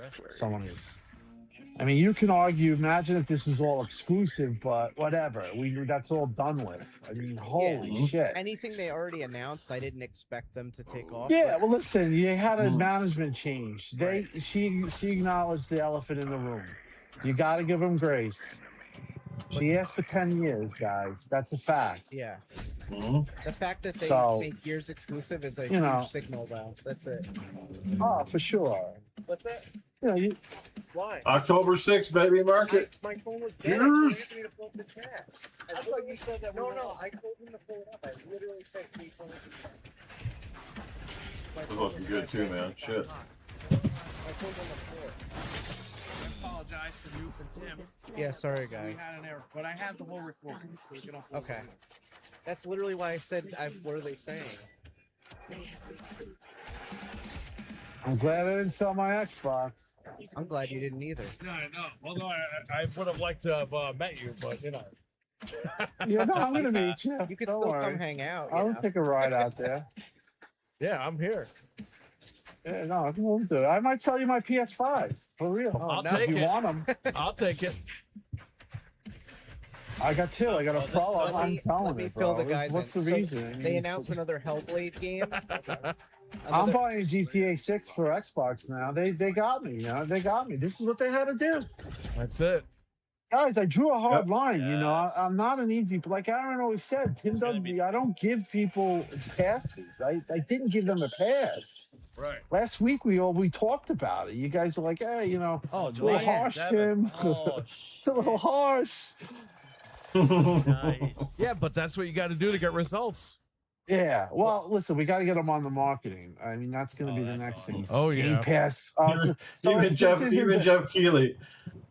Sony. I mean, you can argue. Imagine if this is all exclusive, but whatever. That's all done with. I mean, holy shit. Anything they already announced, I didn't expect them to take off. Yeah, well, listen, you had a management change. She acknowledged the elephant in the room. You got to give them grace. She asked for 10 years, guys. That's a fact. Yeah. The fact that they make Gears exclusive is a huge signal, though. That's it. Oh, for sure. What's that? Why? October 6th, baby, market. My phone was dead. You asked me to pull up the chat. I thought you said that. No, I told him to pull it up. I literally said, please pull it up. It's looking good too, man. Shit. My phone's on the floor. I apologize to Newf and Tim. Yeah, sorry, guys. We had an error, but I have the whole recording. So we can also Okay. That's literally why I said, what are they saying? I'm glad I didn't sell my Xbox. I'm glad you didn't either. No. Well, no, I would have liked to have met you, but you know. Yeah, no, I'm gonna meet you. You could Don't still worry. come hang out. I'll take a ride out there. Yeah, I'm here. Yeah, no, I won't do it. I might sell you my PS5s for real. I'll Now, take if you it. want them. I'll take it. I got two. I got a Pro. I'm selling Let me it, fill bro. the guys What's in. the So reason? I mean, they announced another Hellblade game. I'm buying GTA 6 for Xbox now. They got me. They got me. This is what they had to do. That's it. Guys, I drew a hard line. Yes. I'm not an easy. Like Aaron always said, Timdog. I don't give people passes. I didn't give them a pass. Right. Last week we talked about it. You guys were like, hey, Oh, a little harsh, Tim. Oh, A little harsh. nice. Yeah, but that's what you got to do to get results. Yeah. Well, listen, we got to get them on the marketing. I mean, that's going to be the that's next awesome. thing. Oh, Game yeah. Pass. Even Jeff Keighley,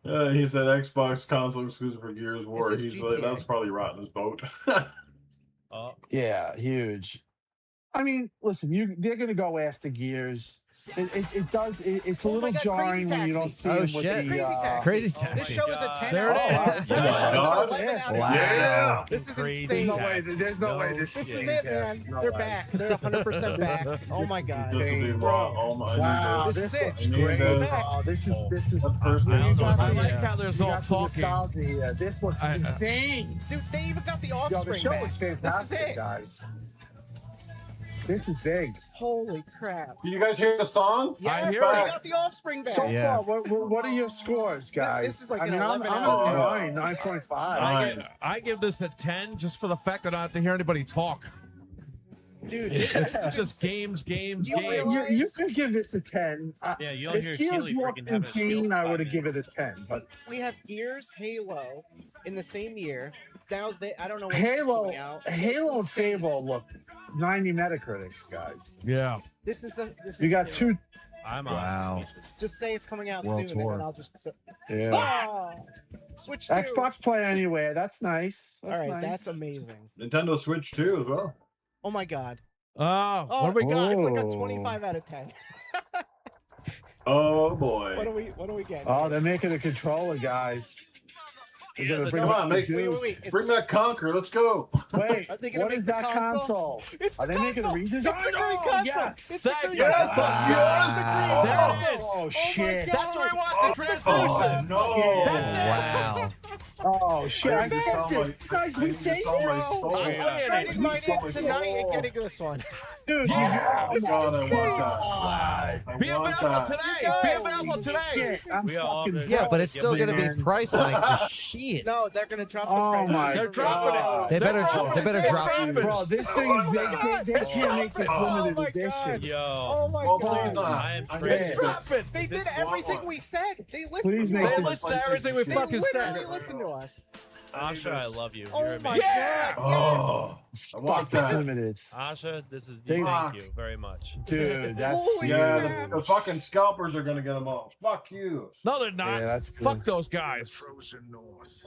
he said Xbox console exclusive for Gears of War. This He's is like, GTA. that's probably rotting his boat. Yeah, huge. I mean, listen, they're going to go after Gears. It's a Oh little my God, jarring Crazy when you don't Taxi. see Oh, him with shit. the Crazy Taxi. Crazy This Taxi. show is a 10 There it out of is. 10. Yeah. 11 out of 10. Yeah. This is Crazy insane. Taxi. There's no way this This is is Game it, Pass. man. No They're way. back. They're 100% back. Oh my God. This will be raw. Oh my Wow, goodness. this This is looks it. great. We're back. Oh, this is That first I person. I like how there's you all got the talking. nostalgia here. This looks I- insane. Dude, they even got the Yo, offspring the show back. is This is fantastic, it. guys. This is big. Holy crap. Did you guys hear the song? Yes, hear they it. got the offspring back. So Yeah. far, what are your scores, guys? This is like I an mean, 11 I'm out of at 10. 9.5. I give this a 10 just for the fact that I don't have to hear anybody talk. Dude, It's just games. You could give this a 10. Yeah, you'll hear If Gears Keely looked freaking having a spiel insane, for I 5 would have given minutes. it a 10. But we have Gears, Halo in the same year. Now I don't know when Halo, this is coming out. Halo and It's insane. Fable look 90 Metacritics, guys. Yeah. This is You got Halo. two. I'm Wow. honestly speechless. Just say it's coming out World soon, and Tour. then I'll just. Yeah. Ah! Switch 2. Xbox Play Anywhere. That's nice. All That's right, nice. that's amazing. Nintendo Switch 2 as well. Oh my God. Oh, what do we Oh, got? it's like a Oh. 25 out of 10. Oh What boy. are we getting? Oh, they're making a controller, guys. They're gonna bring Come up on, the make Duke. Wait. Is Bring this- that Conquer. Let's go. Wait, Are they gonna what make is the that console? console? It's Are the they making a console. redesign? It's the green Oh, console. yes. It's the That- green yeah, console. wow. Yes, There it is. Oh, shit. God. That's where I want the Oh, translation. no. That's it. Wow. Oh, shit. I just saw said this. Guys, we say saw my no. soul. I'm trading mine Yeah. in tonight and getting this one. Dude, Yeah. Oh, God, I want that. I Be want available that. today. Be available today. Shit, I'm We all fucking have Yeah, but it's still Yeah, going to be man. price hike to shit. No, they're gonna drop the Oh price. my They're dropping God. it. They They're better dropping they it. better They're drop dropping it. Bro, this thing is they can't make this Oh limited my edition. God. Yo. Oh my Oh, God. please not. I am I'm trading. Yeah. Drop it. They This did is everything what- we said. They listened Please to make They us. this listen to everything we They fucking literally said. listened to us. Asha, I love you. Oh You're my amazing. Yeah. God. Oh, I want Fuck this that. limited. Asha, this is They- thank you very much. Dude, that's Holy Yeah, crap. the fucking scalpers are gonna get them all. Fuck you. No, they're not. Yeah, that's good. Fuck those guys. Frozen North.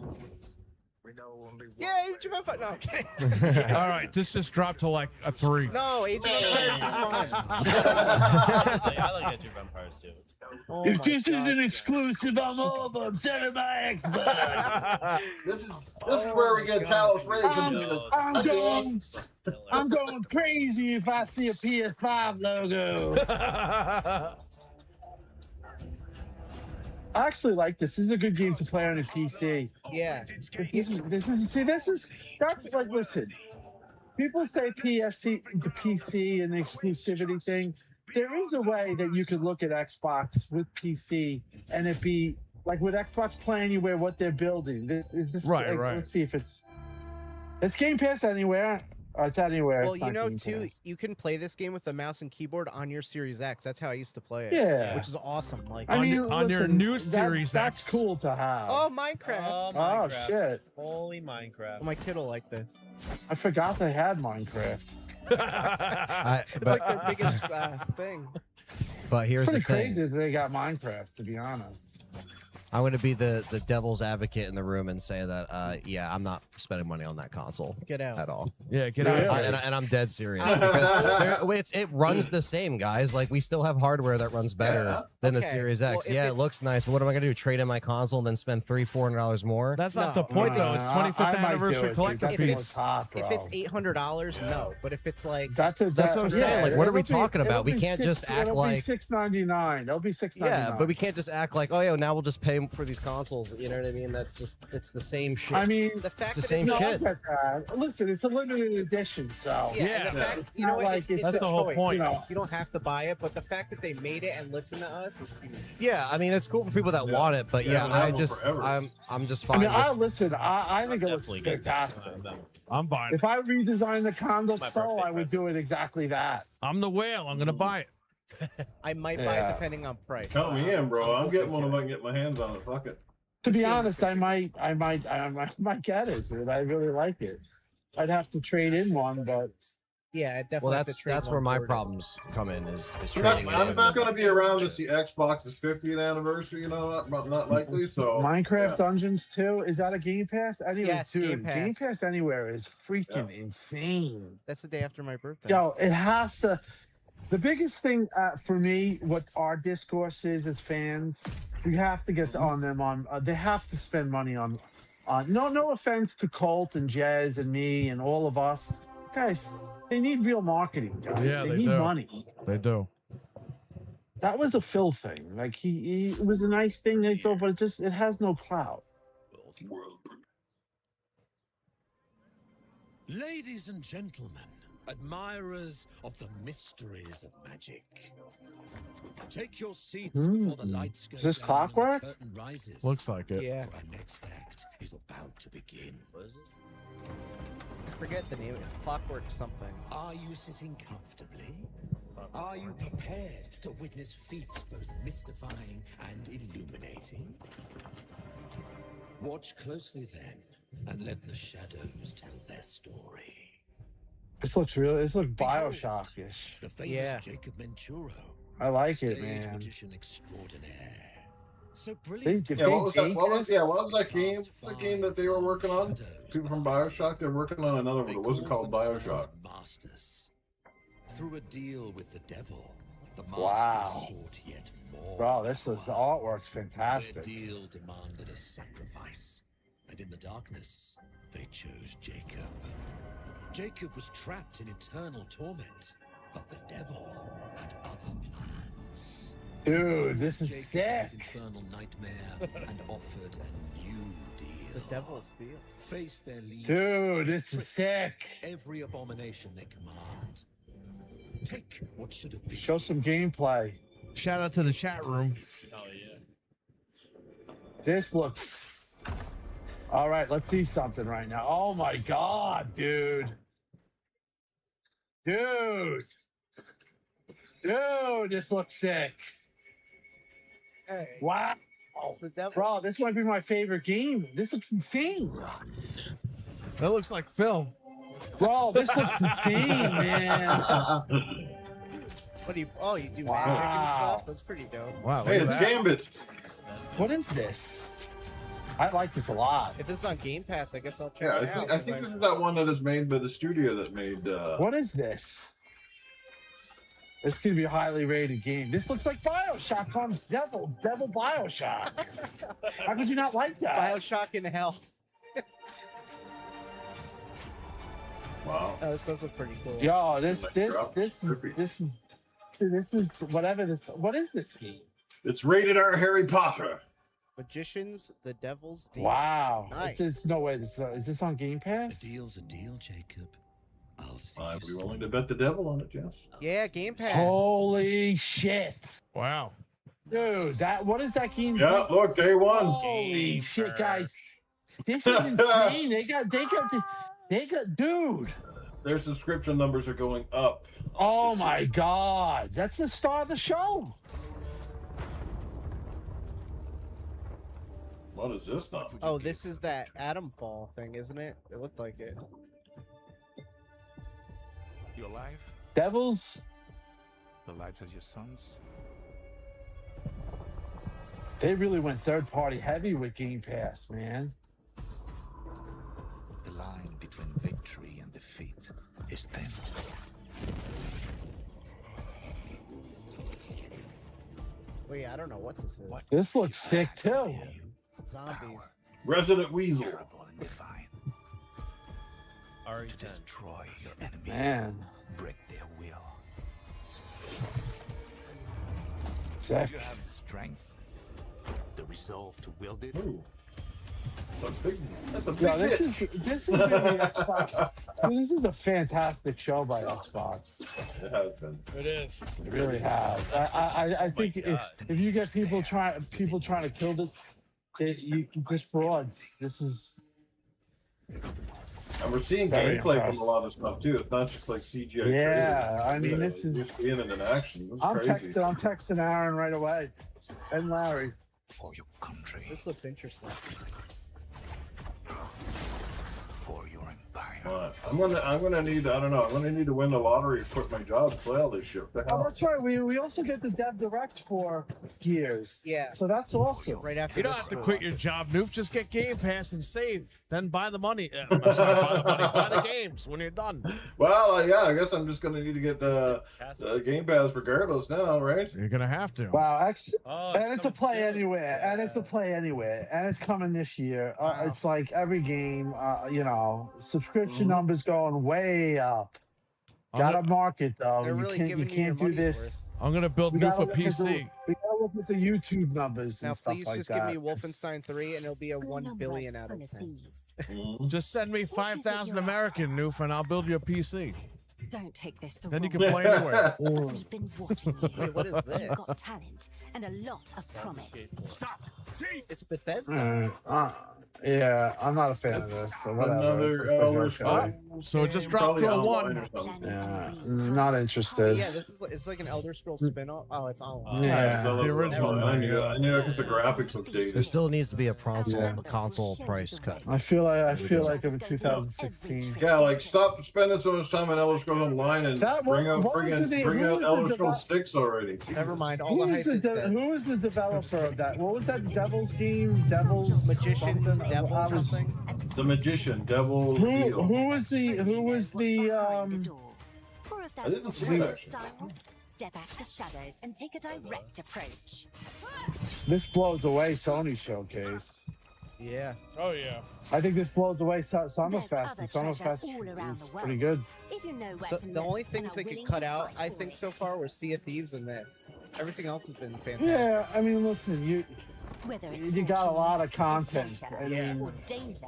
We know only one. Yeah, Age of Empires. No, okay. All right, this just dropped to like a 3. No, Age of Empires is fine. I like Age of Empires too. It's fun. Oh If my this God. isn't exclusive, I'm over. I'm sending my Xbox. This is where we get Talos Ray. I'm going crazy if I see a PS5 logo. I actually like this. This is a good game to play on a PC. Yeah. That's like, listen, people say the PC and the exclusivity thing. There is a way that you could look at Xbox with PC and it be like with Xbox Play Anywhere, what they're building. This Right, like, right. Let's see if it's Game Pass Anywhere. Oh, it's anywhere. Well, It's you not know, Game too, Pass. you can play this game with the mouse and keyboard on your Series X. That's how I used to play it. Yeah. Which is awesome. Like, I mean, on your listen, new Series that's X. cool to have. oh, Minecraft. Oh, Oh, Minecraft. shit! Holy Minecraft. Oh, my kid will like this. I forgot they had Minecraft. It's But like their biggest thing. here's Pretty the thing. crazy that they got Minecraft, to be honest. I'm going to be the devil's advocate in the room and say that, yeah, I'm not spending money on that console Get out. at all. Yeah, get No, out. yeah. And I'm dead serious because it runs the same, guys. Like, we still have hardware that runs better than the Okay, Series well, X. if Yeah, it it's- looks nice, but what am I going to do? Trade in my console and then spend $300-$400 more? That's not No, the point, no, though. It's I 25th might do anniversary it, dude. collector That If thing piece. was hot, bro. If it's $800, no. But if it's like, That's what I'm saying. Like, what are we talking about? We can't just act like $6.99. It'll be $6.99. yeah, but we can't just act like, oh yeah, now we'll just pay for these consoles. You know what I mean? That's just it's the same shit. I mean, the fact the that same it's no, I shit. get that. Listen, it's a limited edition, so Yeah, Yeah. and the fact, It's you know not what? like It's it's That's a the whole choice, point. you know. You don't have to buy it, but the fact that they made it and listen to us is huge. Yeah, I mean it's cool for people that Yeah. want it, but Yeah, yeah, I I have just one forever. I'm just I fine. mean, with, I think it looks Definitely get fantastic. that. I'm buying it. If I redesigned the condo My style, birthday I would do it exactly that. I'm the whale. I'm gonna buy it. I might buy Yeah. it depending on price. Count me in, bro. I'm open getting one to if I it. can get my hands on it. Fuck it. To This be game is honest, I might get it, dude. I really like it. I'd have to trade in one, but Yeah, it definitely. well, have to trade that's one where my for it. problems come in is I'm not, trading. it I'm in. not gonna be around to see Xbox's 50th anniversary. You know, not likely. So Minecraft yeah. Dungeons 2, is that a Game Pass? Anyway, Yes, dude, Game Pass. Anywhere is freaking insane. That's the day after my birthday. Yo, it has to. The biggest thing for me, what our discourse is as fans, we have to get on them on. They have to spend money on. No offense to Colt and Jez and me and all of us, guys. They need real marketing, guys. Yeah, they they need do. money. They do. That was a Phil thing. Like he it was a nice thing they thought, but it has no clout. Ladies and gentlemen, admirers of the mysteries of magic, take your seats before the lights go Is this down Clockwork? and the curtain rises. Looks like it. Yeah, For our next act is about to begin. What is this? I forget the name. It's Clockwork something. Are you sitting comfortably? Are you prepared to witness feats both mystifying and illuminating? Watch closely then, and let the shadows tell their story. This looks Bioshock-ish. The famous Yeah. Jacob Menturo, I like stage it, man. magician extraordinaire. So They, brilliant. if Yeah, they what was that? jinx- What was that game? The game that they were working on? People from Bioshock. They're working on another one. They It wasn't called called themselves Bioshock. Masters. Through a deal with the devil, the masters Wow. sought yet more. Bro, the artwork's Their fantastic. deal demanded a sacrifice, and in the darkness, they chose Jacob. Jacob was trapped in eternal torment, but the devil had other plans. Dude, this is Jacob sick. his infernal nightmare and offered a new deal. The Devil's Steel. Face their legions Dude, with this is tricks, sick. every abomination they command. Take what should have been. Show some his, gameplay. Shout out to the chat room. if he Oh, yeah. This looks. All right, let's see something right now. Oh my god, dude. Dude, this looks sick. Hey, Wow. it's the Devil. Bro, this might be my favorite game. This looks insane. That looks like Phil. Bro, this looks insane, man. What do you? Oh, you do Wow. magic and stuff. That's pretty dope. Wow. Hey, look it's at that. Gambit. What is this? I like this a lot. If this is on Game Pass, I guess I'll check Yeah, it out. I think this is that one that is made by the studio that made. What is this? This could be a highly rated game. This looks like Bioshock on Devil Bioshock. How could you not like that? Bioshock in Hell. Wow. Oh, this does look pretty cool. Yo, this Like is whatever this. What is this game? It's rated R Harry Potter. Magicians, the Devil's Deal. Wow. Nice. There's no way. Is this on Game A Pass? deal's a deal, Jacob. I'll see I'd you be willing to bet the devil on it, yes. Yeah, Game Pass. Holy shit. Wow. Dude, what is that game? Yeah, look, day one. Holy Game shit, Pass. guys. This is insane. They got, dude. Their subscription numbers are going up. Oh my God. That's the star of the show. What is this now? Oh, this is that Atom Fall thing, isn't it? It looked like it. Your life, Devils, the lives of your sons. they really went third party heavy with Game Pass, man. The line between victory and defeat is thin. Wait, I don't know what this is. This looks sick too. Zombies. Resident Weasel. Terrible and define. RE10. Destroy your enemy. Man. Break their will. Sick. You have the strength, the resolve to wield it. Ooh. That's a big Yeah, hit. this is really Xbox. Dude, this is a fantastic show by Xbox. It has been. It is. It really has. I think if you get people trying to kill this, you just frauds. This is. And we're seeing Very gameplay impressed. from a lot of stuff too. It's not just like CGI. Yeah, trailers. I mean, Yeah, this is- you're seeing it in action. It's I'm crazy. texting Aaron right away, and Larry. For your country. This looks interesting. For your empire. But I'm gonna need. I don't know. I'm gonna need to win the lottery to quit my job to play all this shit. What the Oh, hell? that's right. We also get the Dev Direct for Gears. Yeah. So that's awesome. Right after You don't this have to one. quit your job, Newf. Just get Game Pass and save. Then buy the money. I'm sorry, buy the money. Buy the games when you're done. Well, yeah. I guess I'm just gonna need to get the Game Pass regardless now, right? You're gonna have to. Wow, Oh, and it's a coming play soon. anywhere, and it's a play anywhere, and it's coming this year. It's like every game, subscription numbers going way up. I'm Gotta gonna- market though. They're You really can't giving you your do money's this. worth. I'm gonna build We Newf gotta, a look at the, PC. we gotta look at the YouTube numbers Now, and stuff please like just that. give me Wolfenstein 3 and it'll be a 1 billion out of 10. Just send me 5,000 American, Newf, and I'll build you a PC. Don't take this the Then you wrong can play anywhere. We've been watching you. Wait, what is this? You've got talent and a lot of promise. Stop. See? It's Bethesda. Yeah, I'm not a fan of this. So whatever. Another It's Elder like, okay. Scrolls. So it just game, dropped to a probably 1. online or something. Yeah, not interested. Yeah, this is it's like an Elder Scrolls spin-off. Oh, it's online. Yeah. Still The looks original like- one, I knew because the graphics look There dated. still needs to be a console Yeah. console price cut. I feel like I'm in 2016. Yeah, like stop spending so much time on Elder Scrolls Online and That- bring out what was the- bring who out was the Elder Scrolls devel- 6 already. Never mind. All Who the is hype is dead. who is the developer of that? What was that Devil's game? Devil's Magician, something? Devil, I was- something. The Magician, Devil's Deal. Who was the Or if I that's didn't not see your that. style, step out of the shadows and take a direct approach. this blows away Sony showcase. Yeah. Oh, yeah. I think this blows away Summerfest. other And treasure Summerfest all around is the world. pretty good. If you know where So to the look only and things are they could willing cut to out, fight I for think, it. so far were Sea of Thieves and this. Everything else has been fantastic. Yeah, I mean, listen, you Whether it's you got a fortune, lot of content. adventure, I Yeah. mean, or danger.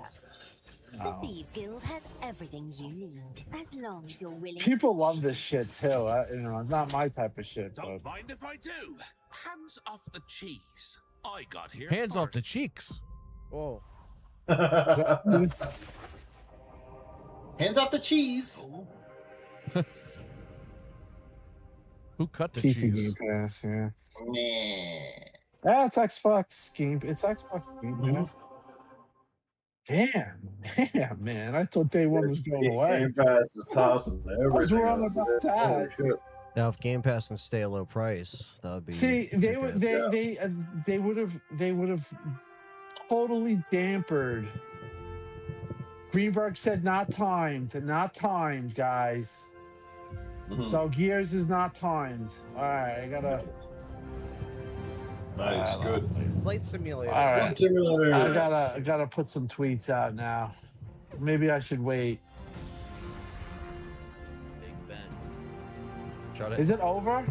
The Thieves Guild has everything you need, as long as you're willing. people to love take this shit too. It's not my type of shit, but Don't mind if I do. Hands off the cheese. I got here. Hands off the first. cheeks. Oh, Hands off the cheese. Who cut the PC cheese? Game Pass, yeah. Yeah, it's Xbox Game. It's Xbox Game Pass. Damn, man! I thought day one was going away. Game Pass is tossing everything. wrong up about there. that? Holy shit. Now, if Game Pass can stay a low price, that would be. See, they would good. they would have totally dampered. Greenberg said not timed, guys. Mhm. So Gears is not timed. All right, I gotta. Nice, good. Flight Simulator. All right. Flight Simulator. I gotta put some tweets out now. Maybe I should wait. Big Ben. Shut it. Is it over?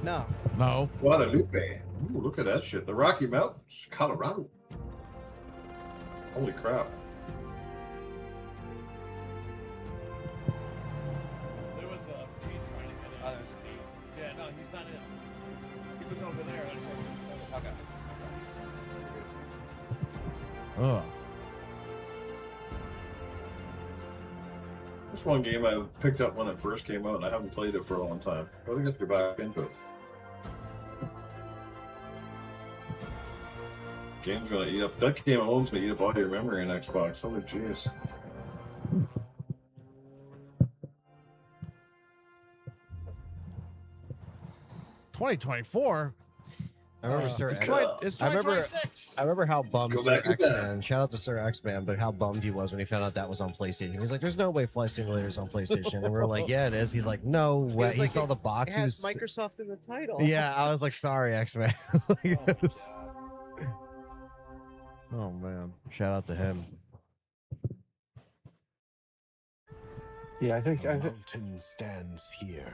No. No. Guadalupe. Ooh, look at that shit. The Rocky Mountains, Colorado. Holy crap. There was a Pete trying to get in. Oh, there's a Pete. Yeah, no, he's not in. He was over there. Okay. Oh. This one game I picked up when it first came out, and I haven't played it for a long time. But I guess get back into it. Game's gonna eat up. That game alone's gonna eat up all your memory in Xbox. Holy jeez. $2024. I remember Sir. It's I remember. 2026. I remember how bummed Go Sir back to that. X-Man. Shout out to Sir X-Man, but how bummed he was when he found out that was on PlayStation. He's like, "There's no way Flight Simulator's on PlayStation," and we're like, "Yeah, it is." He's like, "No way." He like, saw the box. It He has was. Microsoft in the title. Yeah, I was like, "Sorry, X-Man." Like, this- Oh man! Shout out to him. Yeah, I think. mountain stands here.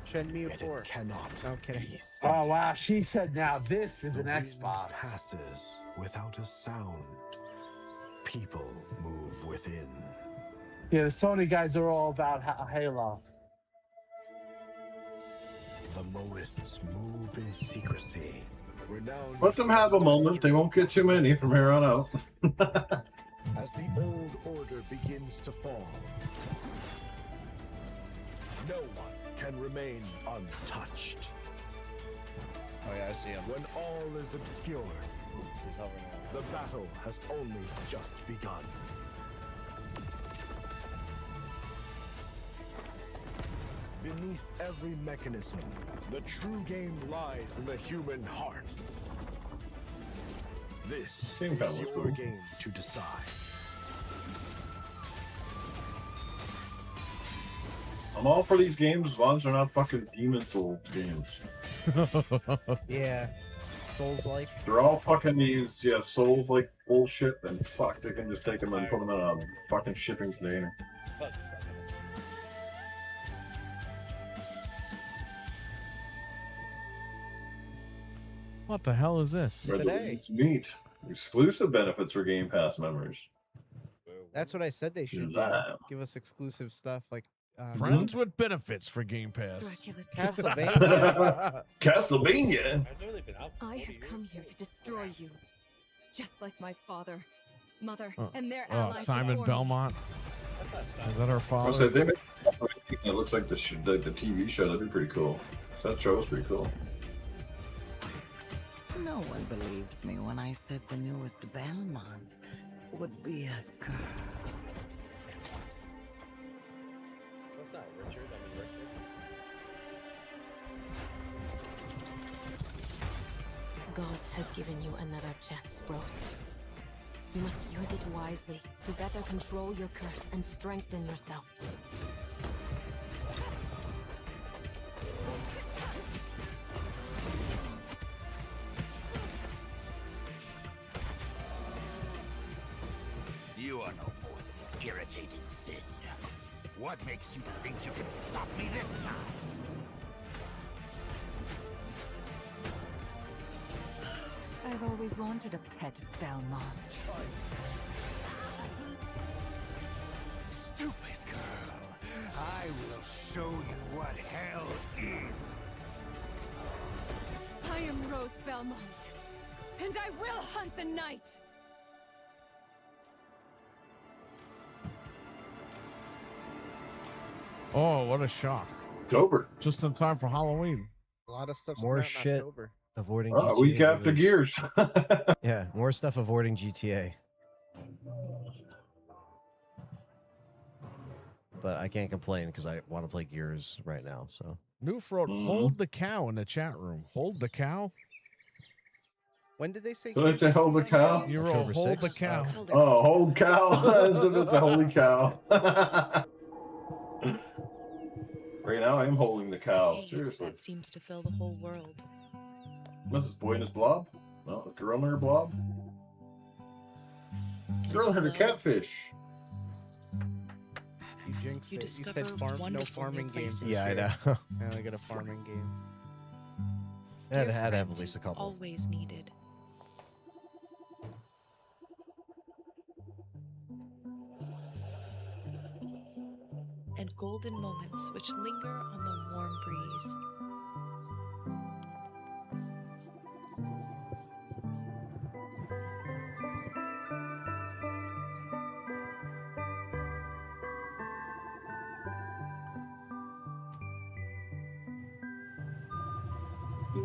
Shenmue Yet 4. it cannot No, I'm kidding. be Oh wow, she said now this is The an wind Xbox. passes without a sound. People move within. Yeah, the Sony guys are all about Halo. The Moists move in secrecy. Renowned Let them have a moment. They won't get too many from here on out. as the old order begins to fall. No one can remain untouched. Oh yeah, I see him. When all is obscured, This is hovering the battle has only just begun. Beneath every mechanism, the true game lies in the human heart. This Game is kinda looks your cool. game to decide. I'm all for these games as long as they're not fucking Demon Soul games. Yeah. Souls-like. They're all fucking these, Souls like bullshit, and fuck, they can just take them and put them in a fucking shipping container. What the hell is this? Red Today. It's neat. Exclusive benefits for Game Pass members. That's what I said they should do. Yeah. Give us exclusive stuff like Friends with benefits for Game Pass. Castlevania. Castlevania. Has it really been out for I 40 have years? come here to destroy you, just like my father, mother, Oh, and their Oh, allies. Simon before me. Belmont. That's not Is sound. that our I father? said they make it looks like the TV show. That'd be pretty cool. So that show was pretty cool. No one believed me when I said the newest Belmont would be a girl. What's that, Richard? I mean, Richard. God has given you another chance, Rose. You must use it wisely to better control your curse and strengthen yourself. You are no more than an irritating thing. What makes you think you can stop me this time? I've always wanted a pet Belmont. Stupid girl. I will show you what hell is. I am Rose Belmont, and I will hunt the night! Oh, what a shock. October. Just in time for Halloween. A lot of stuff's More coming out in shit. October. Avoiding Oh, GTA. a week after movies. Gears. Yeah, more stuff avoiding GTA. But I can't complain because I want to play Gears right now. So Newf wrote, hold the cow in the chat room. Hold the cow? When did they say? Did I say hold the cow? You wrote, October hold the 6th. cow. Oh, hold cow. That's a holy cow. Right now, I am holding the cow. Seriously. That seems to fill the whole world. What's this boy and his blob? No, a girl and her blob? Girl and her catfish. You jinxed You it. You said discover no wonderful farming new games. places. yeah, I know. Now I got a farming game. Had to have at least a couple. Always needed. And golden moments which linger on the warm breeze.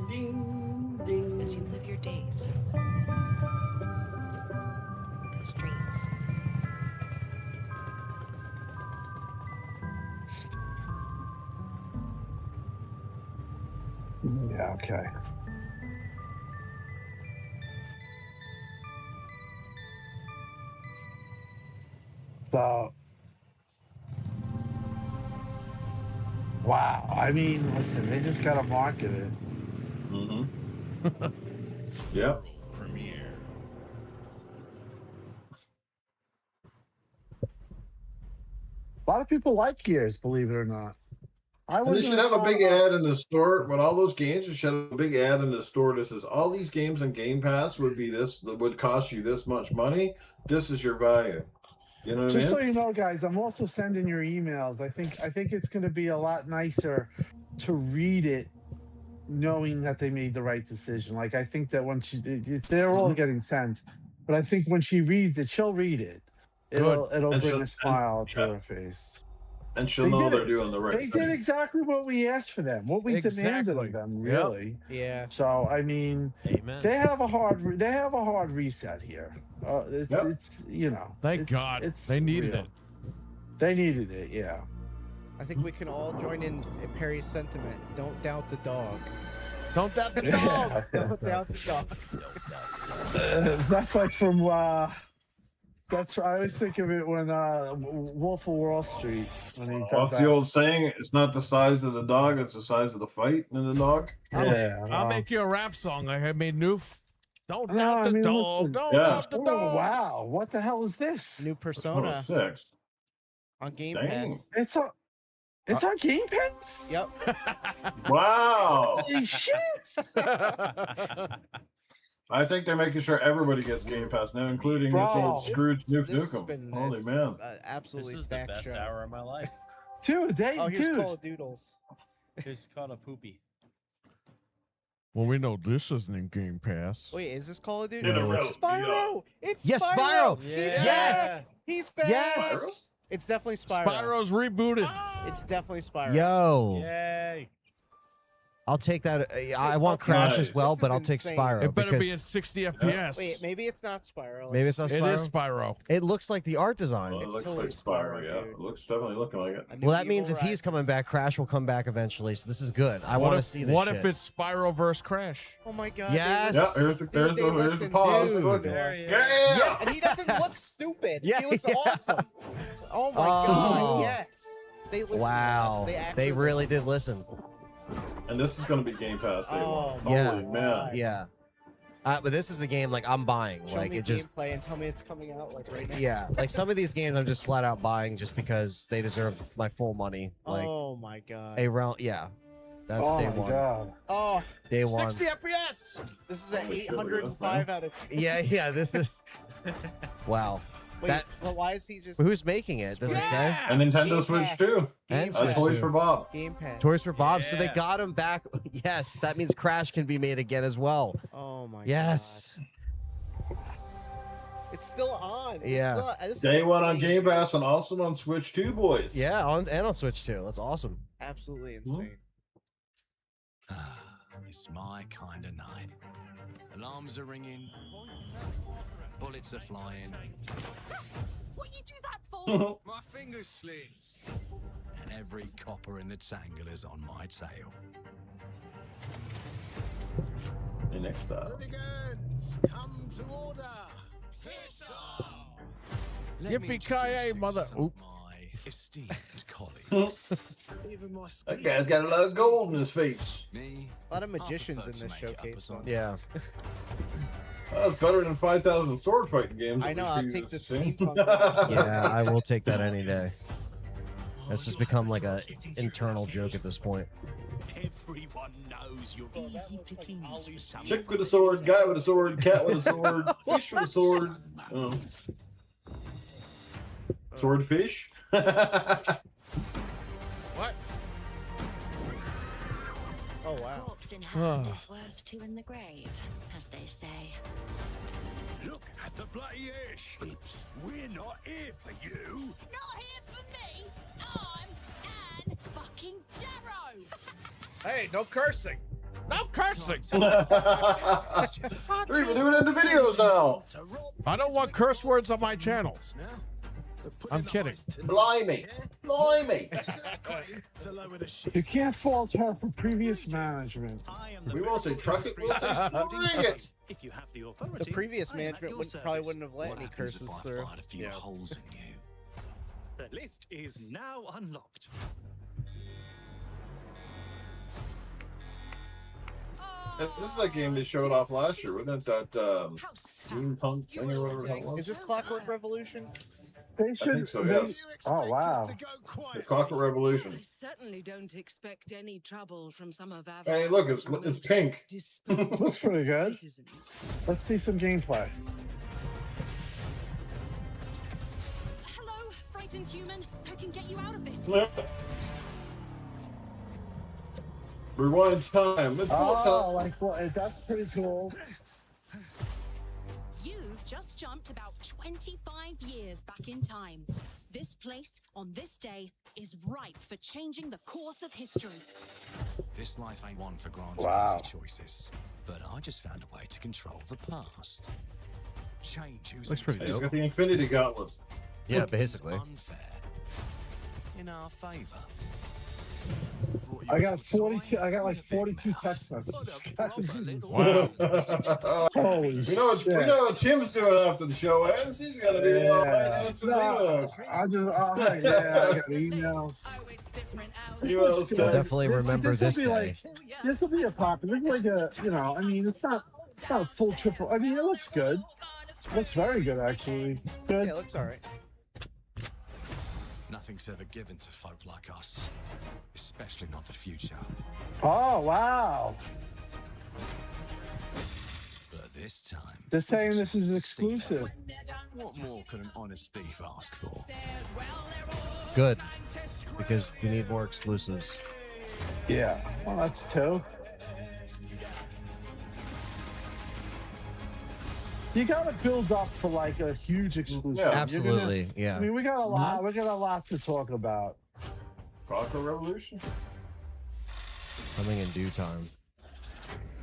Ding, ding. As you live your days as dreams. Yeah, okay. So, wow. I mean, listen, they just gotta market it. Yep. Premiere. A lot of people like Gears, believe it or not. And they should have a big ad in the store when all those games. They should have a big ad in the store that says all these games on Game Pass would be this, would cost you this much money. This is your value. You know what Just I mean? so you know, guys, I'm also sending your emails. I think it's going to be a lot nicer to read it, knowing that they made the right decision. Like, I think that when they're all getting sent, but I think when she reads it, she'll read it. It'll And bring a smile to her face. And she'll know they're doing the right They thing. did exactly what we asked for them, what we demanded of them, really. Yeah. So I mean, Amen. they have a hard reset here. It's you know. Thank God. They needed real. it. They needed it, yeah. I think we can all join in Perry's sentiment. Don't doubt the dog. Don't doubt the dog. Don't doubt the dog. That's like from. That's I always think of it when Wolf of Wall Street when he does What's that. the old saying? It's not the size of the dog; it's the size of the fight in the dog. I'll make you a rap song like I made Newf. Don't No, doubt I the mean, dog. listen. Don't Yeah. doubt the Oh, dog. wow, what the hell is this? New Persona 6. on Game Dang. Pass. It's on Game Pass? Yep. Wow! Holy shit! I think they're making sure everybody gets Game Pass now, including this old Scrooge Nukem. Holy man! Absolutely This is the stacked best show. hour of my life. Dude, Here's Call of Doodles. It's called a poopy. Well, we know this isn't in Game Pass. Wait, is this Call of Duty? In a row, It's Spyro! It's Yes, Spyro! Spyro! He's Yes! back! He's back! Yes! It's definitely Spyro. Spyro's rebooted. It's definitely Spyro. Yo, Yay! I'll take that. I want Crash as well, This but is I'll take insane. Spyro. It better because be at 60 FPS. Wait, maybe it's not Spyro. maybe it's not It Spyro. is Spyro. It looks like the art design. Well, it It's looks totally like Spyro. Spyro, Yeah, dude. it looks definitely looking like it. A new Well, that Evil means if he's Rises. coming back, Crash will come back eventually. So this is good. I want to see this. What shit. if it's Spyro versus Crash? Oh my god. Yes. they Yeah, listen- here's dude, the they listen, pause. dude. Look. There he is. Yeah, and he doesn't look stupid. Yeah, He looks yeah. awesome. Oh my Oh. god, yes. They listen Wow, to us. they really listen. did listen. And this is going to be Game Pass day Oh, one. yeah. Holy man! Yeah, but this is a game like I'm buying. Show Like me it just, gameplay and tell me it's coming out like right now. yeah. Like some of these games, I'm just flat out buying just because they deserve my full money. Like Oh my god. a round, yeah. That's Oh day my one. god. Oh, Day one. 60 FPS. this is an Holy shit, look at this, 805 out of. Yeah. This is. Wow. Wait, That- well, why is he just Who's making it? Does it say? And Nintendo Game Switch Pass. too. And Game Pass. Switch Toys too. for Bob. Game Pass? Toys for Bob. So they Yeah. got him back. Yes, that means Crash can be made again as well. Oh my Yes. god. It's still on. It's Yeah. still- this is Day one on insane. Game Pass and also on Switch too, boys. Yeah, and on Switch too. That's awesome. Absolutely insane. It's my kind of night. Alarms are ringing. Bullets are flying. What you do that for? My fingers slip. And every copper in the tangle is on my tail. And next up. Hooligans, come to order. Piss off. Let me Yippee-ki-yay, introduce you mother- to some Oop. of my esteemed colleagues. Even my That guy's got a lot of gold in his face. Me, A lot of I magicians prefer in to this make it up showcase. as I One. Yeah. That's better than 5,000 sword fighting games. I that know. we I'll previously take the seen. steampunk. Yeah, I will take that any day. That's just become like a internal joke at this point. If Everyone knows you're easy pickings for some. Chick with a sword, guy with a sword, cat with a sword, fish with a sword. Oh. Swordfish? What? Oh wow. Corpse in hand is worth two in the grave, as they say. Look at the bloody airships. We're not here for you. Not here for me. I'm Anne fucking Darrow. Hey, no cursing. No cursing. We're even doing it in the videos now. I don't want curse words on my channel. I'm kidding. Blimey. Blimey. You can't fault her for previous management. We won't say truck it, we'll say bring it. If you have the authority, The previous management probably wouldn't have let any curses through. Yeah. Holes in you. the lift is now unlocked. This is that game they showed off last year, wasn't it? That steampunk thing or whatever that was. Is this Clockwork Revolution? They should. think so, they- yes. Oh wow. The Clockwork Revolution. I certainly don't expect any trouble from some of our Hey, look, it's pink. Looks pretty good. Let's see some gameplay. Hello, frightened human. I can get you out of this. Rewind time. It's more Oh, time. like well, that's pretty cool. You've just jumped about 25 years back in time. This place, on this day, is ripe for changing the course of history. This life ain't one for granted Wow. easy choices, but I just found a way to control the past. Change who's Looks pretty He's dope. got the Infinity Gauntlet. Yeah, basically. unfair in our favor. I got 42. I got like 42 text messages. Wow. Holy We know what Tim's doing after the show ends. He's got to do answer No, emails. I just, yeah, I got emails. Emails. Definitely remember this will be day. like, this will be a pop. This is like a, you know, I mean, it's not a full triple. I mean, it looks good. It looks very good, actually. Good. Yeah, it looks alright. Nothing's ever given to folk like us, especially not the future. Oh wow! But this time, They're saying this is exclusive. what more could an honest thief ask for? Good. Because we need more exclusives. Yeah. Well, that's two. You gotta build up for like a huge exclusive. Yeah. You're gonna- Absolutely. Yeah. I mean, we got a lot. We got a lot to talk about. Clockwork Revolution? Coming in due time.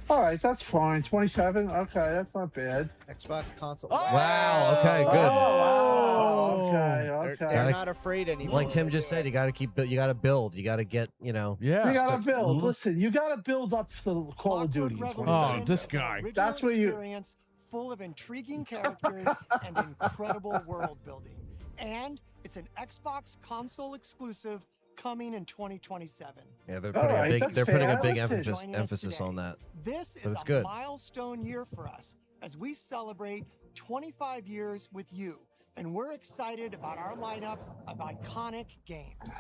All right, that's fine. 27. Okay, that's not bad. Xbox console. Wow. Okay. Good. Oh, wow. Okay. They're Okay. not afraid anymore. Like Tim just said, you got to keep. You got to build. You got to get. You know. Yeah. You gotta build. Listen, you gotta build up for the Call of Duty. in 2027. Oh, this guy. That's where you. Experience full of intriguing characters and incredible world building. And it's an Xbox console exclusive coming in 2027. Yeah, they're All putting right, a big. that's They're putting fair. a big Listen, emphasis on that. This But is it's a good. milestone year for us as we celebrate 25 years with you. And we're excited about our lineup of iconic games.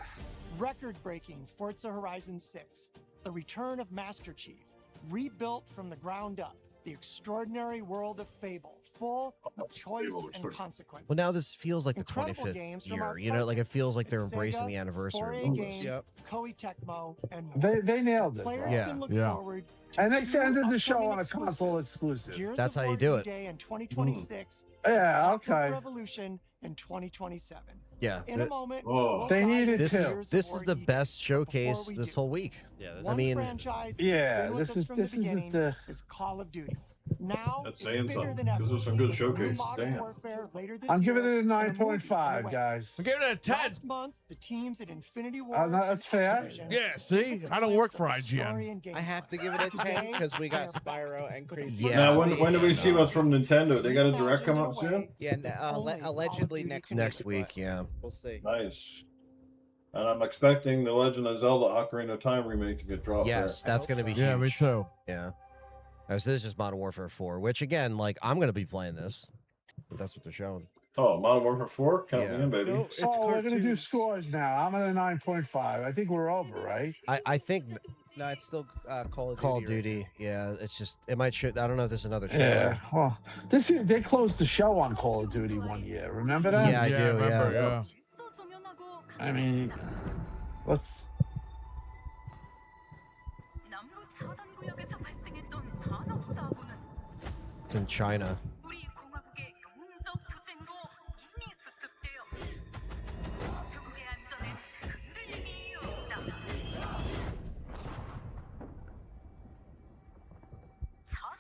Record-breaking Forza Horizon 6, the return of Master Chief, rebuilt from the ground up, the extraordinary world of Fable, full of choice and consequences. Well, now this feels like the Incredible 25th games from year. our You know, like it feels like they're Sega, embracing the anniversary 4A of Games, this. Koei Tecmo, and more. They nailed it. Players Yeah. can look Yeah. forward to And they two ended the show upcoming on a console exclusive. Gears That's of how you War do it. E-Day in 2026. Yeah, Clockwork okay. Revolution in 2027. Yeah. In a moment, Oh. we'll They dive needed into This to. Gears is of this War is the E-Day. best showcase Before we this do, whole week. Yeah, this I One mean, franchise Yeah, that's been with this us is from this the isn't beginning the. is Call of Duty. Now That's it's saying bigger something, than ever. 'cause there's some good With showcases, Modern damn. Warfare later this I'm giving year it a and movie 9.5, on the way. guys. I'm giving it a 10. Last month, the teams at Infinity War. No, that's and fair. Activision Yeah, gave see? us a I don't work glimpse for of the story IGN. and I have to give it a 10 Today, because we got we are Spyro and Crazy. Yeah. Now, when do we see what's from Nintendo? They got a direct come out soon? Yeah, allegedly next week. next week. Yeah. We'll see. Nice. And I'm expecting the Legend of Zelda Ocarina of Time remake to get dropped Yes, that's going to be huge. Yeah, me too. Yeah. So this is just Modern Warfare 4, which again, like I'm going to be playing this. But that's what they're showing. there. Oh, Modern Warfare 4? Count Yeah. me in, baby. No, it's Oh, we're gonna do cartoons. scores now. I'm at a 9.5. I think we're over, right? I think No, it's still Call of Duty. Call of right Duty. Yeah, it's just it might show. I don't know if there's another trailer. Yeah. Well, they closed the show on Call of Duty one year. Remember that? Yeah, I do. remember, Yeah. I mean, let's. It's in China.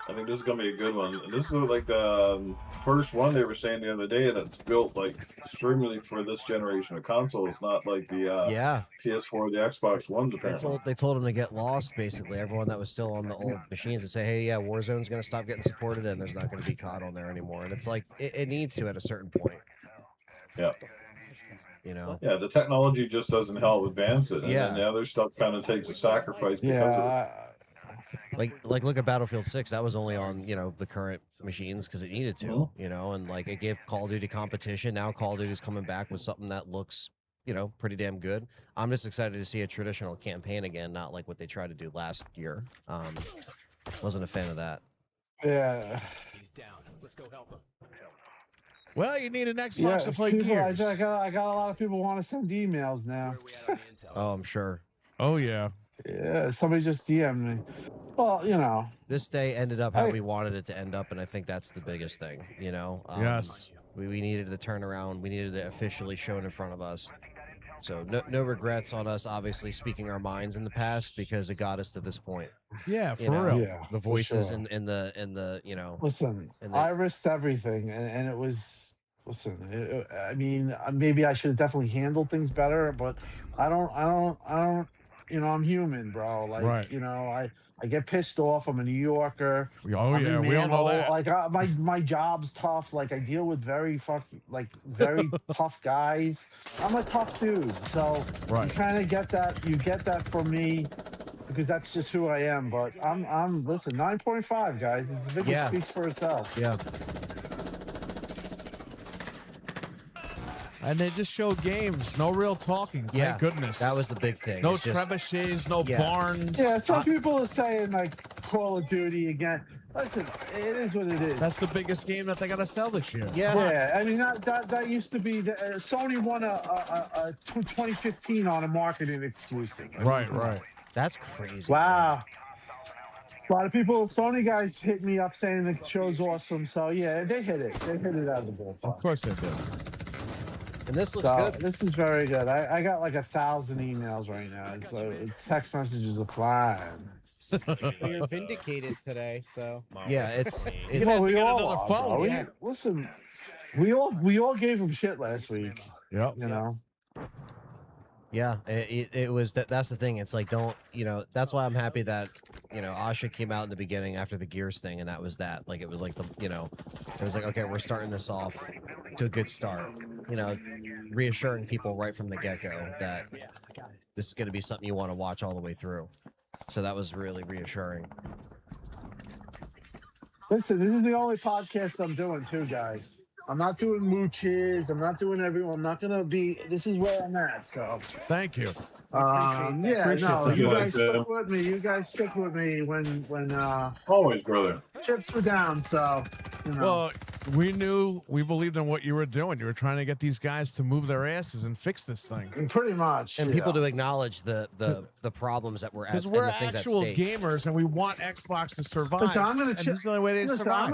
I think this is gonna be a good one. This is like the first one they were saying the other day that's built like extremely for this generation of consoles, not like the PS4, the Xbox Ones. Apparently, They told them to get lost. Basically, everyone that was still on the old machines and say, "Hey, yeah, Warzone's gonna stop getting supported, and there's not gonna be COD on there anymore." And it's like it needs to at a certain point. Yeah. You know. Yeah, the technology just doesn't help advance it, and Yeah. then the other stuff kind of takes a sacrifice because of it. Like look at Battlefield 6. That was only on the current machines because it needed to, Mhm. and like it gave Call of Duty competition. Now Call of Duty's coming back with something that looks pretty damn good. I'm just excited to see a traditional campaign again, not like what they tried to do last year. Wasn't a fan of that. Yeah. He's down. Let's go help him. Well, you need an Xbox to play people, Gears. I got a lot of people want to send emails now. Oh, I'm sure. Oh yeah. Yeah, somebody just DM'd me. Well, This day ended up how we wanted it to end up, and I think that's the biggest thing. Yes. We needed the turnaround. We needed it officially shown in front of us. So no regrets on us, obviously speaking our minds in the past because it got us to this point. Yeah, for real. Yeah, the for voices sure. in the Listen, and the- I risked everything, and it was. Listen, I mean, maybe I should have definitely handled things better, but I don't. I'm human, bro. Like, Right. I get pissed off. I'm a New Yorker. Oh, I'm yeah, in we all know manhole. that. Like, my job's tough. Like, I deal with very tough guys. I'm a tough dude. So Right. you kind of get that. You get that from me because that's just who I am. But listen, 9.5, guys. It's the biggest speaks for itself. Yeah. And they just showed games, no real talking. Yeah, Thank goodness. that was the big thing. No It's just- trebuchets, no Yeah. barns. Yeah, some people are saying like Call of Duty again. Listen, it is what it is. That's the biggest game that they got to sell this year. Yeah. I mean that used to be Sony won a 2015 on a marketing exclusive. I mean, Right, come on. right. That's crazy. Wow. A lot of people, Sony guys, hit me up saying the show's awesome. So yeah, they hit it. They hit it out of the ballpark. Of course they did. And this looks So good. this is very good. I got like 1,000 emails right now. So text messages are flying. Well, you're vindicated today, so Yeah, it's Well, we all another are, phone, bro. yeah. Listen, we all gave him shit last week. Yep. You know. Yeah, it was that's the thing. It's like that's why I'm happy that Asha came out in the beginning after the Gears thing, and that was that. Like it was like it was like, okay, we're starting this off to a good start. Reassuring people right from the get-go that this is going to be something you want to watch all the way through. So that was really reassuring. Listen, this is the only podcast I'm doing too, guys. I'm not doing mooches. I'm not doing everyone. I'm not gonna be. This is where I'm at. So Thank you. yeah, Appreciate no, that. you Like guys that. stick with me. You guys stick with me when Always, brother. chips were down. So Well, we believed in what you were doing. You were trying to get these guys to move their asses and fix this thing. pretty much. And people to acknowledge the problems that we're at Because and we're the things actual at stake. gamers and we want Xbox to survive. Listen, I'm gonna and this is the only way they listen, survive.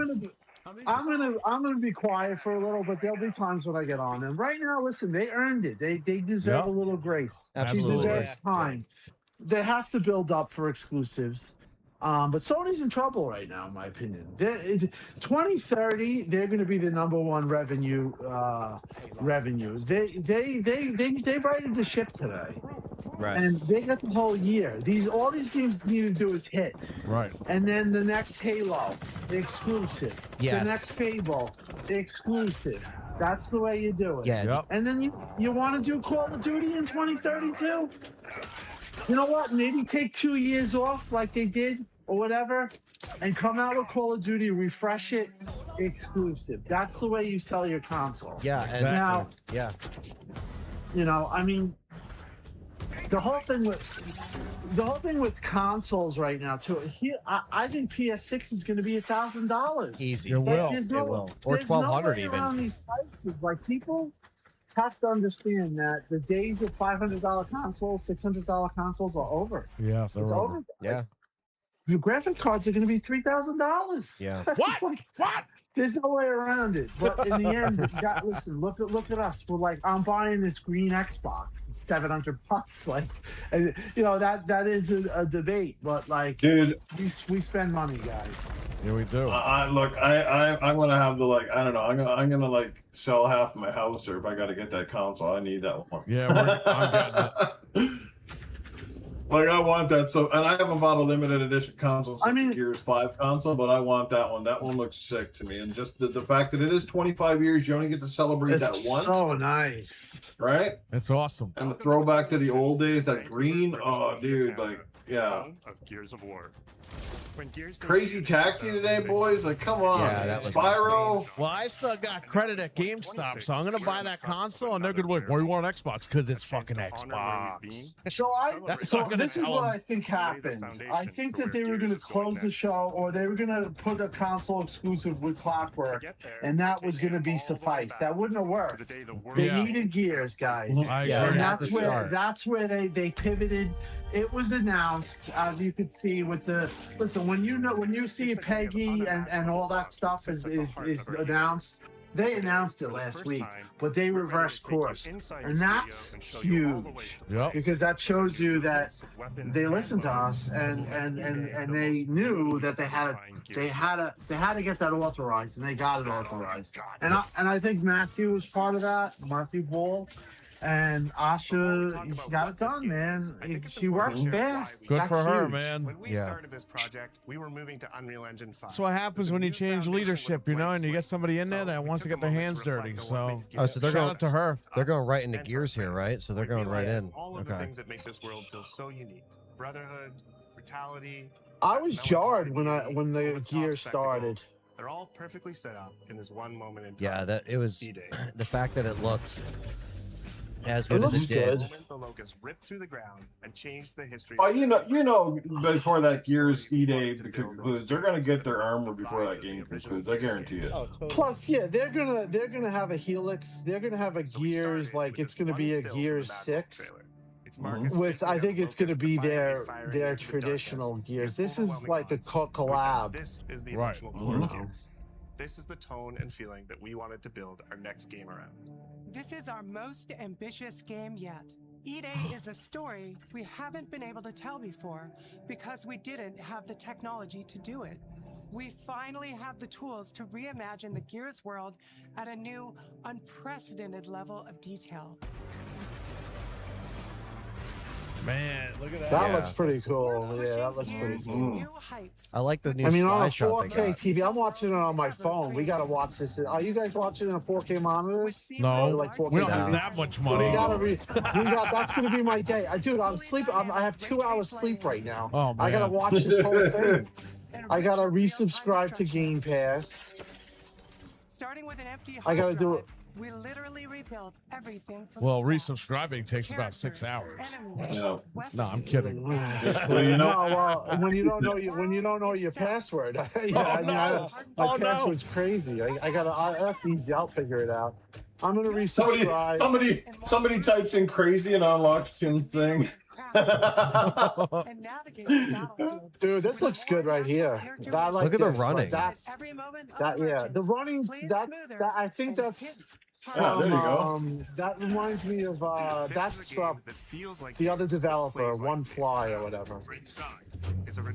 I'm gonna be quiet for a little, but there'll be times when I get on. And right now, listen, they earned it. They deserve Yep. a little grace. Absolutely. She deserves time. They have to build up for exclusives. But Sony's in trouble right now, in my opinion. 2030, they're going to be the #1 revenue. They righted the ship today, Right. and they got the whole year. All these games need to do is hit. Right. And then the next Halo, the exclusive. Yes. The next Fable, the exclusive. That's the way you do it. Yeah. Yep. And then you want to do Call of Duty in 2032? You know what? Maybe take 2 years off like they did or whatever and come out with Call of Duty, refresh it, exclusive. That's the way you sell your console. Yeah. And Now, yeah. I mean, the whole thing with the whole thing with consoles right now too. I think PS6 is going to be $1,000 Easy. It will. There's It no, will. Or there's no 1,200 way even. around these prices. Like people have to understand that the days of $500 consoles, $600 consoles are over. Yeah, they're It's over. over. Yeah. The graphic cards are going to be $3,000. Yeah. What? What? There's no way around it. But in the end, listen. Look at us. We're like, I'm buying this green Xbox. It's $700. Like, and, you know that is a debate. But like, Dude, we spend money, guys. Yeah, we do. Look, I'm gonna have to like, I don't know. I'm gonna like sell half my house, or if I got to get that console, I need that one. Yeah, I'm getting it. Like I want that, so and I haven't bought a limited edition console since the Gears 5 console, but I want that one. That one looks sick to me, and just the fact that it is 25 years, you only get to celebrate that once. So nice, right? It's awesome. And the throwback to the old days, that green, oh dude, like yeah. Of Gears of War. Crazy Taxi today, boys. Like, come on, Yeah, that was Spyro. Well, I still got credit at GameStop, so I'm gonna buy that console, and they're gonna be like, "Why do you want an Xbox?" Because it's fucking Xbox. So this is what I think happened. I think that they were going to close the show, or they were going to put a console exclusive with Clockwork, and that was going to be suffice. That wouldn't have worked. They needed Gears, guys. Yeah, and that's where they pivoted. It was announced, as you could see with the when you see Peggy and all that stuff is announced. They announced it last week, but they reversed course, and that's huge. Yep. Because that shows you that they listened to us, and they knew that they had to get that authorized, and they got it authorized. And I think Matthew was part of that. Matthew Ball. And Asha, she got it done, man. She works fast. Good for her, huge. man. When we started this project, we were moving to Unreal Engine 5. So what happens when you change leadership, you know, and you get somebody in there that wants to get their hands dirty. So, Oh, so they're shout going out to her. They're going right into Gears here, right? So they're going right in. All of the Okay. things that make this world feel so unique: brotherhood, brutality. I was jarred when the gear started. They're all perfectly set up in this one moment in time. Yeah, that it was the fact that it looked as It good as looks it did. good. The locust ripped through the ground and changed the history. Oh, you know, before that Gears E-Day concludes, they're gonna get their armor before that game concludes. I guarantee it. Plus, yeah, they're gonna have a Helix. They're gonna have a Gears, like it's gonna be a Gears 6. With I think it's gonna be their traditional Gears. This is like a collab. This is the Right. emotional core of Gears. This is the tone and feeling that we wanted to build our next game around. This is our most ambitious game yet. E-Day is a story we haven't been able to tell before because we didn't have the technology to do it. We finally have the tools to reimagine the Gears world at a new, unprecedented level of detail. Man, look at that. That looks pretty cool. Yeah, that looks pretty cool. I like the new I mean, on a slideshot they 4K got. TV, I'm watching it on my phone. We gotta watch this. Are you guys watching it on 4K monitors? No, Or like 4K we don't have TVs? that much So money. that's gonna be my day. Dude, I'm sleeping. I have 2 hours sleep right now. Oh, I gotta man. watch this whole thing. I gotta resubscribe to Game Pass. Starting with an empty I gotta hard do drive, it. we literally rebuilt everything from Well, resubscribing takes about 6 hours. No, I'm kidding. Well, you know, well, when you don't know your password, my password's crazy. I gotta. That's easy. I'll figure it out. I'm gonna resubscribe. Somebody types in crazy and unlocks Tim's thing. Dude, this looks good right here. I like Look at the this. running. The running. I think that's. Yeah, there you go. That reminds me of that's the other developer, One Fly or whatever.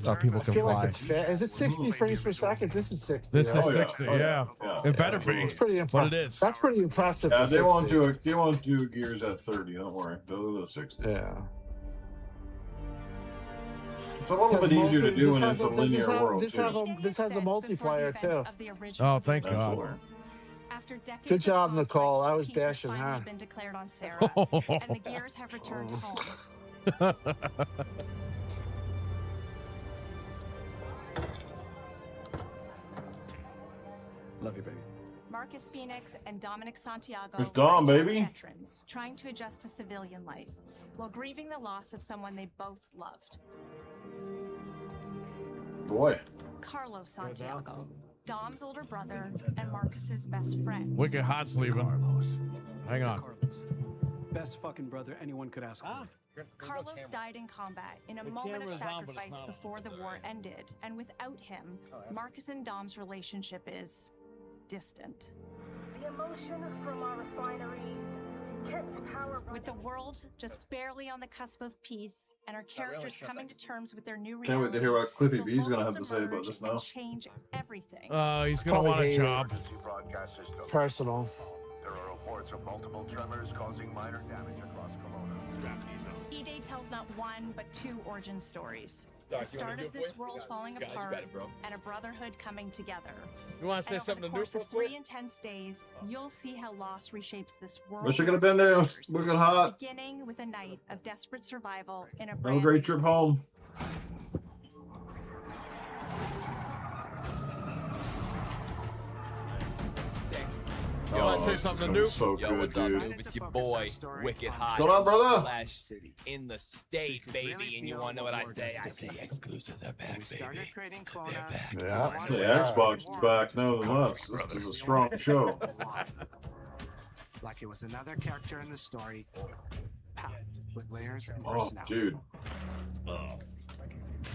Oh, people I can feel fly. like it's fair. Is it 60 frames per second? This is 60. This is right? 60, yeah. It better be. It's pretty impressive. But it is. That's pretty impressive. Yeah, for they won't 60. do it. They won't do Gears at 30. Don't worry. They'll do 60. Yeah. It's a little bit easier to do when it's a linear world. This has a multiplayer too. Oh, thank God. Good job, Nicole. I was bashing her. Finally been declared on Sarah, and the Gears have returned home. Love you, baby. Marcus Phoenix and Dominic Santiago It's Dom, were baby. veterans trying to adjust to civilian life. while grieving the loss of someone they both loved. Boy. Carlos Santiago, Dom's older brother and Marcus's best friend. Wicked Hot's leaving. Hang on. Best fucking brother anyone could ask for. Carlos died in combat in a moment of sacrifice before the war ended, and without him, Marcus and Dom's relationship is distant. The emotion from our refinery kept power. With the world just barely on the cusp of peace, and our characters coming to terms with their new Can't wait to reality, hear what Cliffy the B's gonna locals have to say about emerge this and now. change everything. He's gonna want a job. Personal. There are reports of multiple tremors causing minor damage across Kelowna. E-Day tells not one, but two origin stories. Doc, The you wanna start do of it this for you? world falling You got apart, it, bro. and a brotherhood coming together. You want to say And something over to the Newf course of real 3 quick? intense days, you'll see how loss reshapes this world. Wish I could have been there. It was looking hot. Beginning with a night of desperate survival in a Have a brand great new trip city. home. You want to say this is something gonna to be Newf? so Yo, good, what's up, dude. Newf? It's your boy, Wicked Hot. What's going on, brother? Flash in the state, baby. And you want to know what I say? I say exclusives are back, baby. Yeah, the Xbox is back now than us. This is a strong show. Like it was another character in the story, packed with layers and Oh, personality. dude.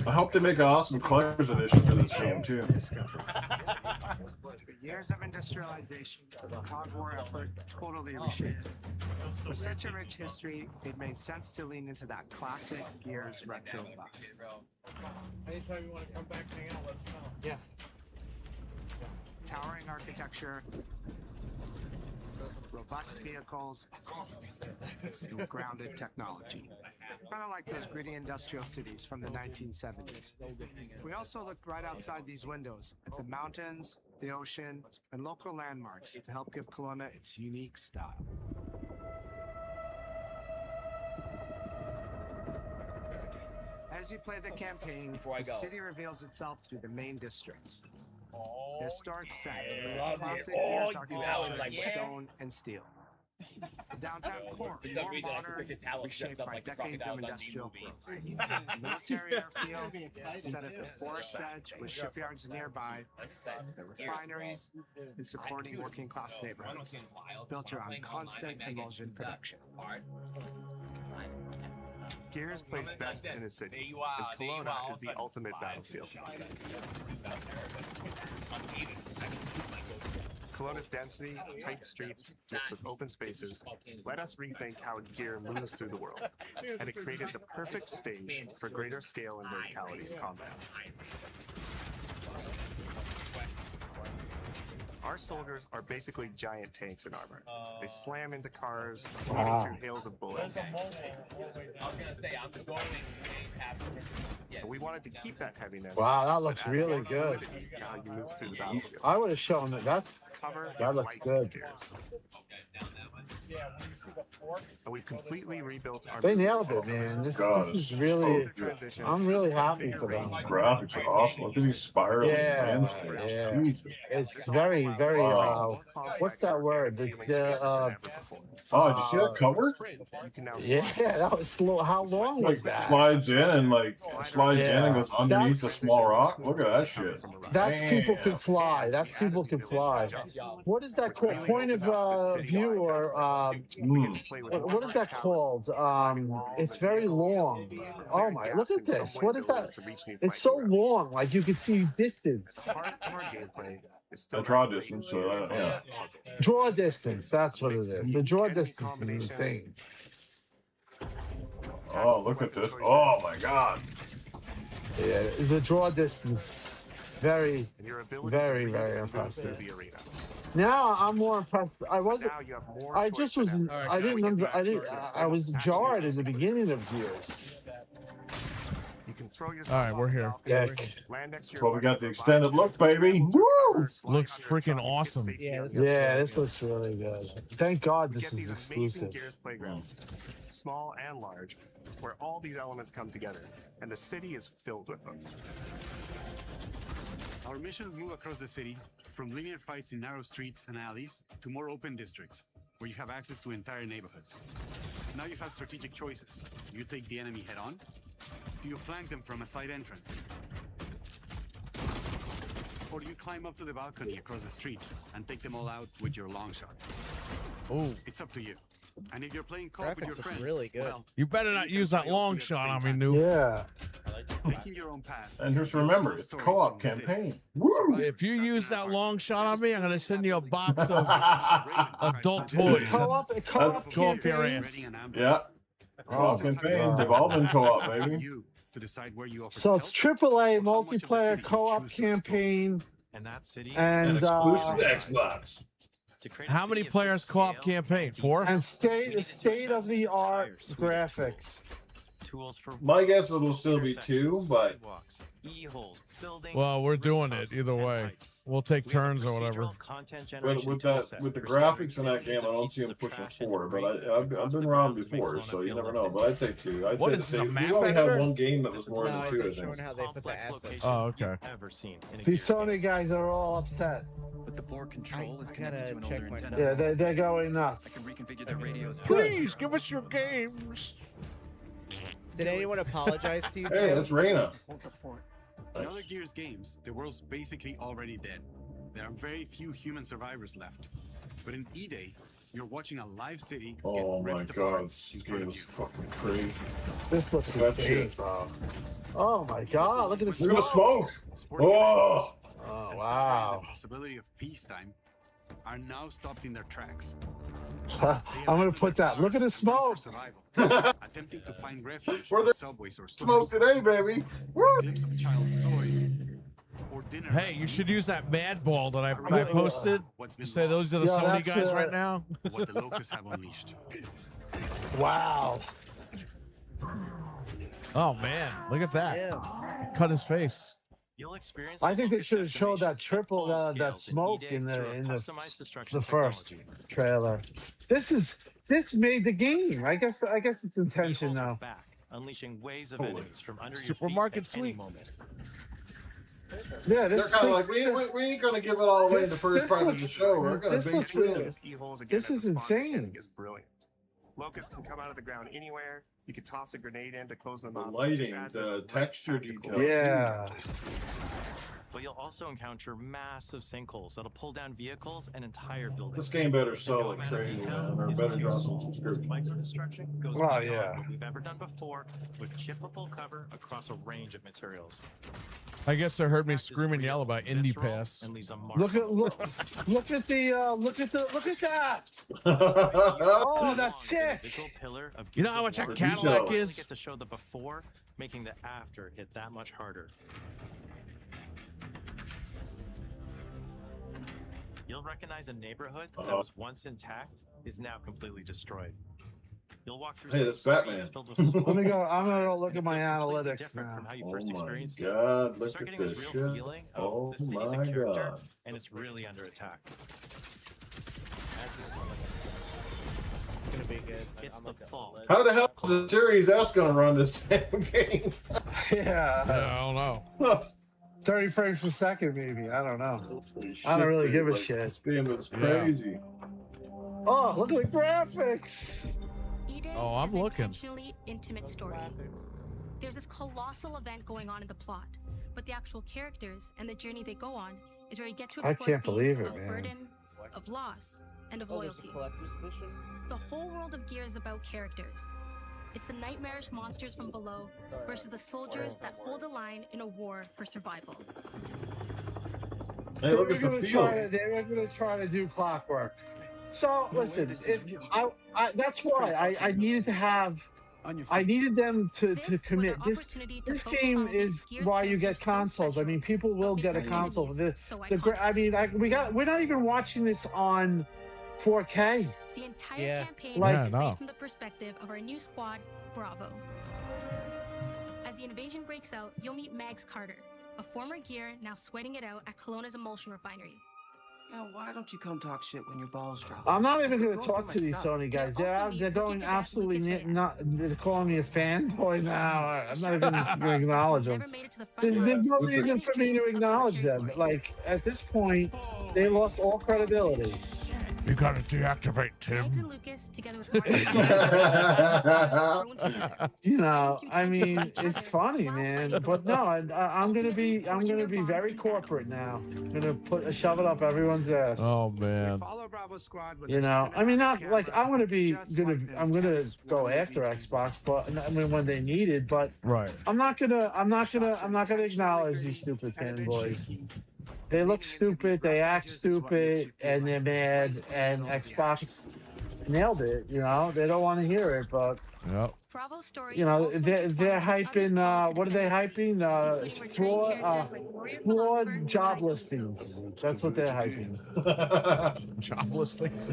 I hope they make an awesome collector's edition for this game too. For years of industrialization, the Cod War effort totally reshaped it. With such a rich history, it made sense to lean into that classic Gears retro vibe. Anytime you want to come back and hang out, let us know. Yeah. Towering architecture, robust vehicles, and grounded technology. Kind of like those gritty industrial cities from the 1970s. We also looked right outside these windows at the mountains, the ocean, and local landmarks to help give Kelowna its unique style. As you play the campaign, the city reveals itself through the main districts. The historic set with its classic Gears architecture in stone and steel. The downtown core, more modern, reshaped by decades of industrial growth. The military airfield, set at the forest edge with shipyards nearby, the refineries, and supporting working class neighborhoods, built around constant emulsion production. Gears plays best in a city, and Kelowna is the ultimate battlefield. Kelowna's density, tight streets, mixed with open spaces, let us rethink how gear moves through the world, and it created the perfect stage for greater scale and verticality in combat. Our soldiers are basically giant tanks in armor. They slam into cars, running through hails of bullets. I was gonna say, I'm going past. And we wanted to keep that heaviness. Wow, that looks but add really more good. fluidity to how you move through the battlefield. I would have shown that. That looks good. And we've completely rebuilt our. They nailed it, man. This is really. I'm really happy for them. Graphics are awesome. Look at these spiraling landscapes. Yeah. Jesus. It's very, very. What's that word? Oh, did you see that cover? Yeah, that was slow. How long was that? Slides in and slides in and goes underneath the small rock. Look at that shit. That's Man. people can fly. That's people can fly. What is that called? Point of view or what is that called? It's very long. Oh my! Look at this. What is that? It's so long. Like you can see distance. A draw distance. So yeah. Draw distance. That's what it is. The draw distance is insane. Oh, look at this. Oh my God. Yeah, the draw distance. Very, very, very impressive. Now I'm more impressed. I wasn't. I just was. I didn't. I was jarred in the beginning of Gears. You can throw All right, we're here. Well, we got the extended look, baby. Woo! Looks freaking awesome. Yeah, this looks really good. Thank God this is exclusive. Gears playgrounds, small and large, where all these elements come together, and the city is filled with them. Our missions move across the city, from linear fights in narrow streets and alleys to more open districts, where you have access to entire neighborhoods. Now you have strategic choices. Do you take the enemy head on? Do you flank them from a side entrance? Or do you climb up to the balcony across the street and take them all out with your long shot? Oh, it's up to you. And if you're playing co-op with your friends, really good. well, you better not use that long shot on me, Newf. Yeah. taking your own path. And just remember, it's a co-op campaign. Woo! If you use that long shot on me, I'm gonna send you a box of adult toys. Co-op Go up your campaign. ass. Yeah. Co-op campaign. They've all been co-op, baby. To decide where you offer So it's AAA multiplayer co-op campaign. And that city And exclusive to Xbox. How many players co-op campaign? 4? And state of the art graphics. Tools for My guess it'll still be 2, but Well, we're doing it either way. We'll take turns or whatever. with the graphics in that game, I don't see them pushing 4. But I've been around before, so you never know. But I'd say 2. I'd What say is it, a we only map had editor? one game that was more than 2. I think. How they put the assets. Oh, okay. These Sony guys are all upset. But the board control is I connected gotta to an check older my antenna. Yeah, they're going nuts. I can reconfigure their radios. Please give us your games. Did anyone apologize to you? Hey, Joe? that's Reyna. In other Gears games, the world's basically already dead. There are very few human survivors left. But in E-Day, you're watching a live city get Oh my ripped apart god, this in front game of is you. fucking crazy. This looks That insane, shit. bro. Oh my god, look at this. Look at the smoke. Sporting Oh. events Oh that wow. celebrate the possibility of peacetime are now stopped in their tracks. I'm gonna put that. Look at the smoke. Attempting to find refuge Where in the subways or Smoke stores. today, baby. Woo! A glimpse of a child's story. Or dinner. Hey, you should use that mad ball that I posted. You say those are the Yeah, Sony that's, guys right now? What the locusts have unleashed. Wow. Oh man, look at that. Cut his face. You'll experience I think they should have showed that triple that smoke in the first trailer. This made the game. I guess it's intention now. back, unleashing waves of enemies from under your Supermarket feet at any sweep. moment. Yeah, They're kind of like, we ain't gonna give it all away in the first part of the show. We're gonna this bait looks you in. really. E-holes again This at is the spawn insane. mechanic is brilliant. Locusts can come out of the ground anywhere. You can toss a grenade in to close them The up. It just lighting, adds the this great texture tactical detail. Yeah. But you'll also encounter massive sinkholes that'll pull down vehicles and entire buildings. This game better The sell no like amount of crazy, detail man, or is better too draw some small. This subscriptions. micro-destruction goes Oh, beyond yeah. what we've ever done before with chippable cover across a range of materials. I guess they heard me scream and yell about Indie Pass. And leaves a mark. Look at that. Oh, that's sick. Visual pillar of You know Gears how of much that War. Cadillac You only is? get to show the before, making the after hit that much harder. You'll recognize a neighborhood that was once intact is now completely destroyed. You'll walk through Hey, some that's streets Batman. filled with Let me smoke. go. I'm gonna go look at my It feels completely analytics different now. from how you Oh first my experienced it. god, You look start at getting this this real shit. feeling of Oh the city's a my character, god. and it's really under attack. It's gonna be good. It's the fall. How the hell is the Series S gonna run this damn game? Yeah. I don't know. 30 frames per second, maybe. I don't know. Holy I don't shit, really dude, give a like, shit. This game is crazy. Oh, look at the graphics. E-Day Oh, I'm is an looking. intentionally intimate story. There's this colossal event going on in the plot, but the actual characters and the journey they go on is where you get to I explore can't themes believe it, of man. burden, of loss, and of Oh, there's a loyalty. collector's edition? The whole world of Gears is about characters. It's the nightmarish monsters from below versus the soldiers that hold the line in a war for survival. Hey, look at the field. They were gonna try to do Clockwork. So listen, if that's why I needed to have. I needed them to commit. This game is why you get consoles. I mean, people will get a console for this. We're not even watching this on 4K. The entire campaign Like- is Yeah, played no. from the perspective of our new squad, Bravo. As the invasion breaks out, you'll meet Mags Carter, a former Gear now sweating it out at Kelowna's emulsion refinery. Now, why don't you come talk shit when your balls drop? I'm not even going Go to through talk my to these stuff. Sony guys. Also They're meet they're Ricky going Dad, absolutely Lucas not. They're calling me a fanboy now. I'm not even going to acknowledge them. There's no reason for me to acknowledge them. Like at this point, they lost all credibility. You gotta deactivate, Tim. Megs and Lucas, together with You know, I mean, it's funny, man. But no, I'm gonna be very corporate now. I'm gonna shove it up everyone's ass. Oh man. Follow Bravo Squad with You their know, I mean, not cinematic like I'm gonna be cameras, just like I'm gonna intense go war after movies Xbox, but I mean when they need it. But Right. I'm not gonna acknowledge these stupid fanboys. They look stupid, they act stupid, and they're mad. And Xbox nailed it. You know, they don't want to hear it, but Yep. Bravo story. you know they're hyping. What are they hyping? Flawed job listings. That's what they're hyping. Job listings.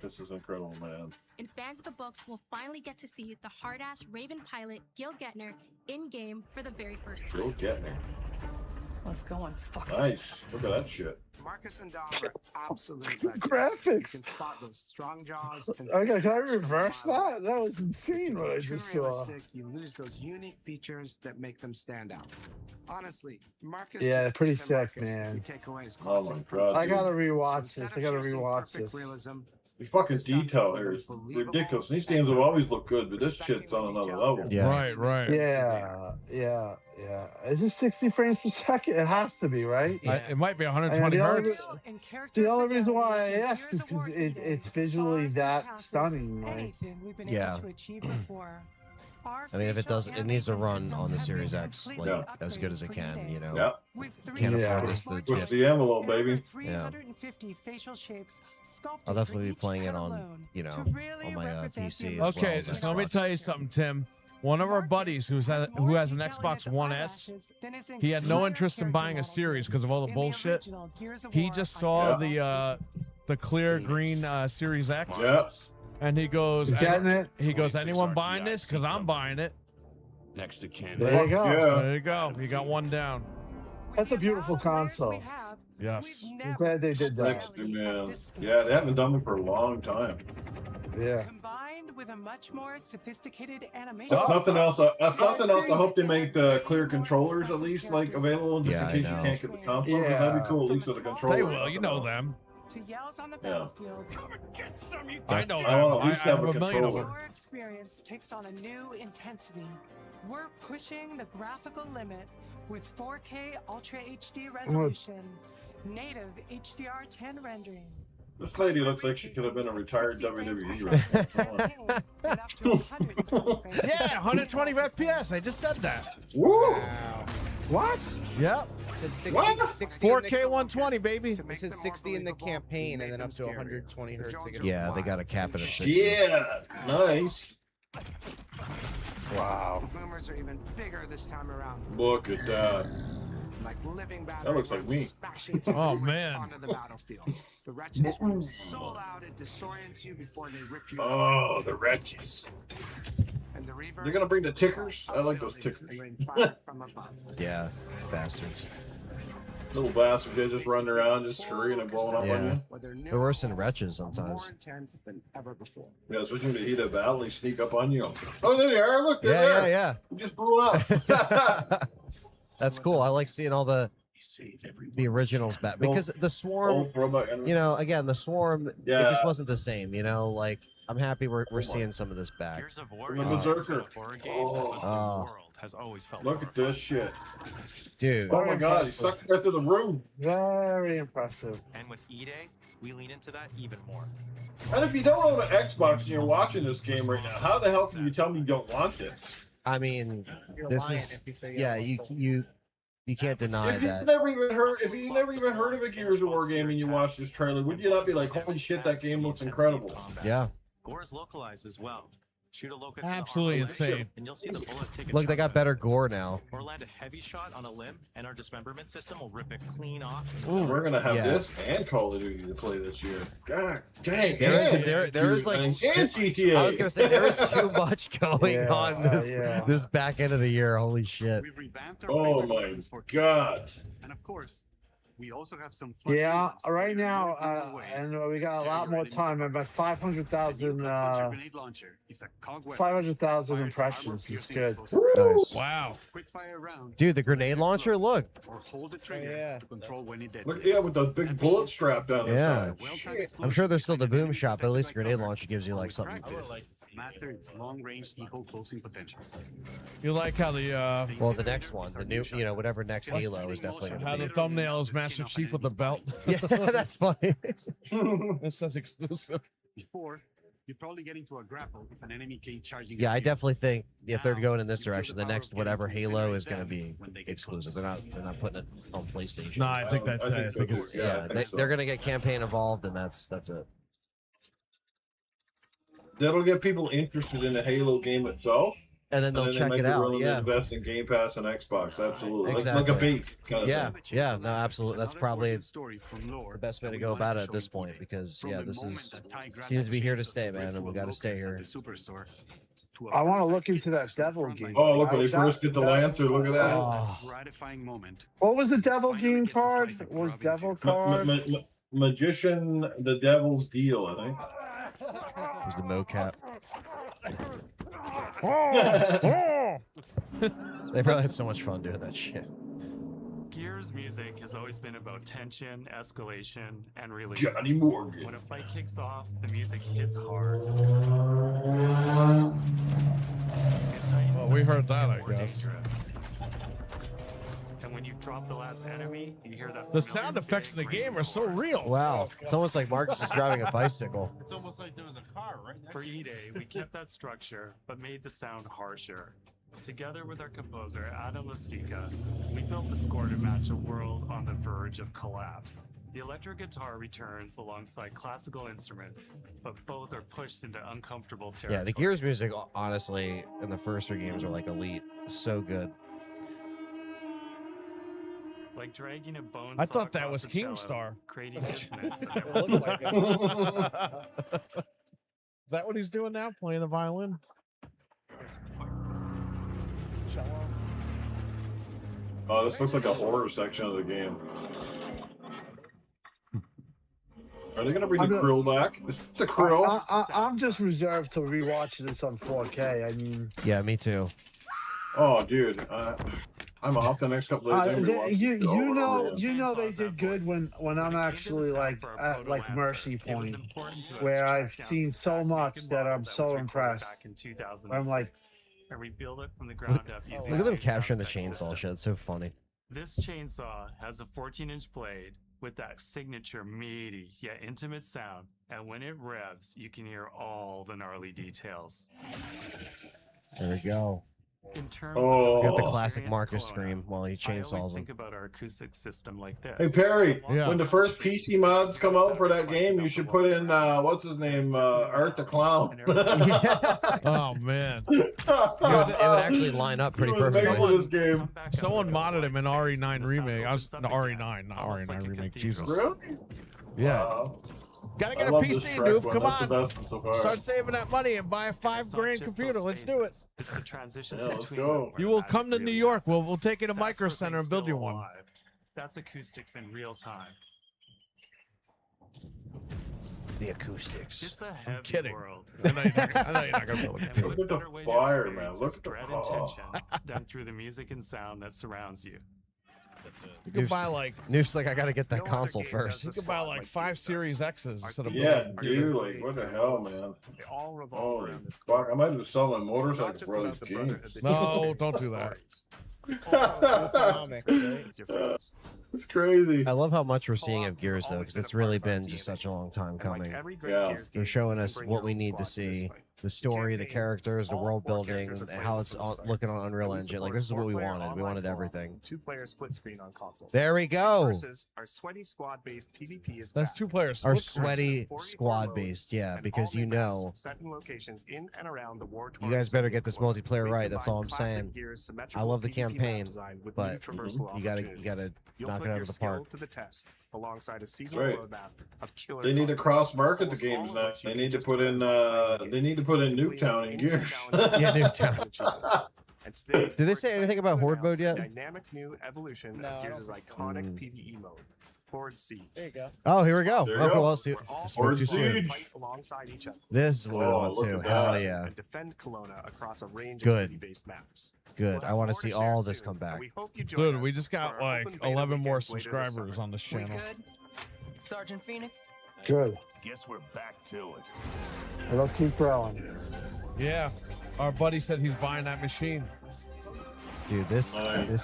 This is incredible, man. And fans of the books will finally get to see the hard-ass Raven pilot Gil Gettner in-game for the very first time. Gil Gettner. Let's go on. Nice. Look at that shit. Marcus and Dom are absolute legends. Graphics. You can spot those strong jaws. And Okay, can I reverse that? That was insane what I too just saw. realistic, you lose those unique features that make them stand out. Honestly, Marcus. Yeah, just pretty isn't sick, Marcus. man. You take away his Oh classic my approach. god. I gotta dude. rewatch So this. I instead gotta of chasing rewatch perfect this. realism, The fucking detail here is ridiculous. These games have always looked good, but this shit's on another level. Yeah. Right. Yeah. Is this 60 frames per second? It has to be, right? It might be And 120 hertz. The only reason why I ask is because it's visually that stunning. Like, Anything we've been Yeah. able to achieve before. I mean, if it does, it needs to run on the Series X like Yeah. as good as it can. You know. Yeah. Can't Yeah. afford this to Push dip. the envelope, baby. 350 facial shapes sculpted I'll definitely for be each playing it head on, alone you know, to really on my represent PC. the As Okay, well as so let me Xbox. tell you something, Tim. One of our buddies who has an Xbox One S, he had no interest in buying a series because of all the bullshit. He just saw the clear green Series X, Yeah. and he goes, He's getting it. he goes, anyone buying this? Because I'm buying it. Next to Canada. There you go. Yeah. There you go. He got one down. That's a beautiful console. Yes. I'm glad they did that. Next to man. Yeah, they haven't done it for a long time. Yeah. Combined with a much more sophisticated animation. If nothing else, I hope they make the clear controllers at least like available just Yeah, in I case you know. can't get the console. Because that'd be cool at least with a controller. They will. You know them. To yells on the Yeah. battlefield. I know I want them. at least I have have a a million of controller. them. Your experience takes on a new intensity. We're pushing the graphical limit with 4K Ultra HD resolution, native HDR10 rendering. This lady looks like she could have been a retired WWE wrestler. and up to 120 frames per Yeah, second. 120 FPS. I just said that. Woo! What? Yep. Said 60, What? 60 in the- 4K 120, baby. They said 60 in the campaign and then up to 120 hertz. again. Yeah, they got to cap it at 60. Yeah, nice. Wow. The boomers are even bigger this time around. Look at that. Like living That looks like me. smashing Oh, through man. onto the battlefield. The wretches scream so loud it disorients you before they rip you. Oh, the wretches. And the reverse. They're gonna bring the tickers. I like those buildings tickers. and rain fire from above. Yeah, bastards. Little bastards, they just running around, just scurrying and blowing up on Yeah. you. Whether new They're worse than or wretches old, sometimes. More intense than ever before. Yeah, switching to heat of battle, they sneak up on you. Oh, there they are! Look, they're there. Yeah. We just blew up. That's cool. I like seeing all the originals back because the Swarm, Old throwback enemy. you know, again, the Swarm, it Yeah. just wasn't the same, you know, like I'm happy we're seeing some of this back. Gears of War The is a Berserker. horror game Oh. that the Oh. world has always felt Look at this shit. Dude. Oh my god, he sucked right through the room. Very impressive. And with E-Day, we lean into that even more. And if you don't own an Xbox and you're watching this game right now, how the hell can you tell me you don't want this? I mean, You're this lying is if you say you yeah, don't you want them. you can't deny If you've that. never even heard of a Gears of War game and you watch this trailer, would you not be like, holy shit, that game looks incredible? Yeah. Gore is localized as well. Shoot a locust in the Absolutely arm, insane. and you'll see the bullet take a Look, they chunk got out. better gore now. Or land a heavy shot on a limb, and our dismemberment system will rip it clean off. We're gonna have Yeah. this and Call of Duty to play this year. God dang. There is and there is like and GTA. I was gonna say there is too much going Yeah, on this yeah. this back end of the year. Holy shit. We've revamped our Oh favorite my weapons for god. and of course, We also have some fun Yeah, moves right in now, more ways. and we got a lot more time. I'm at 500,000. Grenade launcher is a cog weapon. 500,000 impressions. It's good. Nice. Wow. Quick fire round. Dude, the grenade launcher, look. Or hold the trigger to control when it detonates. Look, yeah, with the big bullet strap down the Yeah. side. I'm sure there's still the boom shot, but at least the grenade launcher gives you like something. Master its long-range eco closing potential. You like how the Well, the next one, the new, you know, whatever next Halo is definitely gonna how be. the thumbnail is Master Chief with the belt. Yeah, that's funny. It says exclusive. Before, you're probably getting to a grapple if an enemy came charging. Yeah, I definitely think if they're going in this direction, the next whatever Halo is going to be exclusive. They're not putting it on PlayStation. No, I think that's it. I think it's Yeah, they're going to get campaign involved, and that's it. That'll get people interested in the Halo game itself. And then they'll check it out. Yeah, invest in Game Pass and Xbox. Absolutely, exactly. like a bait. Kind of yeah, thing. yeah, no, absolutely. That's probably the best way to go about it at this point, because yeah, this seems to be here to stay, man, and we got to stay here. I want to look into that devil game. Oh, look, when they first get the Lancer, look at that. Oh. Gratifying moment. What was the devil game card? Was devil card? Magician, the Devil's Deal, I think. There's the mocap. They probably had so much fun doing that shit. Gears music has always been about tension, escalation, and release. Johnny Morgan. When a fight kicks off, the music hits hard. Well, we heard that, I guess. And when you drop the last enemy, you hear that. The sound effects in the game are so real. Wow, it's almost like Marcus is driving a bicycle. It's almost like there was a car right next For to E-Day, we kept that structure, but made the sound harsher. Together with our composer, Adam Lastica, we built the score to match a world on the verge of collapse. The electric guitar returns alongside classical instruments, but both are pushed into uncomfortable territory. Yeah, the Gears music, honestly, in the first 3 games are like elite. So good. Like dragging a bone. I thought that was Keemstar. Creating dissonance. Is that what he's doing now? Playing the violin? Oh, this looks like a horror section of the game. Are they gonna bring the Krill back? Is this the Krill? I'm just reserved to rewatch this on 4K. I mean, yeah, me too. Oh, dude, I'm off the next couple of days. you know they did good when I'm actually like at like Mercy Point, where I've seen so much that I'm so impressed. I'm like, and rebuild it from the ground up using Look at them capturing the chainsaw shit. It's so funny. This chainsaw has a 14-inch blade with that signature meaty yet intimate sound, and when it revs, you can hear all the gnarly details. There we go. In terms We of got the classic Marcus scream while he I always chainsaws him. think about our acoustic system like this. Hey Perry, Yeah. when the first PC mods come out for that game, you should put in what's his name, Art the Clown. Oh man, It would actually line up pretty perfectly. This game. Someone modded him in RE9 remake. I was no, RE9, not RE9 remake. Jesus. Really? Yeah. Wow. Gotta I get a love this PC, Shrek Newf. one. Come That's on. the best one so far. Start saving that money and buy a It's not $5,000 just computer. those Let's do it. spaces, It's the transitions Yeah, let's between go. them where You will magic come to really New York. We'll happens. take you to That's where Micro Center things and build feel you one. alive. That's acoustics in real time. The acoustics. It's a heavy kidding. world. I know you're not gonna build a And computer. what Look at the better way to fire, experience man. this Look at the- dread oh. and tension than through the music and sound that surrounds you. You could buy like Noof's like, I gotta get that console first. you could buy like 5 Series X's instead of Yeah, building a dude, computer. like what the hell, man? They all revolve Holy around this fuck! I might have sold my It's motorcycle not just for all about these the brotherhood games. that No, unites don't the do that. stories. It's also economic, right? It's your friends. It's crazy. I love how much we're seeing of Gears though, because it's really been just such a long time coming. Yeah. They're showing us what we need to see. The story, the characters, the world building, and how it's looking on Unreal Engine. Like, this is what we wanted. We wanted everything. 2-player split screen on console. There we go. Versus our sweaty squad-based PvP is That's back. 2 players. Our split screen. sweaty squad based, yeah, And because all you new maps know set in locations in and around the war you guys better get this multiplayer right. That's all I'm saying. I love the campaign, but you gotta knock it out of the park. To the test, alongside a seasonal Right. roadmap of killer They need to content. cross market the Almost all games of now. which you They can need to just put in Nuketown in Gears. Yeah, Newtown. And today, Did they we're say excited anything about to Horde announce mode yet? a dynamic new evolution No, of I Gears' don't iconic PvE mode. poured seed. There you go. Oh, here we go. There you Okay, go. well, see, I spoke too soon. Fight alongside each other. This is what I want look to. at Hell that. yeah. And defend Kelowna across a range Good. of city-based maps. Good. I want to see all this come back. We hope you join Dude, us we just for got our like open beta 11 more weekends later this subscribers summer. on this We channel. good? Sergeant Phoenix? Good. Guess we're back to it. It'll keep growing. Yeah. Our buddy said he's buying that machine. Dude, this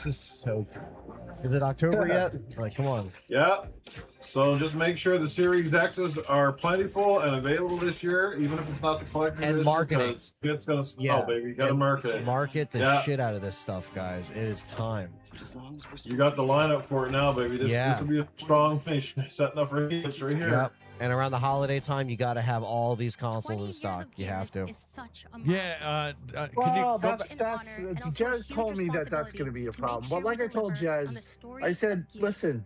is so. Is it October yet? Like, come on. Yeah. So just make sure the Series X's are plentiful and available this year, even if it's not the collector's And edition, marketing. because It's gonna Yeah. oh baby, you gotta And market it. Market the Yeah. shit out of this stuff, guys. It is time. You got the lineup for it now, baby. This will be a strong finish, setting up for it right here. Yep. And around the holiday time, you got to have all these consoles in stock. You have to. Yeah. Can Well, you that's Jared's told me that that's going to be a problem. But like I told Jez, I said, listen,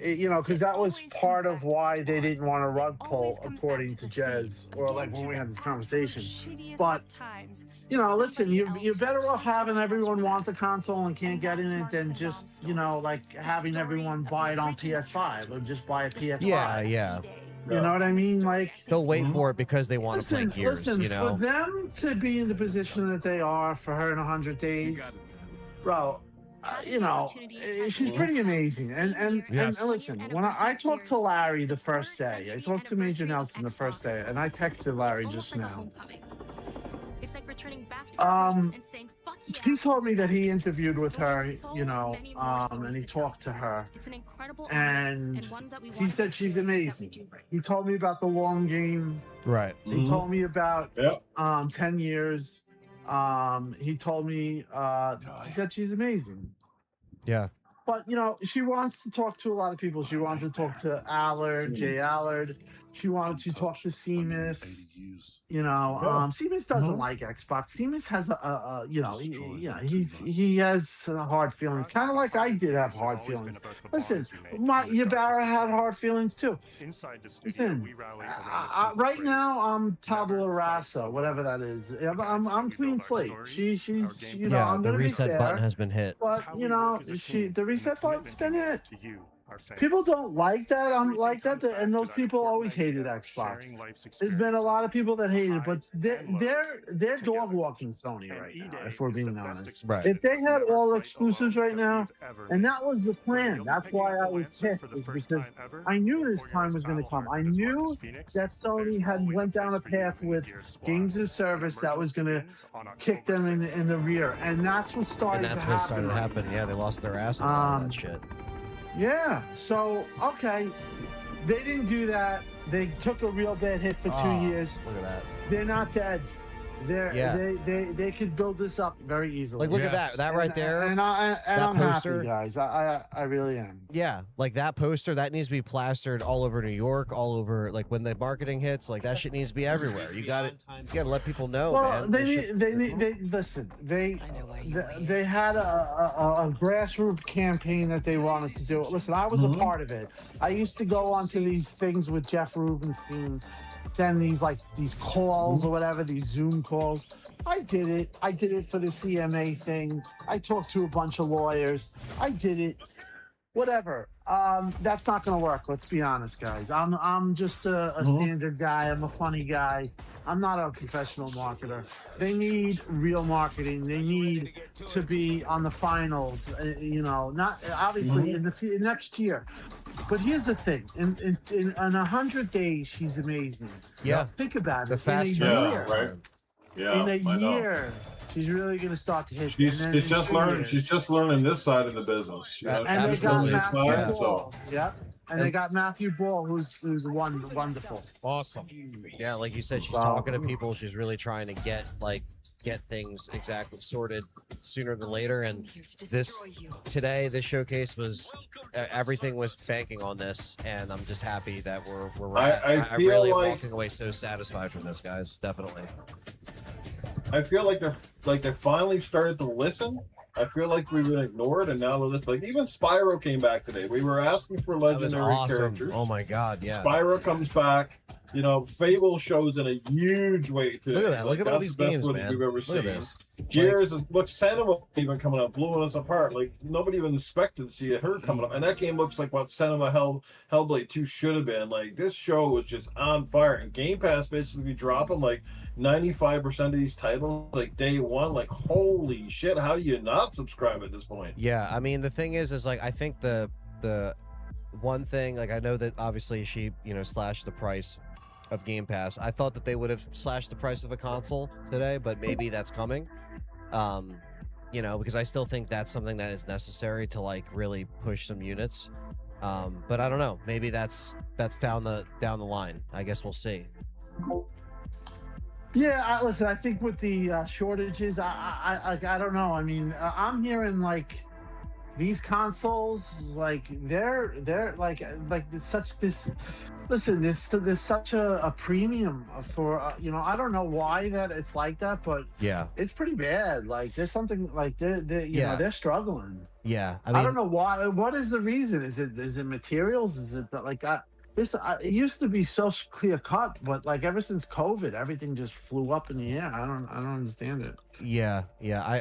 you know, because that was part of why they didn't want to rug pull, according to Jez, or like when we had this conversation. But you know, listen, you're better off having everyone want the console and can't get in it than just, you know, like having everyone buy it on PS5 or just buy a PS5. Yeah, yeah. You know what I mean? Like They'll wait for it because they want to play Gears. Listen, You know. for them to be in the position that they are for her in 100 days, bro. You know, she's pretty amazing. And listen, when I talked to Larry the first day, I talked to Major Nelson the first day, and I texted Larry just now. It's like returning back to our roots and saying, fuck yeah. He told me that he interviewed with her, you know, and he talked to her. It's an incredible and he said she's amazing. He told me about the long game. Right. He told me about 10 years. He told me he said she's amazing. Yeah. But, you know, she wants to talk to a lot of people. She wants to talk to Allard, Jay Allard. She wanted to talk to Seamus. You know, Seamus doesn't like Xbox. Seamus has you know, he has hard feelings, kind of like I did have hard feelings. Listen, Ybarra had hard feelings too. Listen, right now I'm tabula rasa, whatever that is. I'm clean slate. She's you know, I'm the gonna reset be fair, button has been hit. but you know, the reset button's been hit. People don't like that. I'm like that, and those people always hated Xbox. There's been a lot of people that hate it, but they're dog walking Sony right now, if we're being honest. Right. If they had all exclusives right now, and that was the plan. That's why I was pissed, is because I knew this time was going to come. I knew that Sony had went down a path with games as service that was going to kick them in the rear, and that's what started. And that's to what happen started right happening. Yeah, they lost their ass on all that shit. Yeah, so okay, they didn't do that. They took a real bad hit for 2 years. Look at that. They're not dead. They could build this up very easily. Like, look at that right there. And I'm poster. happy, guys. I really am. Yeah, like that poster that needs to be plastered all over New York, all over. Like when the marketing hits, like that shit needs to be everywhere. You got it. You got to let people know. Well, man. they listen. They had a grassroots campaign that they wanted to do. Listen, I was a part of it. I used to go onto these things with Jeff Rubenstein, send these calls or whatever, these Zoom calls. I did it. I did it for the CMA thing. I talked to a bunch of lawyers. I did it. Whatever. That's not going to work. Let's be honest, guys. I'm just a standard guy. I'm a funny guy. I'm not a professional marketer. They need real marketing. They need to be on the finals. You know, not obviously in the next year. But here's the thing: in 100 days, she's amazing. Yeah. Think about it. The faster, in a year, right? Yeah, in a I know. year, she's really going to start to hit. She's just learning. She's just learning this side of the business. You know, And they got Matthew side, Ball. Yep. And they got Matthew Ball, who's wonderful. Awesome. Yeah, like you said, she's talking to people. She's really trying to get things exactly sorted sooner than later. And this showcase was everything was banking on this, and I'm just happy that we're I I'm feel really like- walking away so satisfied from this, guys. Definitely. I feel like they finally started to listen. I feel like we were ignored, and now they're like even Spyro came back today. We were asking for That was legendary awesome. characters. Oh my god, yeah. Spyro comes back. You know, Fable shows in a huge way too. Look at that! Like, Look at all that's these the best games, footage man. we've ever Look seen. at this. Gears is look, Cinema even coming up, blowing us apart. Like nobody even expected to see her coming up, and that game looks like what Cinema Hellblade 2 should have been. Like this show was just on fire, and Game Pass basically dropping like 95% of these titles like day one. Like holy shit, how do you not subscribe at this point? Yeah, I mean the thing is like I think the one thing, like I know that obviously she slashed the price of Game Pass. I thought that they would have slashed the price of a console today, but maybe that's coming. Because I still think that's something that is necessary to like really push some units. But I don't know. Maybe that's down the line. I guess we'll see. Yeah, listen. I think with the shortages, I don't know. I mean, I'm hearing like these consoles, like they're like there's such this. Listen, there's such a premium for I don't know why that it's like that, but yeah, it's pretty bad. Like there's something like they're struggling. Yeah, I don't know why. What is the reason? Is it materials? Is it like it used to be so clear cut, but like ever since COVID, everything just flew up in the air. I don't understand it. Yeah.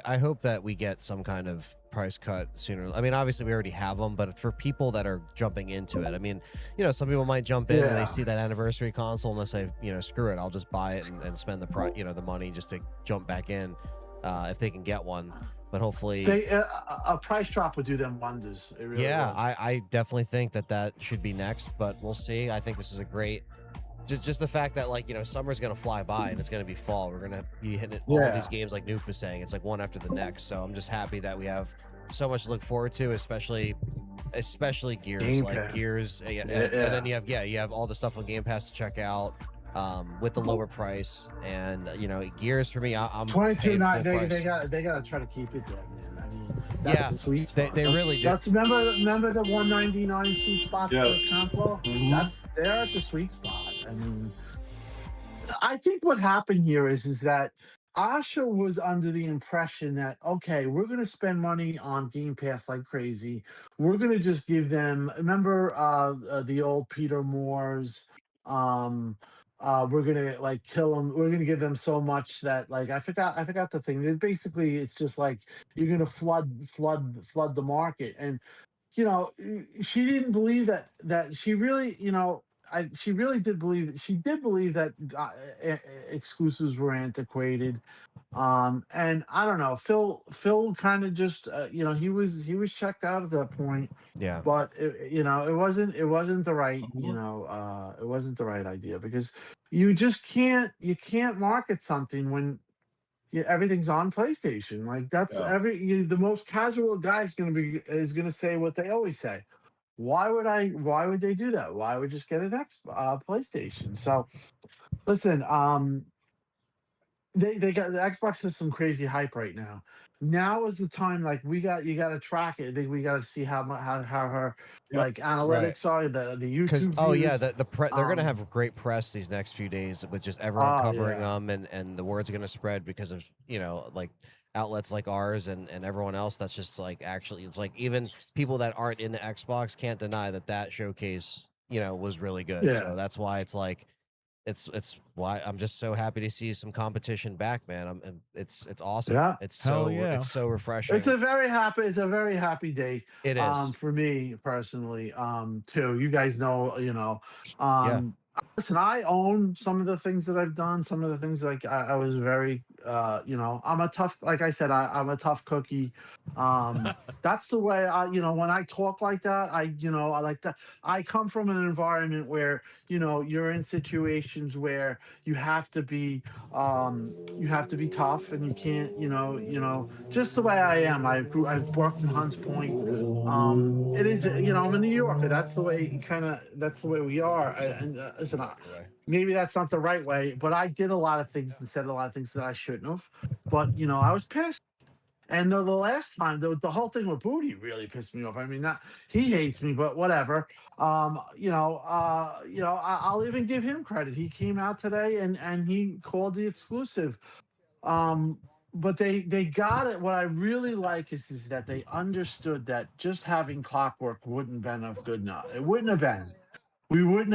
I hope that we get some kind of price cut sooner. I mean, obviously we already have them, but for people that are jumping into it, I mean, some people might jump in and they see that anniversary console and they say, screw it, I'll just buy it and spend the money just to jump back in if they can get one. But hopefully a price drop would do them wonders. It really would. I definitely think that should be next, but we'll see. I think this is a great just the fact that summer's gonna fly by and it's gonna be fall. We're gonna be hitting all of these games like Newf was saying. It's like one after the next. So I'm just happy that we have so much to look forward to, especially Gears. Game like Pass. Gears, and then you have all the stuff on Game Pass to check out. With the lower price, and Gears for me, I'm $22.99. They gotta try to keep it there, man. I mean, that's the sweet spot. They really do. That's remember the $199 sweet spot for this console. They're at the sweet spot. I mean, I think what happened here is that Asha was under the impression that, okay, we're going to spend money on Game Pass like crazy. We're going to just give them, remember the old Peter Moore's, we're gonna like kill them. We're gonna give them so much that like I forgot the thing. Basically, it's just like you're gonna flood the market, and she didn't believe that she really she really did believe that exclusives were antiquated. And I don't know, Phil kind of just he was checked out at that point. Yeah, but it wasn't the right it wasn't the right idea, because you just can't market something when everything's on PlayStation. Like that's the most casual guy is gonna say what they always say. Why would they do that? Why would just get an PlayStation? So listen, they got the Xbox has some crazy hype right now. Now is the time. Like you got to track it. I think we got to see how her like analytics are, the YouTube. Oh yeah, views. they're gonna have great press these next few days with just everyone covering them, and the word's gonna spread because of like outlets like ours and everyone else. That's just like actually, it's like even people that aren't into Xbox can't deny that showcase was really good. Yeah. So that's why it's like. It's why I'm just so happy to see some competition back, man. It's awesome. Yeah. It's so refreshing. It's a very happy day. It is for me personally. Too. You guys know. Listen, I own some of the things that I've done. Some of the things like I was very. I'm a tough. Like I said, I'm a tough cookie. That's the way I. When I talk like that, I like that. I come from an environment where you're in situations where you have to be tough, and you can't just the way I am. I worked in Hunts Point. It is I'm a New Yorker. That's the way that's the way we are. Listen, maybe that's not the right way, but I did a lot of things and said a lot of things that I shouldn't have. But I was pissed. And the last time, the whole thing with Booty really pissed me off. I mean, not he hates me, but whatever. I'll even give him credit. He came out today and he called the exclusive. But they got it. What I really like is that they understood that just having Clockwork wouldn't have been good enough. It wouldn't have been. We would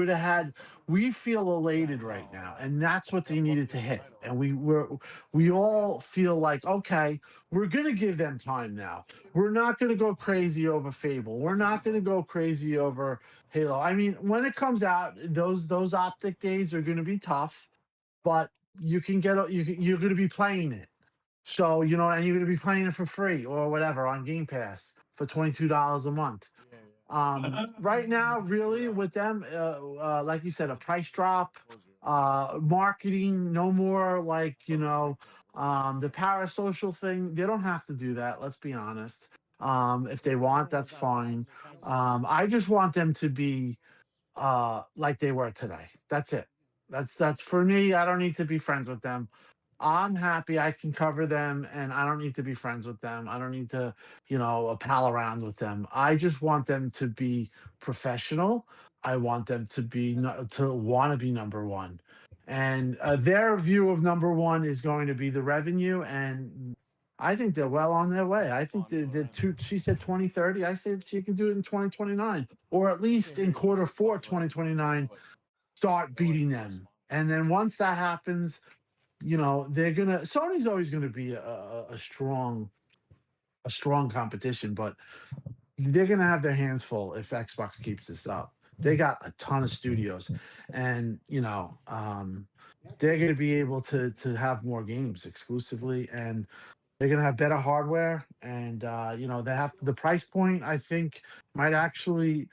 have had. We feel elated right now, and that's what they needed to hit. And we all feel like, okay, we're gonna give them time now. We're not gonna go crazy over Fable. We're not gonna go crazy over Halo. I mean, when it comes out, those optic days are gonna be tough, but you can you're gonna be playing it. So and you're gonna be playing it for free or whatever on Game Pass for $22 a month. Right now, really, with them, like you said, a price drop, marketing, no more like the parasocial thing. They don't have to do that. Let's be honest. If they want, that's fine. I just want them to be like they were today. That's it. That's for me. I don't need to be friends with them. I'm happy I can cover them, and I don't need to be friends with them. I don't need to, pal around with them. I just want them to be professional. I want them to be to want to be number one, and their view of number one is going to be the revenue, and I think they're well on their way. I think the two. She said 2030. I said she can do it in 2029, or at least in quarter four 2029. Start beating them, and then once that happens, they're gonna. Sony's always gonna be a strong competition, but they're gonna have their hands full if Xbox keeps this up. They got a ton of studios, and they're gonna be able to have more games exclusively, and they're gonna have better hardware, and they have the price point. I think might actually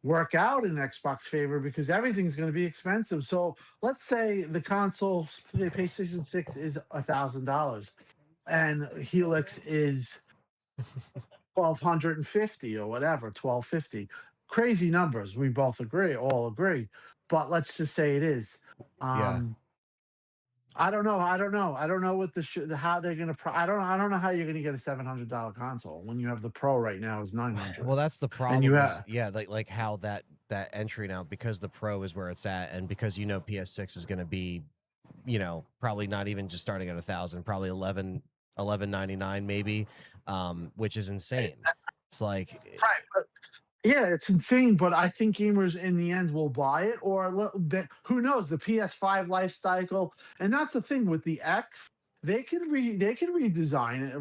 work out in Xbox favor because everything's going to be expensive. So let's say the console, the PlayStation 6 is $1,000 and Helix is 1,250 or whatever, 1,250. Crazy numbers. We both all agree. But let's just say it is. I don't know. I don't know what how they're gonna. I don't know how you're gonna get a $700 console when you have the Pro right now is $900. Well, that's the problem. And you like how that entry now, because the Pro is where it's at, and because PS6 is gonna be, probably not even just starting at 1,000, probably 1199 maybe, which is insane. It's like right. Yeah, it's insane, but I think gamers in the end will buy it, or who knows, the PS5 life cycle. And that's the thing with the X, they can redesign it,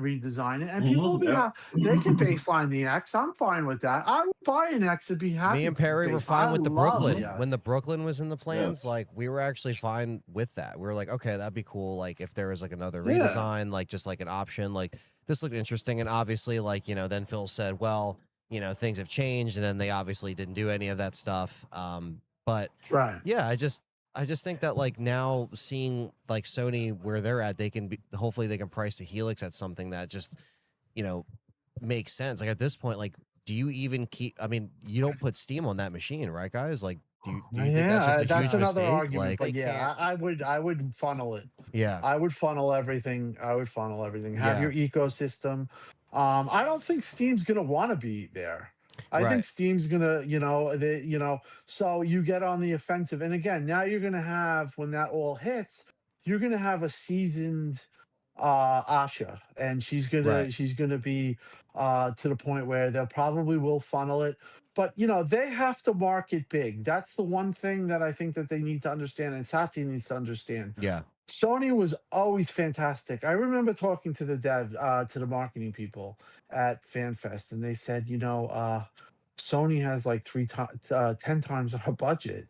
and people will be they can baseline the X. I'm fine with that. I would buy an X and be happy. Me and Perry were fine with the Brooklyn. When the Brooklyn was in the plans, like we were actually fine with that. We were like, okay, that'd be cool. Like if there was like another redesign, like just like an option, like this looked interesting. And obviously, like then Phil said, well, things have changed, and then they obviously didn't do any of that stuff. But yeah, I just think that like now seeing like Sony where they're at, hopefully they can price the Helix at something that just, makes sense. Like at this point, like, do you even keep? I mean, you don't put Steam on that machine, right, guys? Like, do you think that's just a huge another mistake? argument. Like, but yeah, I would funnel it. Yeah, I would funnel everything. Have your ecosystem. I don't think Steam's gonna want to be there. I think Steam's gonna, so you get on the offensive. And again, now you're gonna have, when that all hits, you're gonna have a seasoned Asha, and she's gonna be to the point where they'll probably will funnel it. But they have to market big. That's the one thing that I think that they need to understand, and Satya needs to understand. Yeah. Sony was always fantastic. I remember talking to the to the marketing people at FanFest, and they said, Sony has like 10 times our budget.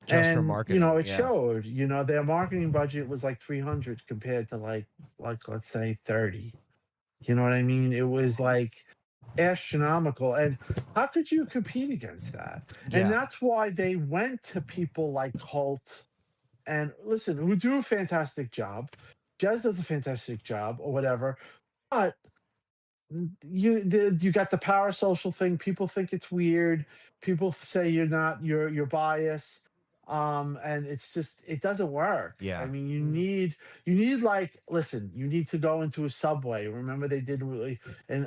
Just for marketing. It showed. Their marketing budget was like 300 compared to like let's say 30. You know what I mean? It was like astronomical. And how could you compete against that? Yeah. And that's why they went to people like Cult. And listen, who do a fantastic job. Jez does a fantastic job, or whatever. But you got the parasocial thing. People think it's weird. People say you're biased. And it's just, it doesn't work. Yeah. I mean, you need like, listen, you need to go into a Subway. Remember they did really,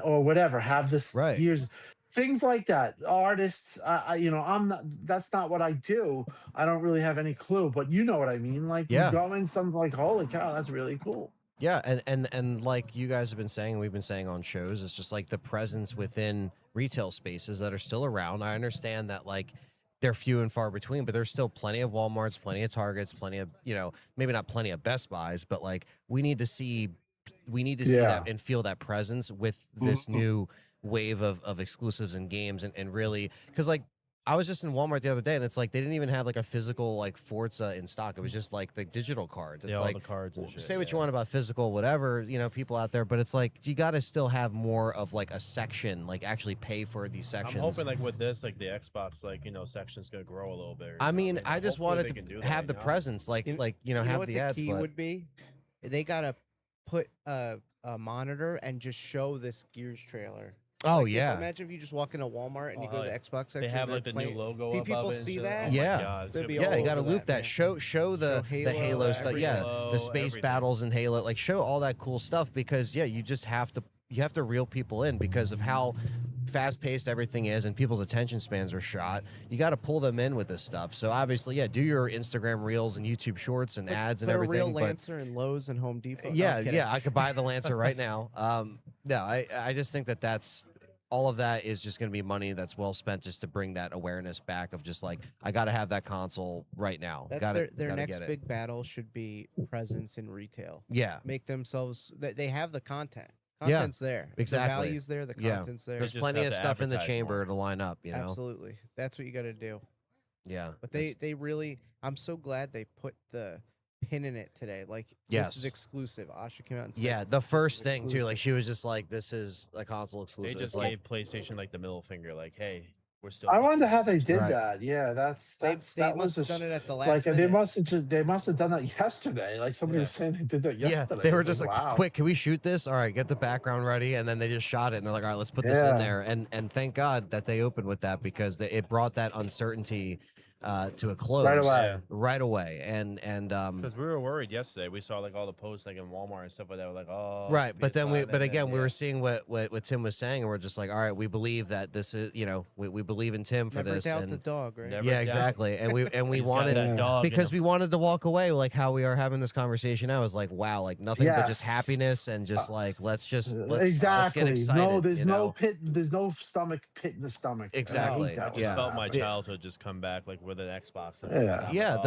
or whatever. Have this years. Things like that. Artists, I'm not. That's not what I do. I don't really have any clue, but you know what I mean. Like, you go in, something like, holy cow, that's really cool. Yeah, and like you guys have been saying, we've been saying on shows, it's just like the presence within retail spaces that are still around. I understand that like they're few and far between, but there's still plenty of Walmarts, plenty of Targets, plenty of, you know, maybe not plenty of Best Buys, but like we need to see that and feel that presence with this new wave of exclusives and games and really, because like I was just in Walmart the other day and it's like they didn't even have like a physical like Forza in stock. It was just like the digital cards. It's all like the cards and shit, say what you want about physical, whatever, you know, people out there, but it's like you got to still have more of like a section, like actually pay for these sections. I'm hoping like with this, like the Xbox, like, you know, section's gonna grow a little bit. I mean, I just wanted to have the presence, like have what the ads. Key But would be, they gotta put a monitor and just show this Gears trailer. Oh, Like, yeah. Imagine if you just walk into Walmart and you go to the Xbox section. They have like the new logo above people it. see and that. shit. Oh my yeah, God, it's gonna be yeah, all you got to over loop that. man. Show the Halo stuff. Yeah, the space everything. battles in Halo. Like show all that cool stuff because you just have to reel people in because of how fast paced everything is and people's attention spans are shot. You got to pull them in with this stuff. So obviously, do your Instagram reels and YouTube shorts and ads and everything. A real Lancer and Lowe's and Home Depot. Yeah, I could buy the Lancer right now. No, I just think that's all of that is just going to be money that's well spent just to bring that awareness back of just like I got to have that console right now. That's their next big battle should be presence in retail. Yeah, make themselves. They have the content. Yeah, Content's there. Exactly. The value's there. The content's there. There's plenty of stuff in the chamber to line up. You know, absolutely. That's what you got to do. Yeah, but they really. I'm so glad they put the pin in it today. Like this is exclusive. Asha came out and said, the first thing too. Like she was just like, "This is a console exclusive." They just gave PlayStation like the middle finger, like, "Hey, we're still." I wonder how they did that. Yeah, they must have done it at the last. Like minute. they must have done that yesterday. Like somebody was saying they did that yesterday. They were just like, wow. "Quick, can we shoot this? All right, get the background ready," and then they just shot it. And they're like, "All right, let's put this in there." And thank God that they opened with that because it brought that uncertainty to a close right away. And because we were worried yesterday, we saw like all the posts like in Walmart and stuff like that. We're like, oh, right, but then we were seeing what Tim was saying, and we're just like, all right, we believe that this is, we believe in Tim for Never this. doubt and the dog, right? Yeah, exactly. And we He's wanted got that dog because in him. we wanted to walk away like how we are having this conversation. I was like, wow, like nothing but just happiness and just like let's get excited. No, there's no pit. There's no stomach pit in the stomach. Exactly. I just felt my childhood just come back like with an Xbox. Yeah.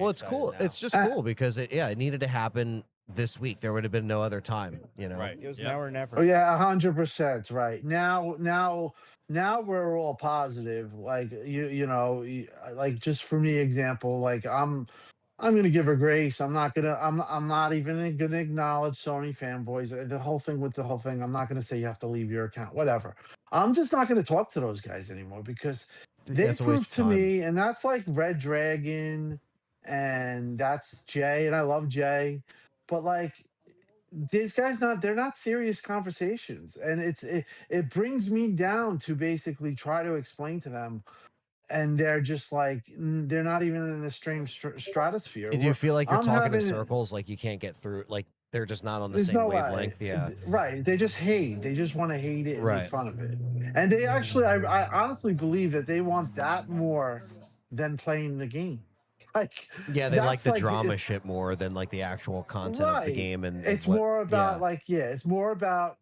It's cool. Now. It's just cool because it needed to happen this week. There would have been no other time, Right. It was now or never. Oh yeah, 100%. Right now we're all positive. Like like just for me, example, like I'm gonna give her grace. I'm not even gonna acknowledge Sony fanboys. The whole thing. I'm not gonna say you have to leave your account. Whatever. I'm just not gonna talk to those guys anymore because they proved to me, and that's like Red Dragon, and that's Jay, and I love Jay, but like these guys they're not serious conversations, and it brings me down to basically try to explain to them, and they're just like they're not even in the same stratosphere. Do you feel like you're talking in circles, like you can't get through, like they're just not on the same wavelength? Yeah, right. They just hate. They just want to hate it and make fun of it. And they actually, I honestly believe that they want that more than playing the game. Like, yeah, they like the drama shit more than like the actual content of the game. And it's more about it's more about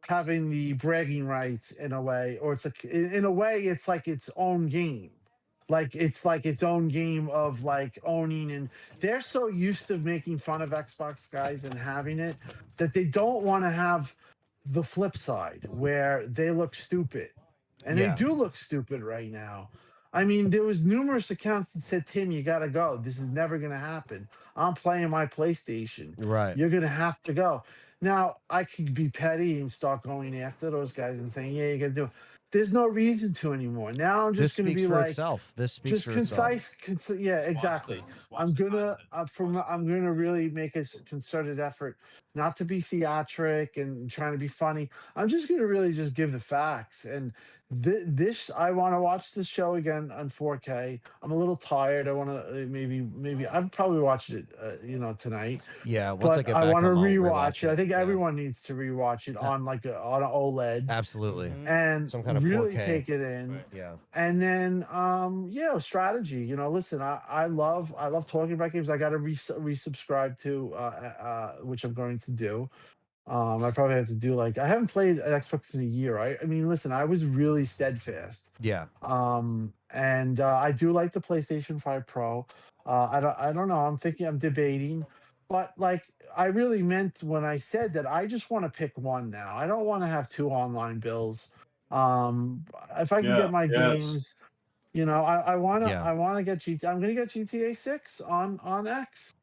having the bragging rights in a way, or it's in a way it's like its own game. Like it's like its own game of like owning, and they're so used to making fun of Xbox guys and having it that they don't want to have the flip side where they look stupid, and they do look stupid right now. I mean, there was numerous accounts that said, "Tim, you got to go. This is never going to happen. I'm playing my PlayStation. Right. You're going to have to go." Now, I could be petty and start going after those guys and saying, "Yeah, you got to do it." There's no reason to anymore. Now I'm just going to be like, itself. This speaks for concise. itself. Yeah, exactly. I'm gonna really make a concerted effort not to be theatric and trying to be funny. I'm just gonna really just give the facts. And this, I want to watch this show again on 4K. I'm a little tired. I want to maybe I've probably watched it, tonight. Yeah, once but I want to rewatch it. I think everyone needs to rewatch it on on an OLED. Absolutely. And some kind of really 4K. take it in. Right. Yeah. And then strategy. Listen, I love talking about games. I got to resubscribe to which I'm going to do. I probably have to do like I haven't played an Xbox in a year. I mean, listen, I was really steadfast. Yeah. And I do like the PlayStation 5 Pro. I don't know. I'm debating, but like I really meant when I said that I just want to pick one now. I don't want to have two online bills. If I can Yeah. get my Yes. games, I wanna Yeah. I wanna get I'm gonna get GTA 6 on X.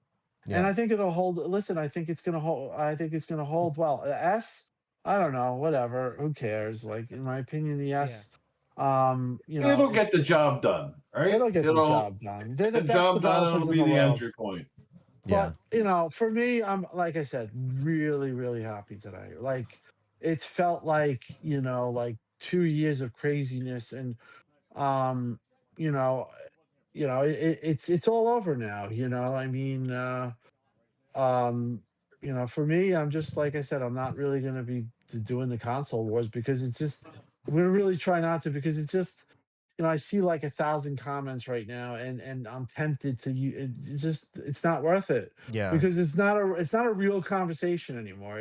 And Yeah. I think it'll hold. Listen, I think it's gonna hold. I think it's gonna hold well. The S, I don't know. Whatever. Who cares? Like in my opinion, the Yeah. S, It'll if get the job done, right? it'll get the It'll job done. They're the get the best job done. It'll developers in be the the world. entry point. Yeah. But for me, I'm like I said, really, really happy today. Like it's felt like like 2 years of craziness, and um, you know, it's all over now. I mean. Um, for me, I'm just like I said, I'm not really going to be doing the console wars because it's just I'm going to really try not to because it's just I see like 1,000 comments right now, and I'm tempted to it's not worth it Yeah. because it's not a real conversation anymore.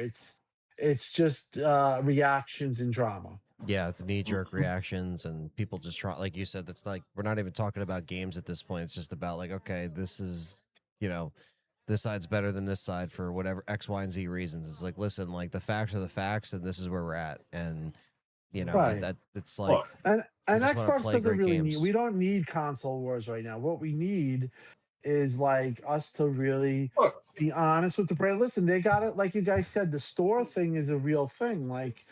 It's just reactions and drama. Yeah, it's knee-jerk reactions and people just try, like you said, that's like we're not even talking about games at this point. It's just about like, okay, this is, this side's better than this side for whatever X, Y, and Z reasons. It's like, listen, like the facts are the facts, and this is where we're at. And Right. that it's like Look, we And just want to Xbox play doesn't great really need. games. We don't need console wars right now. What we need is like us to really look. be honest with the brand. Listen, they got it. Like you guys said, the store thing is a real thing. Like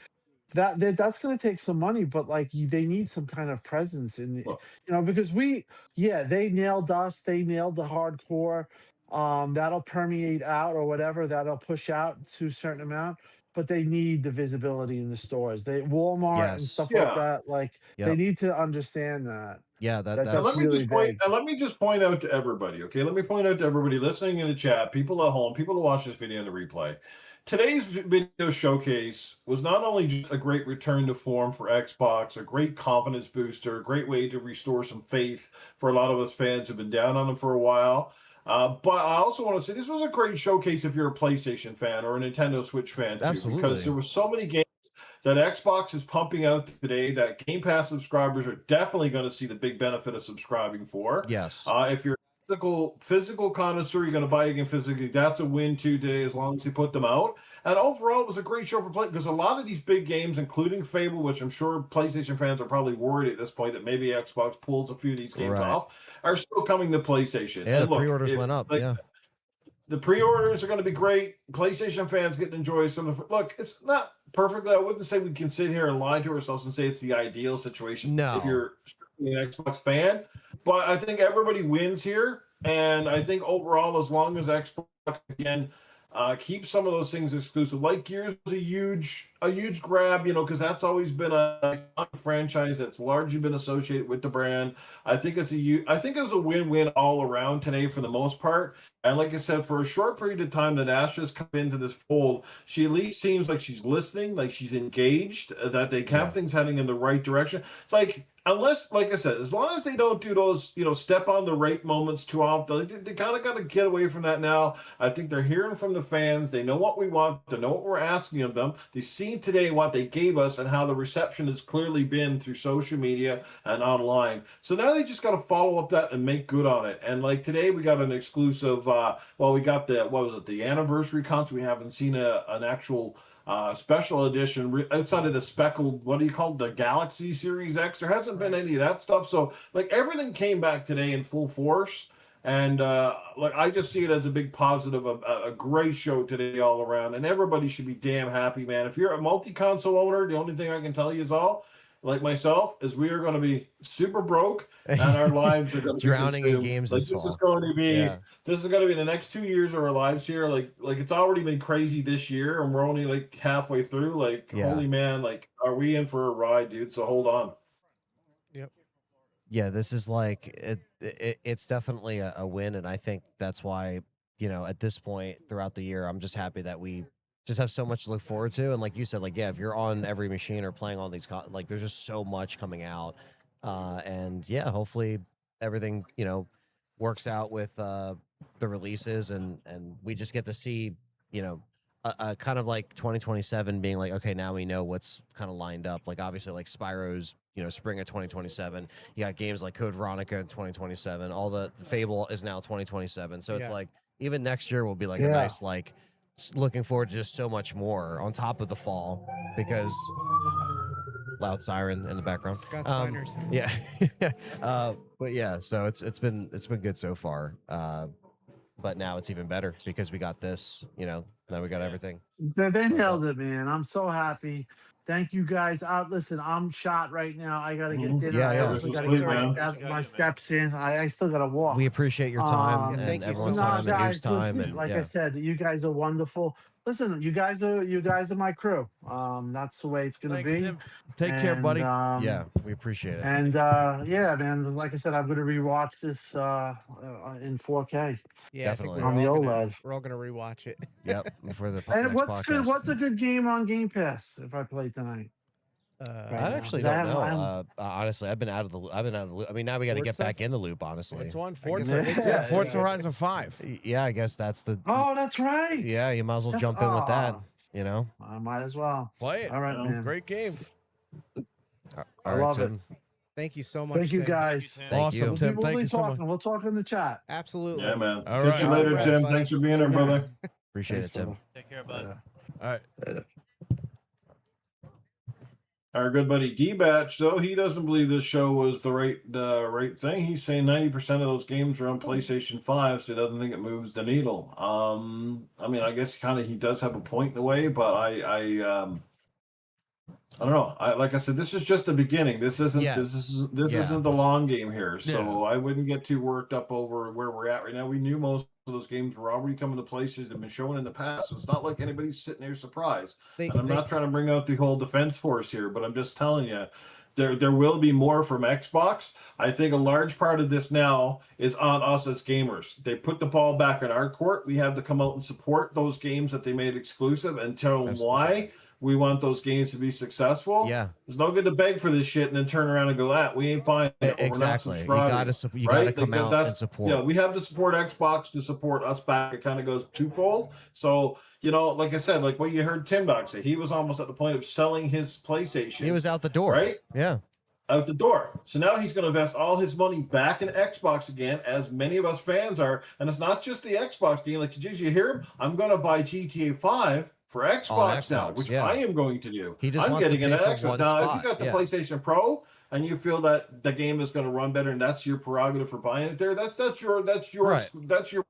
that's going to take some money, but like they need some kind of presence in the, Look. because they nailed us. They nailed the hardcore. That'll permeate out or whatever. That'll push out to a certain amount. But they need the visibility in the stores. Walmart and Yes. stuff like Yeah. that. Like they Yep. need to understand that. Yeah, That's And let me really just point. big. And let me just point out to everybody. Okay, let me point out to everybody listening in the chat, people at home, people who watch this video in the replay. Today's video showcase was not only just a great return to form for Xbox, a great confidence booster, a great way to restore some faith for a lot of us fans who've been down on them for a while. But I also want to say this was a great showcase if you're a PlayStation fan or a Nintendo Switch fan too, Absolutely. because there were so many games that Xbox is pumping out today that Game Pass subscribers are definitely going to see the big benefit of subscribing for. Yes. If you're a physical connoisseur, you're going to buy again physically. That's a win too today, as long as you put them out. And overall, it was a great show for play because a lot of these big games, including Fable, which I'm sure PlayStation fans are probably worried at this point that maybe Xbox pulls a few of these games off, are still coming to PlayStation. Yeah, And the look, pre-orders went up. Yeah. The pre-orders are going to be great. PlayStation fans get to enjoy some of the. Look, it's not perfect. I wouldn't say we can sit here and lie to ourselves and say it's the ideal situation if you're strictly an Xbox fan. But I think everybody wins here, and I think overall, as long as Xbox again keeps some of those things exclusive, like Gears was a huge grab, because that's always been a franchise that's largely been associated with the brand. I think it was a win-win all around today for the most part. And like I said, for a short period of time that Asha's come into this fold, she at least seems like she's listening, like she's engaged, that they have things heading in the right direction. It's like, unless, like I said, as long as they don't do those, step on the right moments too often, they kind of got to get away from that now. I think they're hearing from the fans. They know what we want. They know what we're asking of them. They see today what they gave us and how the reception has clearly been through social media and online. So now they just got to follow up that and make good on it. And like today, we got an exclusive. We got the anniversary console. We haven't seen an actual special edition outside of the speckled, what do you call it, the Galaxy Series X. There hasn't been any of that stuff. So like everything came back today in full force. And I just see it as a big positive, a great show today all around, and everybody should be damn happy, man. If you're a multi-console owner, the only thing I can tell you is like myself, is we are going to be super broke, and our lives are going to drowning be in games. Like this is going to be the next 2 years of our lives here. Like it's already been crazy this year, and we're only like halfway through. Like holy man, like are we in for a ride, dude? So hold on. Yeah, this is like it's definitely a win, and I think that's why at this point throughout the year, I'm just happy that we just have so much to look forward to. And like you said, like if you're on every machine or playing all these, like there's just so much coming out, and hopefully everything works out with the releases, and we just get to see kind of like 2027 being like, okay, now we know what's kind of lined up. Like obviously like Spyro's, spring of 2027. You got games like Code Veronica in 2027. All the Fable is now 2027. So it's like even next year will be like a nice like looking forward to just so much more on top of the fall because loud siren in the background. Scott Steiner's Yeah. But yeah, so it's been good so far. But now it's even better because we got this, now we got everything. They nailed it, man. I'm so happy. Thank you guys. Listen, I'm shot right now. I gotta get dinner. Yeah, I yeah. also gotta get my steps in. I still gotta walk. We appreciate your time and thank you everyone's so time much. and news time. Listen, And like I said, you guys are wonderful. Listen, you guys are my crew. That's the way it's gonna Thanks, be. Tim. Take care, buddy. yeah, we appreciate it. And yeah, man. Like I said, I'm gonna rewatch this in 4K. Yeah, Definitely. On the OLED. We're all gonna rewatch it. Yep. For the And next what's good? podcast. What's a good game on Game Pass if I play tonight? I actually don't know. Honestly, I've been out of the loop. I mean, now we got to get back in the loop. Honestly, Which one? Forza. Forza Horizon 5. Yeah, I guess that's the. Oh, that's right. Yeah, you might as well jump in with that. I might as well. Play it. All right, man. Great game. I love it. Tim. Thank you so much. Thank you, Tim. guys. Awesome, Tim. We'll Thank be you so much. talking. We'll talk in the chat. Absolutely. Yeah, man. All Catch you right. later, Tim. Thanks for being here, brother. Appreciate it, Tim. Take care, bud. All right. Our good buddy D-Batch, though, he doesn't believe this show was the right thing. He's saying 90% of those games are on PlayStation 5, so he doesn't think it moves the needle. I mean, I guess he does have a point in a way, but I don't know. Like I said, this is just the beginning. This isn't isn't the long game here. So I wouldn't get too worked up over where we're at right now. We knew most of those games were already coming to places that have been shown in the past. So it's not like anybody's sitting there surprised. And I'm not trying to bring out the whole defense force here, but I'm just telling you, there will be more from Xbox. I think a large part of this now is on us as gamers. They put the ball back in our court. We have to come out and support those games that they made exclusive and tell them why we want those games to be successful. Yeah. There's no good to beg for this shit and then turn around and go, we ain't buying it. Or Exactly. We're not You subscribing. gotta come out and support. Yeah, we have to support Xbox to support us back. It kind of goes twofold. So, like I said, like what you heard Timdog say, he was almost at the point of selling his PlayStation. He was out the door. Right? Yeah. Out the door. So now he's going to invest all his money back in Xbox again, as many of us fans are. And it's not just the Xbox game. Like, did you hear him? I'm going to buy GTA 5 for Xbox now, which I am going to do. He just I'm wants to getting an pay for extra. one Now, spot. if you got the Yeah. PlayStation Pro and you feel that the game is going to run better and that's your prerogative for buying it there, that's your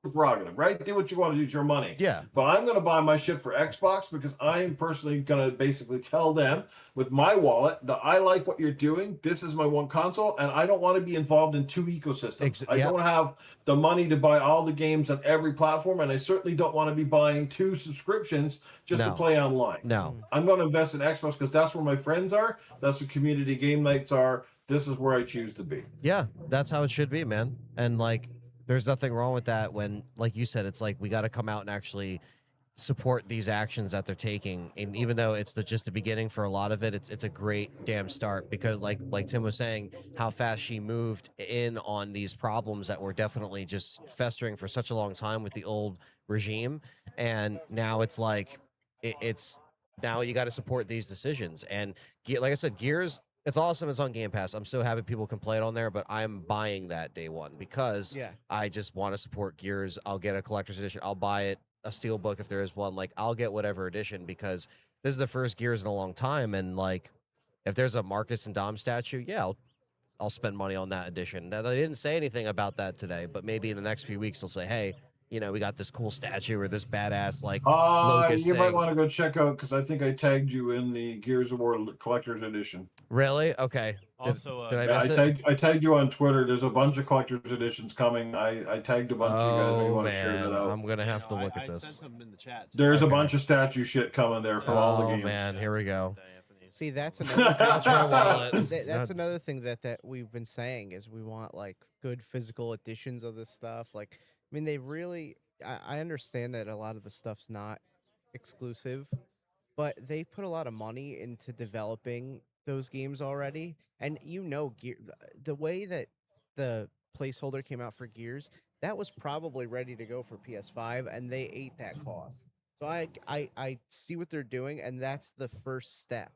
prerogative, right? Do what you want to do with your money. Yeah. But I'm going to buy my shit for Xbox because I'm personally going to basically tell them with my wallet that I like what you're doing. This is my one console, and I don't want to be involved in two ecosystems. I don't have the money to buy all the games on every platform, and I certainly don't want to be buying two subscriptions just to play online. No. I'm going to invest in Xbox because that's where my friends are. That's where community game nights are. This is where I choose to be. Yeah, that's how it should be, man. And like, there's nothing wrong with that when, like you said, it's like we got to come out and actually support these actions that they're taking. And even though it's just the beginning for a lot of it, it's a great damn start because like Tim was saying, how fast she moved in on these problems that were definitely just festering for such a long time with the old regime. And now it's like, it's now you got to support these decisions. And like I said, Gears, it's awesome. It's on Game Pass. I'm so happy people can play it on there, but I'm buying that day one because I just want to support Gears. I'll get a collector's edition. I'll buy it, a steelbook if there is one. Like, I'll get whatever edition because this is the first Gears in a long time. And like, if there's a Marcus and Dom statue, I'll spend money on that edition. Now, they didn't say anything about that today, but maybe in the next few weeks they'll say, hey, we got this cool statue or this badass Locust you thing. might want to go check out because I think I tagged you in the Gears of War collector's edition. Really? Okay. Also, did I miss it? I tagged you on Twitter. There's a bunch of collector's editions coming. I tagged a bunch of you guys. Maybe you want to share that out. I'm gonna have to look at this. Sent some in the chat. There's a bunch of statue shit coming there from all the games. Oh man, here we go. See, that's another that's another thing that we've been saying is we want like good physical editions of this stuff. Like, I mean, they really. I understand that a lot of the stuff's not exclusive, but they put a lot of money into developing those games already. And the way that the placeholder came out for Gears, that was probably ready to go for PS5, and they ate that cost. So I see what they're doing, and that's the first step.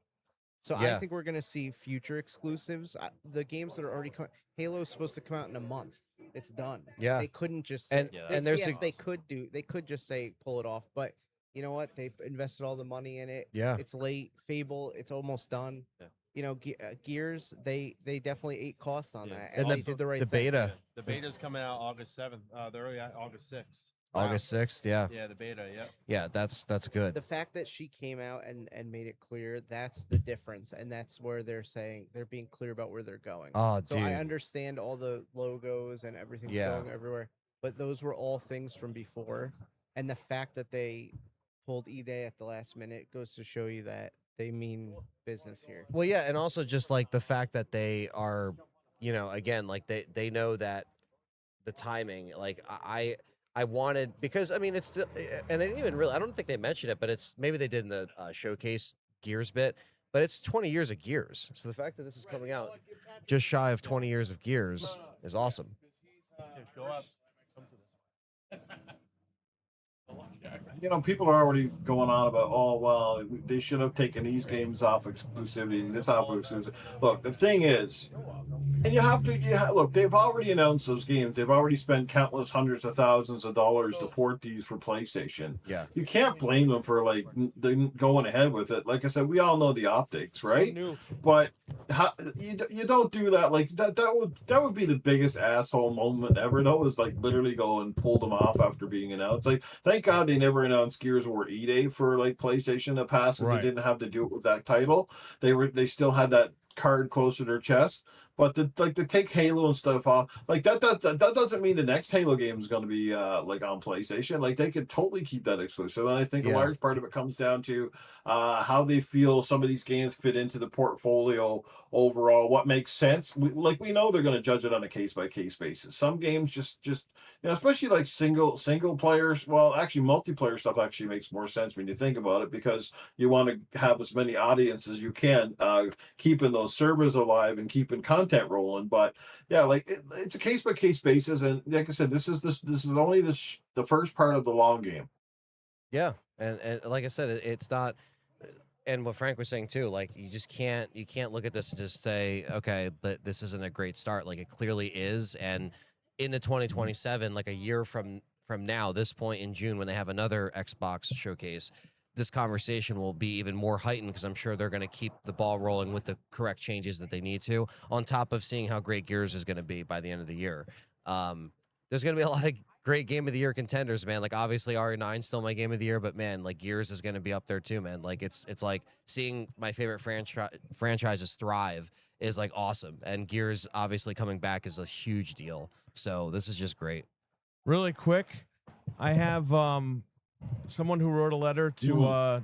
So I Yeah. think we're gonna see future exclusives. The games that are already Halo is supposed to come out in a month. It's done. Yeah. They couldn't just And- say, and there's yes, a- they could just say pull it off, but you know what? They've invested all the money in it. Yeah. It's late. Fable, it's almost done. Yeah. You know, Gears, they definitely ate costs on that, And and they did the right the thing. beta. The beta's coming out August 7th. The early August 6th. August 6th, yeah. Yeah, the beta. Yep. Yeah, that's good. The fact that she came out and made it clear, that's the difference, and that's where they're being clear about where they're going. Oh, so I dude. understand all the logos and everything's Yeah. going everywhere, but those were all things from before, and the fact that they pulled E-Day at the last minute goes to show you that they mean business here. Well, yeah, and also just like the fact that they are, again, like they know that the timing, like I wanted, because I mean it's still, and they didn't even really, I don't think they mentioned it, but it's maybe they did in the showcase Gears bit, but it's 20 years of Gears. So the fact that this is coming out just shy of 20 years of Gears is awesome. Go up. Come to this. People are already going on about, oh, well, they should have taken these games off exclusivity and this off exclusivity. Look, the thing is, and you have to, look, they've already announced those games. They've already spent countless hundreds of thousands of dollars to port these for PlayStation. Yeah. You can't blame them for, like, going ahead with it. Like I said, we all know the optics, right? But you don't do that. Like, that would be the biggest asshole moment ever. That was, like, literally go and pull them off after being announced. Like, thank God they never announced Gears or E-Day for, like, PlayStation in the past, because Right. they didn't have to do it with that title. They still had that card close to their chest. But to take Halo and stuff off, like that doesn't mean the next Halo game is going to be like on PlayStation. Like they could totally keep that exclusive. And I think a large part of it comes down to how they feel some of these games fit into the portfolio overall. What makes sense? We know they're going to judge it on a case by case basis. Some games just especially like single players. Well, actually, multiplayer stuff actually makes more sense when you think about it, because you want to have as many audience as you can, keeping those servers alive and keeping content rolling. But yeah, like it's a case by case basis, and like I said, this is only the first part of the long game. Yeah, and like I said, it's not. And what Frank was saying too, like you can't look at this and just say, okay, this isn't a great start. Like it clearly is, and into 2027, like a year from now, this point in June, when they have another Xbox showcase, this conversation will be even more heightened, because I'm sure they're going to keep the ball rolling with the correct changes that they need to, on top of seeing how great Gears is going to be by the end of the year. There's going to be a lot of great Game of the Year contenders, man. Like obviously RE9 still my Game of the Year, but man, like Gears is going to be up there too, man. Like it's like seeing my favorite franchises thrive is like awesome, and Gears obviously coming back is a huge deal. So this is just great. Really quick, I have someone who wrote a letter to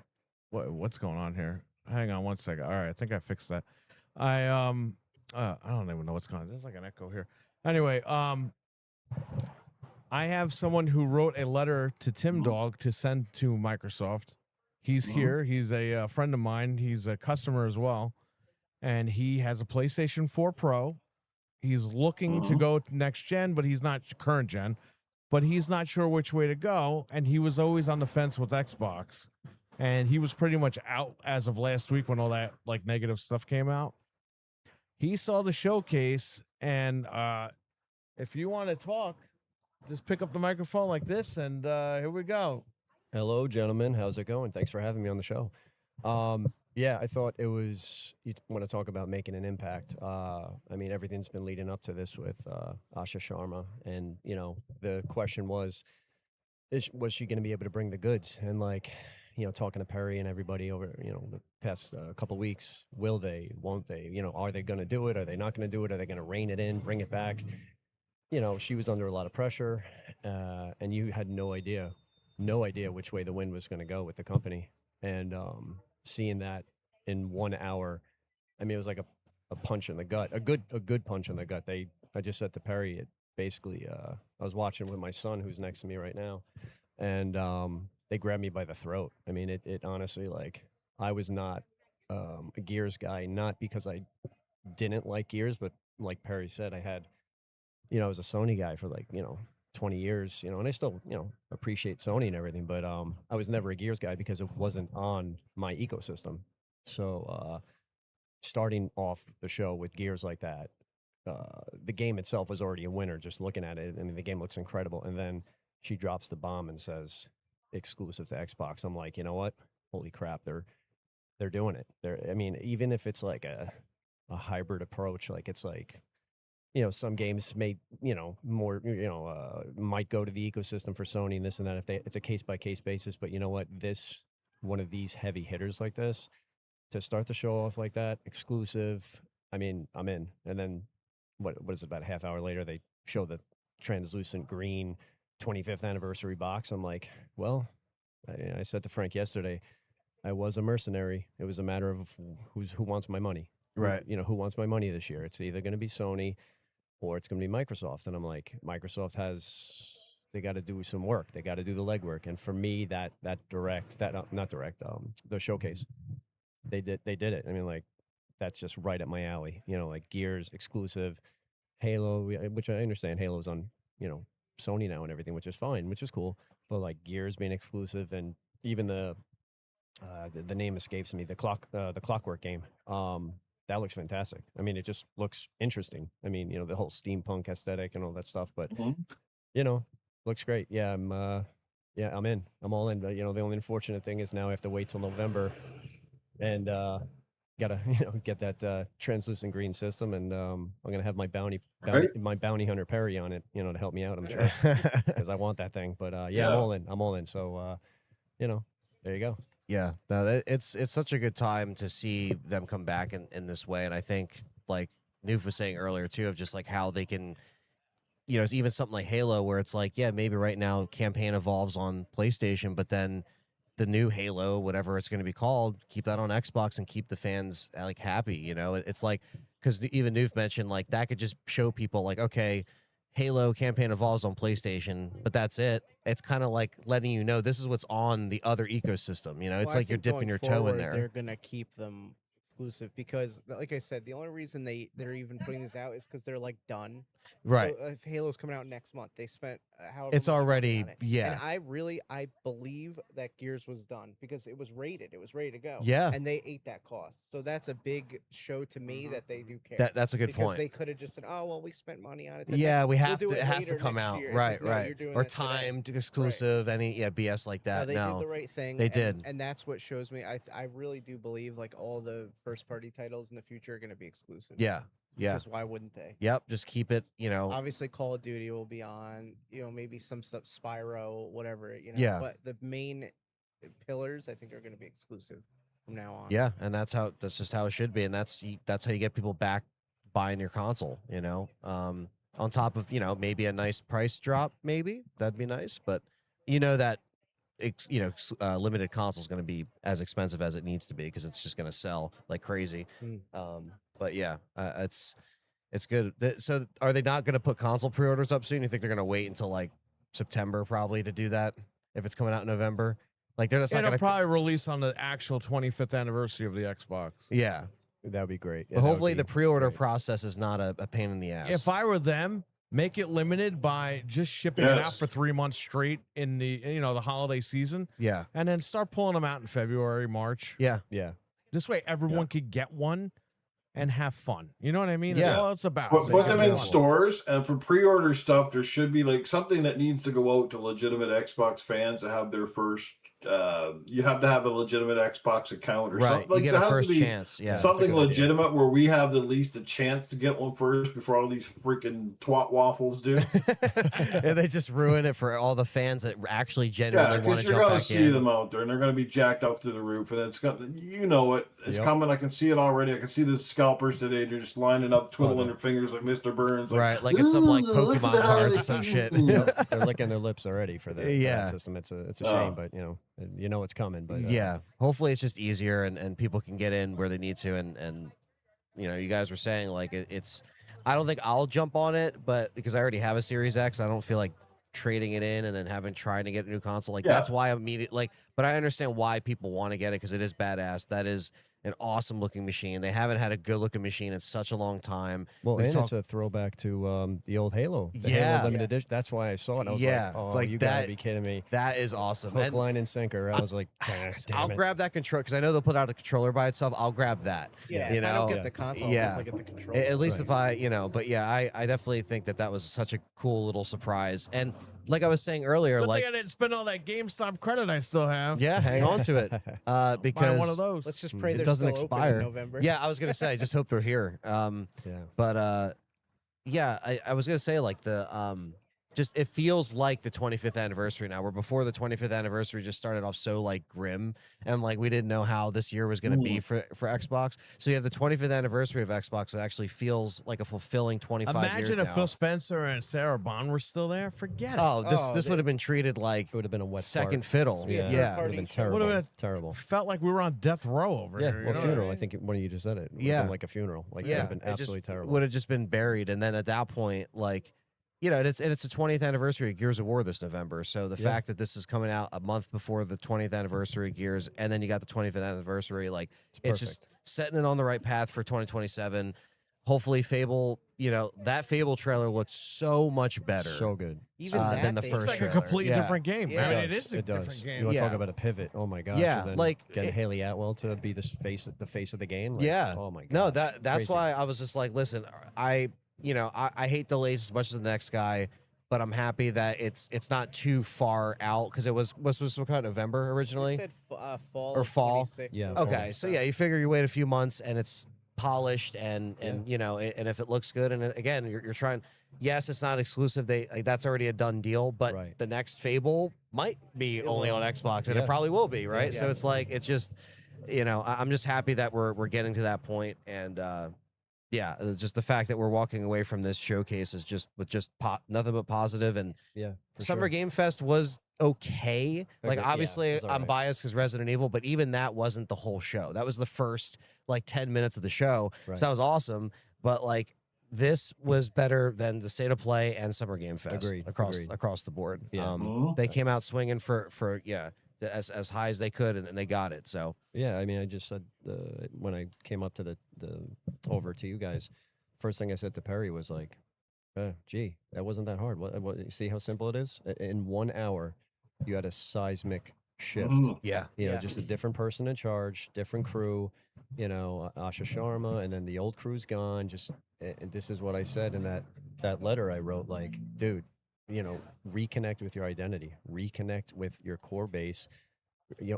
what's going on here? Hang on one second. All right, I think I fixed that. I don't even know what's going on. There's like an echo here. Anyway, I have someone who wrote a letter to Timdog to send to Microsoft. He's here. He's a friend of mine. He's a customer as well, and he has a PlayStation 4 Pro. He's looking to go next gen, but he's not current gen. But he's not sure which way to go, and he was always on the fence with Xbox. And he was pretty much out as of last week when all that like negative stuff came out. He saw the showcase, and if you want to talk, just pick up the microphone like this, and here we go. Hello, gentlemen. How's it going? Thanks for having me on the show. Yeah, I thought it was, you want to talk about making an impact. I mean, everything's been leading up to this with Asha Sharma. And, the question was she going to be able to bring the goods? And like, talking to Perry and everybody over, the past couple weeks, will they, won't they, are they going to do it? Are they not going to do it? Are they going to rein it in, bring it back? She was under a lot of pressure, and you had no idea which way the wind was going to go with the company. And seeing that in 1 hour, I mean, it was like a punch in the gut, a good punch in the gut. I just said to Perry, it basically, I was watching with my son who's next to me right now, and they grabbed me by the throat. I mean, it honestly, like, I was not a Gears guy, not because I didn't like Gears, but like Perry said, I was a Sony guy for like, 20 years, and I still, appreciate Sony and everything, but I was never a Gears guy because it wasn't on my ecosystem. So starting off the show with Gears like that, the game itself was already a winner just looking at it. I mean, the game looks incredible. And then she drops the bomb and says exclusive to Xbox. I'm like, you know what? Holy crap, they're doing it. I mean, even if it's like a hybrid approach, like it's like, some games may, more, might go to the ecosystem for Sony and this and that if it's a case by case basis. But you know what? One of these heavy hitters like this to start the show off like that, exclusive. I mean, I'm in. And then what is it, about a half hour later, they show the translucent green 25th anniversary box. I'm like, well, I said to Frank yesterday, I was a mercenary. It was a matter of who wants my money. Right. Who wants my money this year? It's either going to be Sony or it's going to be Microsoft. And I'm like, Microsoft they got to do some work. They got to do the legwork. And for me, the showcase, they did it. I mean, like, that's just right up my alley. Like Gears exclusive, Halo, which I understand Halo's on, Sony now and everything, which is fine, which is cool. But like Gears being exclusive, and even the name escapes me, the Clockwork game. That looks fantastic. I mean, it just looks interesting. I mean, the whole steampunk aesthetic and all that stuff, but looks great. Yeah, I'm in. I'm all in. But the only unfortunate thing is now I have to wait till November and gotta get that translucent green system, and I'm gonna have my bounty hunter Perry on it, to help me out, I'm sure, because I want that thing. But I'm all in. So there you go. Yeah, no, it's such a good time to see them come back in this way, and I think, like Newf was saying earlier too, of just like how they can, it's even something like Halo, where it's like, yeah, maybe right now campaign evolves on PlayStation, but then the new Halo, whatever it's going to be called, keep that on Xbox and keep the fans like happy. It's like, because even Newf mentioned, like, that could just show people like, okay, Halo campaign evolves on PlayStation, but that's it. It's kind of like letting you know this is what's on the other ecosystem. It's like you're dipping your toe in there. They're gonna keep them exclusive because, like I said, the only reason they're even putting this out is because they're like done. Right. So if Halo's coming out next month, they spent however It's much money already on it. yeah. And I believe that Gears was done because it was rated. It was ready to go. Yeah. And they ate that cost. So that's a big show to me that they do care. That's a good because point. they could have just said, "Oh well, we spent money on it." Yeah, we have we'll to. It has to later come next out. year." It's Right, like, no, right. you're doing Or it today. timed exclusive, any BS like that. They did the right thing. They did. And that's what shows me. I really do believe like all the first party titles in the future are going to be exclusive. Yeah. Yeah. Because why wouldn't they? Yep. Just keep it. Obviously, Call of Duty will be on. Maybe some stuff, Spyro, whatever. Yeah. But the main pillars, I think, are going to be exclusive from now on. Yeah, and that's just how it should be, and that's how you get people back buying your console. On top of maybe a nice price drop, maybe that'd be nice, but that limited console is going to be as expensive as it needs to be because it's just going to sell like crazy. But yeah, it's good. So are they not going to put console pre-orders up soon? You think they're going to wait until like September probably to do that if it's coming out in November? Like they're just not going to probably release on the actual 25th anniversary of the Xbox. Yeah, that would be great. But hopefully the pre-order process is not a pain in the ass. If I were them, make it limited by just shipping it out for 3 months straight in the the holiday season. Yeah, and then start pulling them out in February, March. Yeah. This way, everyone could get one and have fun. You know what I mean? Yeah. That's all it's about. Put them in stores, and for pre-order stuff, there should be like something that needs to go out to legitimate Xbox fans that have their first. You have to have a legitimate Xbox account or something. Like, you get a first chance. Yeah, something legitimate where we have at least a chance to get one first before all these freaking twat waffles do. And they just ruin it for all the fans that actually genuinely want to jump back in. You're gonna see them out there, and they're gonna be jacked up to the roof, and it's gonna, it's coming. I can see it already. I can see the scalpers today. They're just lining up, twiddling their fingers like Mr. Burns, like it's some like Pokemon cards or some shit. They're licking their lips already for the system. It's a shame, but it's coming. But yeah, hopefully it's just easier and people can get in where they need to, and you guys were saying like it's. I don't think I'll jump on it, but because I already have a Series X, I don't feel like trading it in and then trying to get a new console. Like that's why I'm immediately like. But I understand why people want to get it because it is badass. That is an awesome looking machine. They haven't had a good looking machine in such a long time. Well, We and talk- it's a throwback to the old Halo. The Yeah. Halo limited edition. That's why I saw it. I was Yeah, like, oh, it's like you that- gotta be kidding me. That is awesome. Hook, And line, and sinker. I was like, I'll grab that controller because I know they'll put out a controller by itself. I'll grab that. Yeah, you if know? I don't get the console, I'll yeah. definitely get the controller. At least if I, but yeah, I definitely think that was such a cool little surprise. And like I was saying earlier, Good like thing I didn't spend all that GameStop credit I still have. yeah, hang on to it because Buy one of those. Let's just pray it they're doesn't still open in expire. November. Yeah, I was gonna say, I just hope they're here. But yeah, I was gonna say like just it feels like the 25th anniversary now. Where before the 25th anniversary just started off so like grim and like we didn't know how this year was gonna be for Xbox. So you have the 25th anniversary of Xbox that actually feels like a fulfilling 25 years Imagine if now. Phil Spencer and Sarah Bond were still there. Forget it. Oh, this would have been treated like it would have been a wet second fart. fiddle. Yeah, Yeah. it would have been terrible. Would've been- terrible. Felt like we were on death row over Yeah, here. well, you know? funeral. I think one of you just said it. It would've Yeah. been like a funeral. Like, it would yeah, have been absolutely terrible. Would have just been buried, and then at that point, like, and it's the 20th anniversary of Gears of War this November. So the fact that this is coming out a month before the 20th anniversary of Gears, and then you got the 25th anniversary, like, it's just setting it on the right path for 2027. Hopefully, Fable. That Fable trailer looks so much better. So good. Even than the they- first. It's like a trailer. completely Yeah. different game. Yeah. I mean, It it does. is a It different does. game. You want to talk Yeah. about a pivot? Oh my gosh! Yeah, and then like, getting Haley Atwell to be the face of the game. Like, Yeah. Oh my god. No, that's Crazy. why I was just like, listen, I hate delays as much as the next guy, but I'm happy that it's not too far out because it was supposed to come out November originally. They said fall Or of fall. 26 Yeah, or fall. Okay, so yeah, you figure you wait a few months and it's polished and and if it looks good and again you're trying. Yes, it's not exclusive. That's already a done deal, but Right. the next Fable might be only on Xbox, and Yeah. it probably will be, right? Yeah. So it's like it's just, I'm just happy that we're getting to that point, and yeah, just the fact that we're walking away from this showcase is just with nothing but positive. And Yeah. for Summer sure. Game Fest was okay. Like Okay, yeah, obviously it was I'm alright. biased because Resident Evil, but even that wasn't the whole show. That was the first like 10 minutes of the show. Right. So that was awesome. But like this was better than the State of Play and Summer Game Fest Agreed, across agreed. across the board. Yeah. They came out swinging for as high as they could, and they got it. So Yeah, I mean, I just said when I came up to the over to you guys, first thing I said to Perry was like, "Gee, that wasn't that hard. What? You see how simple it is? In 1 hour, you had a seismic shift. yeah, Just a different person in charge, different crew. Asha Sharma, and then the old crew's gone. And this is what I said in that letter I wrote. Like, dude, reconnect with your identity, reconnect with your core base.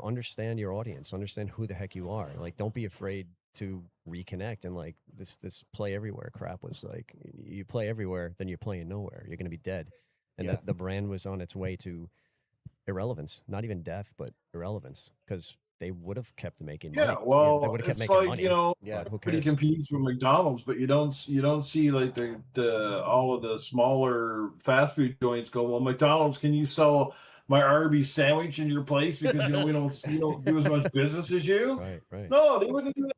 Understand your audience, understand who the heck you are. Like, don't be afraid to reconnect. And like this play everywhere crap was like, you play everywhere, then you're playing nowhere. You're gonna be dead. And Yeah. the brand was on its way to irrelevance, not even death, but irrelevance, because they would have kept making money. Yeah, well, they would have kept it's making like money. Yeah. But who everybody cares? competes with McDonald's, but you don't see like the all of the smaller fast food joints go, well, McDonald's, can you sell my Arby's sandwich in your place because we don't do as much business as you? Right. No, they wouldn't do that.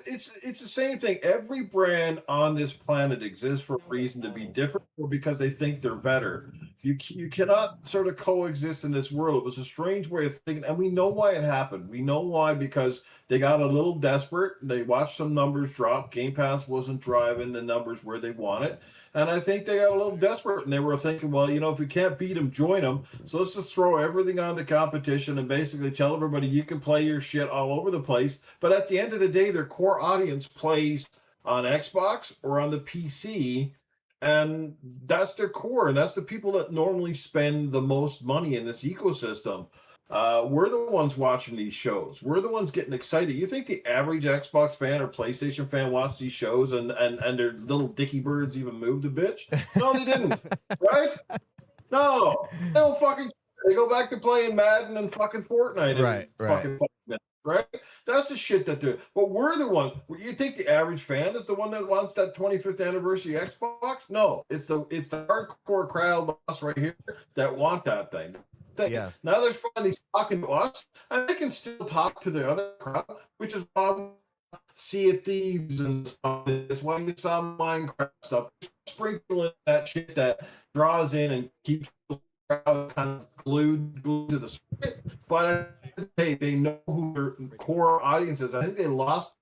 It's the same thing. Every brand on this planet exists for a reason to be different, or because they think they're better. You cannot sort of coexist in this world. It was a strange way of thinking, and we know why it happened. We know why, because they got a little desperate. They watched some numbers drop. Game Pass wasn't driving the numbers where they wanted, and I think they got a little desperate, and they were thinking, well, if we can't beat them, join them. So let's just throw everything on the competition and basically tell everybody you can play your shit all over the place. But at the end of the day, their core audience plays on Xbox or on the PC, and that's their core, and that's the people that normally spend the most money in this ecosystem. We're the ones watching these shows. We're the ones getting excited. You think the average Xbox fan or PlayStation fan watched these shows and their little dicky birds even moved a bitch? No, they didn't. Right? No. They don't fucking. They go back to playing Madden and fucking Fortnite. And Right. fucking right? That's the shit that do. But we're the ones. You think the average fan is the one that wants that 25th anniversary Xbox? No, it's the hardcore crowd, us right here, that want that thing. Yeah. Now they're finally talking to us, and they can still talk to the other crowd, which is why we Sea of Thieves and stuff. It's why you saw Minecraft stuff. Sprinkle in that shit that draws in and keeps crowd kind of glued to the circuit, but they know who their core audience is. I think they lost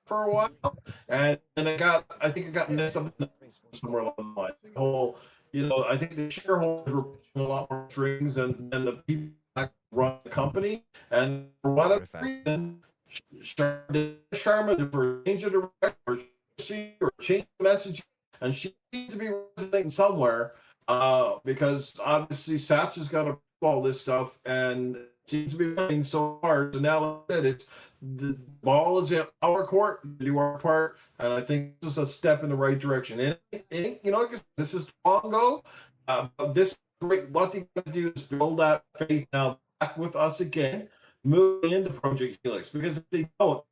for a while, and I think it got messed up somewhere along the line. The whole, I think the shareholders were pulling a lot more strings than the people that run the company, and for whatever reason, Sharma for change of direction or change the message, and she needs to be resonating somewhere, because obviously Satch has got to do all this stuff and seems to be playing so hard. So now it's the ball is in our court, we do our part, and I think this is a step in the right direction. And this is long ago. This great. What they got to do is build that faith now back with us again, moving into Project Helix. Because if they don't,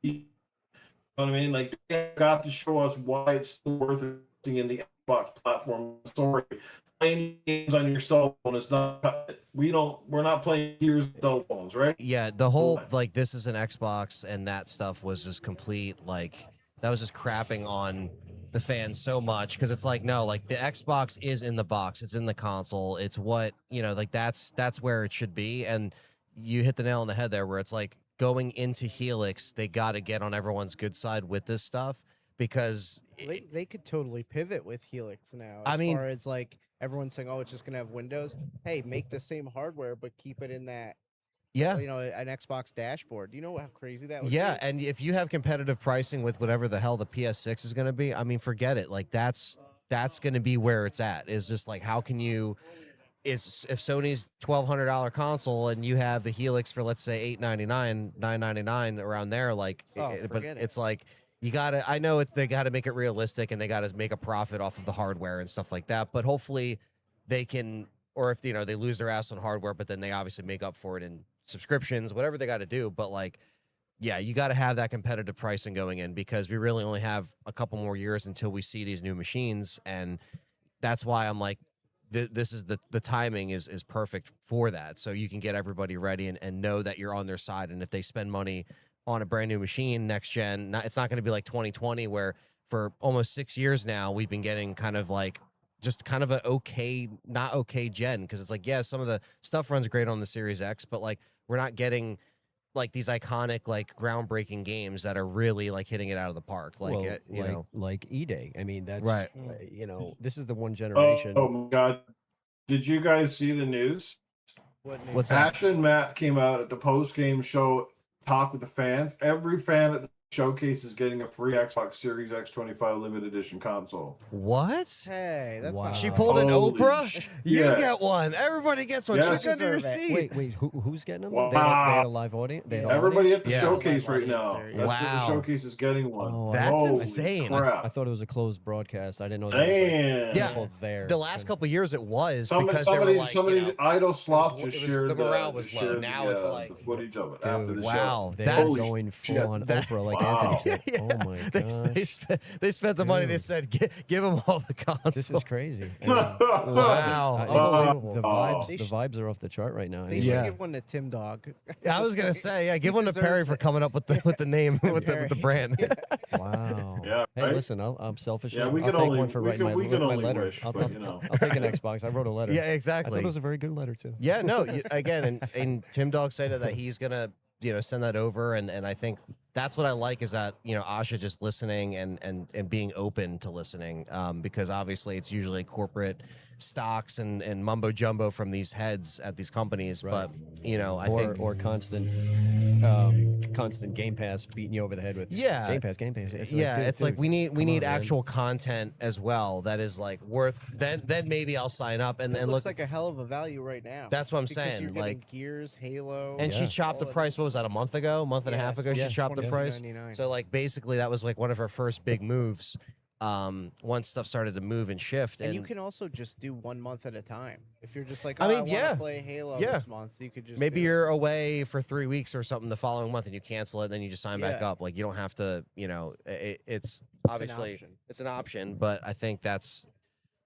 you know what I mean? Like, they got to show us why it's still worth investing in the Xbox platform. Sorry, playing games on your cell phone is not. We're not playing years with cell phones, right? Yeah, the whole like this is an Xbox and that stuff was just complete, like that was just crapping on the fans so much, because it's like, no, like the Xbox is in the box, it's in the console, it's what, like that's where it should be. And you hit the nail on the head there, where it's like going into Helix, they got to get on everyone's good side with this stuff, because they could totally pivot with Helix now. I mean, far as like everyone's saying, oh, it's just gonna have Windows. Hey, make the same hardware, but keep it in that. Yeah, an Xbox dashboard. Do you know how crazy that would be? Yeah, and if you have competitive pricing with whatever the hell the PS6 is going to be, I mean, forget it. Like that's going to be where it's at. Is just like, how can you? If Sony's $1,200 console and you have the Helix for, let's say, $899, $999 around there, like, but it's like you gotta. I know they got to make it realistic and they got to make a profit off of the hardware and stuff like that. But hopefully they can, or if they lose their ass on hardware, but then they obviously make up for it in subscriptions, whatever they got to do. But like, yeah, you got to have that competitive pricing going in, because we really only have a couple more years until we see these new machines. And that's why I'm like, this is the timing is perfect for that. So you can get everybody ready and know that you're on their side. And if they spend money on a brand new machine next gen, it's not going to be like 2020, where for almost 6 years now, we've been getting kind of like just kind of a not okay gen. Because it's like, yeah, some of the stuff runs great on the Series X, but like we're not getting like these iconic, like groundbreaking games that are really like hitting it out of the park. Like, like E-Day. I mean, that's right. This is the one generation. Oh my God. Did you guys see the news? What's that? Ash and Matt came out at the post-game show, talk with the fans. Every fan at the showcase is getting a free Xbox Series X 25 limited edition console. What? Hey, that's not. She pulled an Holy Oprah. You yeah. get one. Everybody gets one. Yes. Check under your seat. Wait, who's getting them? Wow. They had a live audience. They had an Everybody audience? at the showcase right now. That's what the Wow. showcase is getting one. Oh, That's Holy insane. crap. I thought it was a closed broadcast. I didn't know that was like Yeah, people there. the last couple years it was Somebody, because they were like, Idle Slop just shared the morale was low. shared Now it's like, the footage of it Dude, after the wow, show. They're that's going full on Oprah, like Wow. Anthony said. Oh my gosh. they spent the money. They Dude. said, give them all the consoles. This is crazy. I mean, Wow, unbelievable. the vibes are off the chart right now. I They mean, should Yeah. give one to Timdog. I was gonna say, yeah, give He one to Perry deserves for it. coming up with the name with the brand. Wow. Yeah, Hey, right? listen, I'm selfish. Yeah, I'll we take can only- one for we writing can- we can my only letter. wish, I'll but, you know. take an Xbox. I wrote a letter. Yeah, I exactly. thought it was a very good letter too. Yeah, no, again, and Tim Dog said that he's gonna send that over, and I think that's what I like, is that Asha just listening and being open to listening, because obviously it's usually corporate stocks and mumbo jumbo from these heads at these companies, but I think or constant Game Pass beating you over the head with Game Pass. It's like, dude, we need on, actual content as well that is like worth. Then maybe I'll sign up and It look. looks like a hell of a value right now. That's what I'm because saying, You're getting like- Gears, Halo, And she chopped the price. What was that? A month and a half ago? She chopped the price. $29.99. So like basically that was like one of her first big moves. Once stuff started to move and shift, And you can also just do 1 month at a time. If you're just like, I oh, mean, I want yeah. to play Halo Yeah. this month, you could just maybe do it. you're away for 3 weeks or something the following month and you cancel it, then you just sign back Yeah. up. Like you don't have to. It's obviously option. it's an option, but I think that's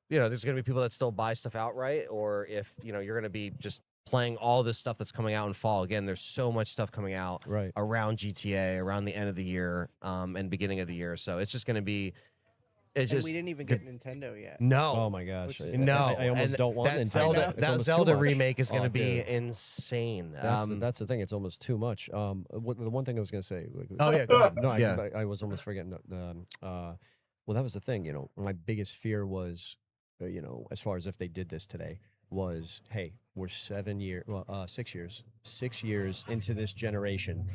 there's gonna be people that still buy stuff outright, or if you're gonna be just playing all this stuff that's coming out in fall. Again, there's so much stuff coming out around GTA, around the end of the year, and beginning of the year. So it's just gonna be It's And just we didn't even get Nintendo yet. No. Oh my gosh. No. I almost And don't want that Nintendo. Zelda, It's that almost too Zelda much. remake is going to Oh, be dude. insane. That's the thing. It's almost too much. The one thing I was going to say. Oh, yeah, go ahead. No, Yeah. I was almost forgetting. Well, that was the thing. You know, my biggest fear was, you know, as far as if they did this today, was, hey, we're 6 years into this generation.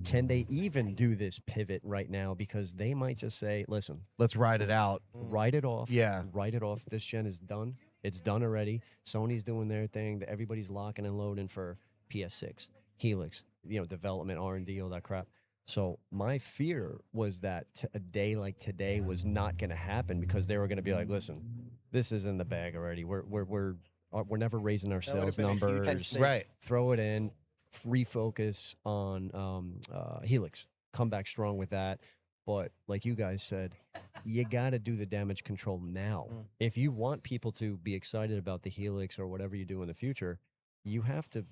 Can they even do this pivot right now? Because they might just say, listen, let's ride it out. Write it off. Yeah. Write it off. This gen is done. It's done already. Sony's doing their thing. Everybody's locking and loading for PS6, Helix, you know, development, R&D, all that crap. So my fear was that a day like today was not going to happen because they were going to be like, listen, this is in the bag already. We're never raising our sales been a huge numbers. mistake. Right. Throw it in, refocus on Helix. Come back strong with that. But like you guys said, you got to do the damage control now. If you want people to be excited about the Helix or whatever you do in the future, you have to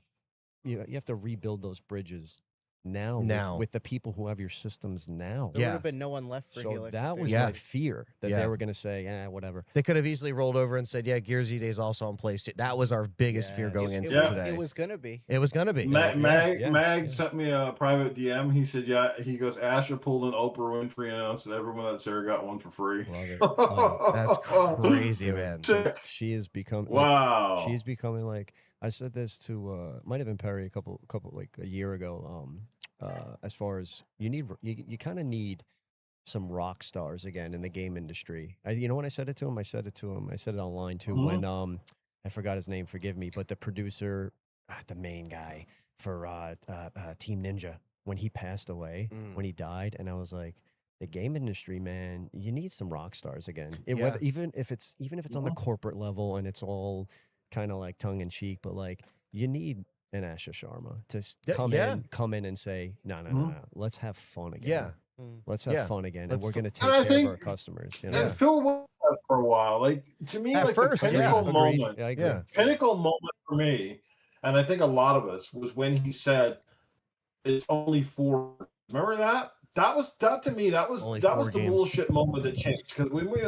you have to rebuild those bridges now. With the people who have your systems now. There would have been no one left for So Helix. that if was they- my fear that they were going to say, whatever. They could have easily rolled over and said, yeah, Gears E Day is also on PlayStation. That was our biggest fear going into today. It was gonna be. It was going to be. Mag sent me a private DM. He said, he goes, Asher pulled an Oprah Winfrey and announced that everyone that Sarah got one for free. That's crazy, man. She is becoming Wow. She's becoming like, I said this to might have been Perry a couple like a year ago. As far as you kind of need some rock stars again in the game industry. You know when I said it to him? I said it online too. When I forgot his name, forgive me, but the producer, the main guy for Team Ninja, when he passed away, when he died, and I was like, the game industry, man, you need some rock stars again. Even if it's on the corporate level and it's all kind of like tongue in cheek, but like you need an Asha Sharma to come in and say, no, let's have fun again. Yeah. Let's have fun again, and we're going to take And I care think- of our customers. You And know? Phil was that for a while. Like to me, At like first, the pinnacle agreed. moment, Yeah, I agree. pinnacle moment for me, and I think a lot of us was when he said, "It's only 4." Remember that? That to me. That was Only the 4 games. bullshit moment that changed because when we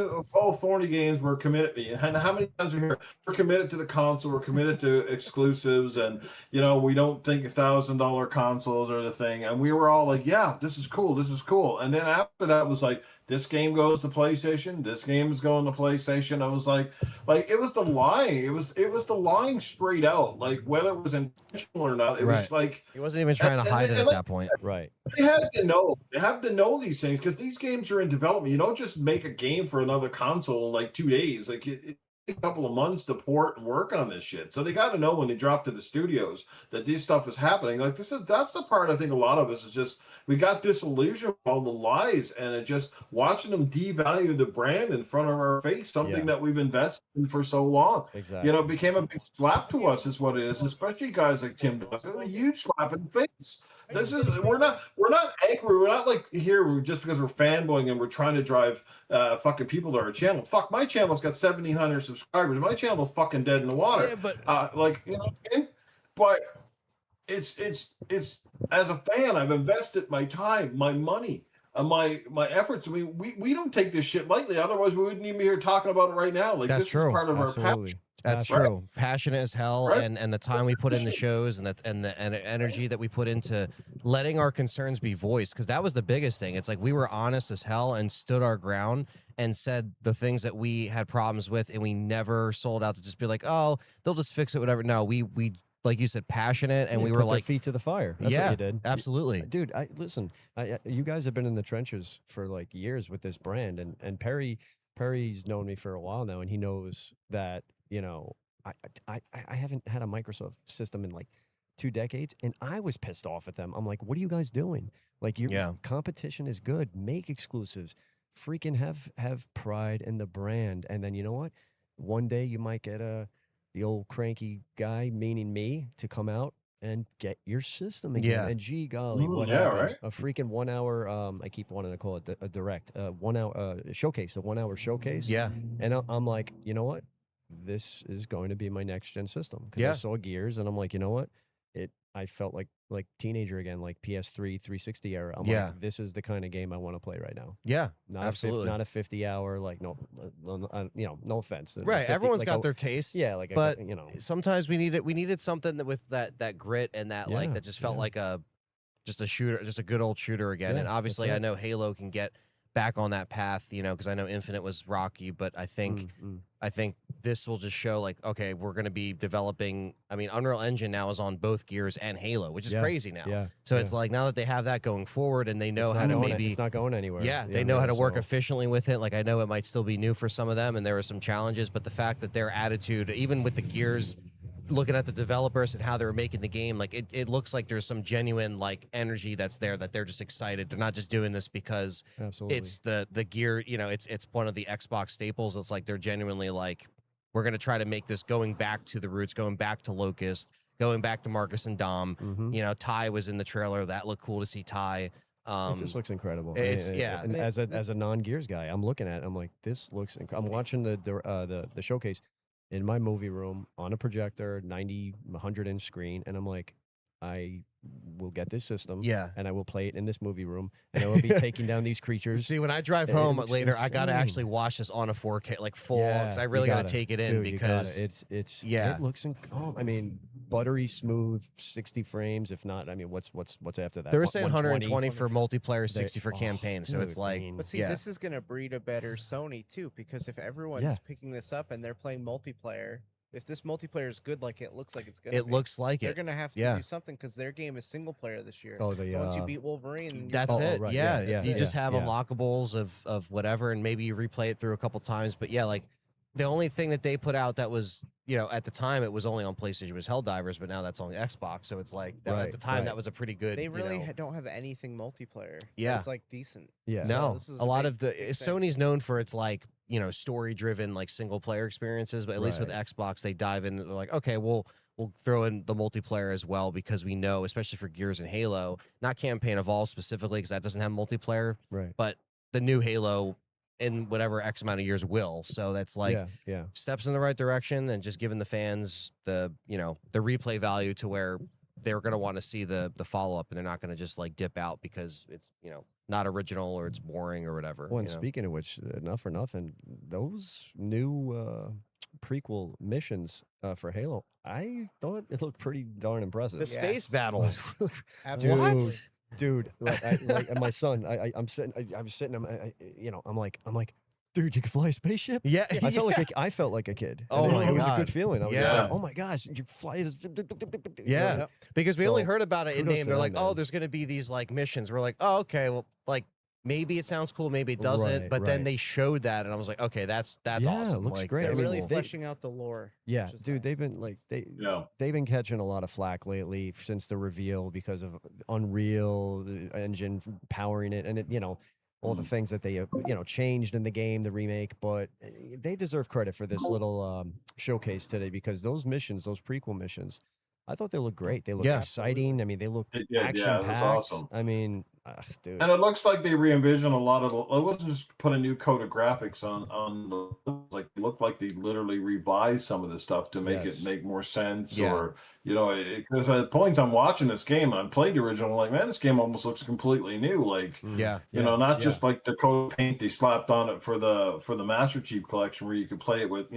40 games, we're committed. And how many times we hear we're committed to the console, we're committed to exclusives, and we don't think $1,000 consoles are the thing. And we were all like, "Yeah, this is cool, this is cool." And then after that was like, this game goes to PlayStation. This game is going to PlayStation. I was like it was the lying. It was the lying straight out. Like whether it was intentional or not, it was like He wasn't even trying to hide it at that point. Right. they had to know. They have to know these things because these games are in development. You don't just make a game for another console in like 2 days. Like it a couple of months to port and work on this shit. So they got to know when they drop to the studios that this stuff is happening. Like that's the part I think a lot of us is just we got disillusioned with all the lies and it just watching them devalue the brand in front of our face, something that we've invested in for so long. Exactly. It became a big slap to us is what it is, especially guys like Timdog. A huge slap in the face. We're not angry. We're not like here just because we're fanboying and we're trying to drive fucking people to our channel. Fuck, my channel's got 1,700 subscribers. My channel's fucking dead in the water. Yeah, but what I mean? But it's as a fan, I've invested my time, my money, my efforts. I mean, we don't take this shit lightly. Otherwise, we wouldn't even be here talking about it right now. Like That's this true. is part of our Absolutely. passion. That's Right. true. Passionate as hell, Right. and the time we put in the shows, and the energy that we put into letting our concerns be voiced, because that was the biggest thing. It's like we were honest as hell and stood our ground and said the things that we had problems with, and we never sold out to just be like, oh, they'll just fix it, whatever. No, we like you said, passionate, and we put were their like feet to the fire. That's yeah, what you did. absolutely. Dude, listen. You guys have been in the trenches for like years with this brand, and Perry's known me for a while now, and he knows that I haven't had a Microsoft system in like 2 decades, and I was pissed off at them. I'm like, what are you guys doing? Like, your competition is good. Make exclusives. Freaking have pride in the brand, and then you know what? One day you might get the old cranky guy, meaning me, to come out and get your system again. Yeah. And gee golly, what yeah, happened? right? A freaking 1 hour. I keep wanting to call it a direct 1 hour showcase, a 1 hour showcase. Yeah. And I'm like, you know what? This is going to be my next gen system because Yeah. I saw Gears, and I'm like, you know what? I felt like teenager again, like PS3 360 era. I'm Yeah. like, this is the kind of game I want to play right now. Yeah, Not absolutely. not a 50-hour, like no, no offense. The Right, 50 everyone's like got a- their tastes. Yeah, like but you know, sometimes we needed something that with that grit and that like Yeah, that just felt yeah. like just a shooter, just a good old shooter again. Yeah, And that's obviously, I it. know Halo can get back on that path, because I know Infinite was rocky, but I think this will just show like, okay, we're going to be developing. I mean, Unreal Engine now is on both Gears and Halo, which is Yeah, crazy now. yeah, So it's yeah. like now that they have that going forward and they know It's how not to going- maybe it's not going anywhere. Yeah, Yeah, they know how yeah, to work so- efficiently with it. Like I know it might still be new for some of them, and there were some challenges, but the fact that their attitude, even with the Gears, looking at the developers and how they were making the game, like it looks like there's some genuine like energy that's there, that they're just excited. They're not just doing this because Absolutely. it's the gear, it's one of the Xbox staples. It's like they're genuinely like, we're gonna try to make this going back to the roots, going back to Locust, going back to Marcus and Dom. Ty was in the trailer. That looked cool to see Ty. It just looks incredible. It's yeah. And as a non-Gears guy, I'm looking at it, I'm like, this looks I'm watching the showcase in my movie room on a projector, 100 inch screen, and I'm like, I will get this system, and I will play it in this movie room, and I will be taking down these creatures. See, when I drive It home looks later, I gotta insane. actually watch this on a 4K, like full, because I you really gotta gotta. take it in Dude, you gotta. because it's yeah. it looks I mean, buttery smooth, 60 frames. If not, I mean, what's after that? They were saying 120 120 for multiplayer, They- 60 for campaign. So it's dude, like, But see, this is gonna breed a better Sony too, because if everyone's Yeah. picking this up and they're playing multiplayer, if this multiplayer is good, like it looks like it's gonna, It looks like they're it. gonna have to Yeah. do something because their game is single player this year. Oh, the, once you beat Wolverine, then That's it. right, Yeah, yeah, you yeah, just have yeah. unlockables of whatever, and maybe you replay it through a couple times. But yeah, like the only thing that they put out that was, at the time it was only on PlayStation was Helldivers, but now that's on the Xbox. So it's like at the time that was a pretty good. They really don't have anything multiplayer. Yeah. it's like decent. Yeah. So No, this is a lot big- of the big thing. Sony's known for its like story driven like single player experiences, but at least with Right. Xbox they dive in. They're like, okay, we'll throw in the multiplayer as well because we know, especially for Gears and Halo, not Campaign Evolved specifically because that doesn't have multiplayer, Right. but the new Halo in whatever X amount of years will. So that's like yeah. steps in the right direction and just giving the fans the the replay value to where they're going to want to see the follow up and they're not going to just like dip out because it's not original or it's boring or whatever. Well, and speaking of which, enough for nothing, those new prequel missions for Halo, I thought it looked pretty darn impressive. The space battles. Absolutely. Dude, like and my son, I'm sitting, I was sitting, I'm like, dude, you can fly a spaceship. Yeah, I felt like a kid. Oh And my it was a God. good feeling. I was just Yeah. like, oh my gosh, you fly. Yeah, because we only heard about it in kudos name. to They're them, like, oh, man. there's going to be these like missions. We're like, oh, okay, well, like maybe it sounds cool, maybe it doesn't. Right, but then right. they showed that, and I was like, okay, that's Yeah, awesome. looks Like, great. They're I mean, really they- fleshing out the lore. Yeah, which is dude, nice. they've been like they've been catching a lot of flack lately since the reveal because of Unreal Engine powering it, and it all the things that they changed in the game, the remake. But they deserve credit for this little showcase today because those missions, those prequel missions, I thought they looked great. They look Yeah. exciting. I mean, they look It did, yeah, action it was packed. awesome. I mean, dude. And it looks like they re-envisioned a lot of the. It wasn't just put a new code of graphics on the. Like it looked like they literally revised some of the stuff to make Yes. it make more sense, Yeah. or because at points I'm watching this game, I played the original. I'm like, man, this game almost looks completely new. Like, Yeah. not just like the code of paint they slapped on it for the Master Chief Collection, where you could play it with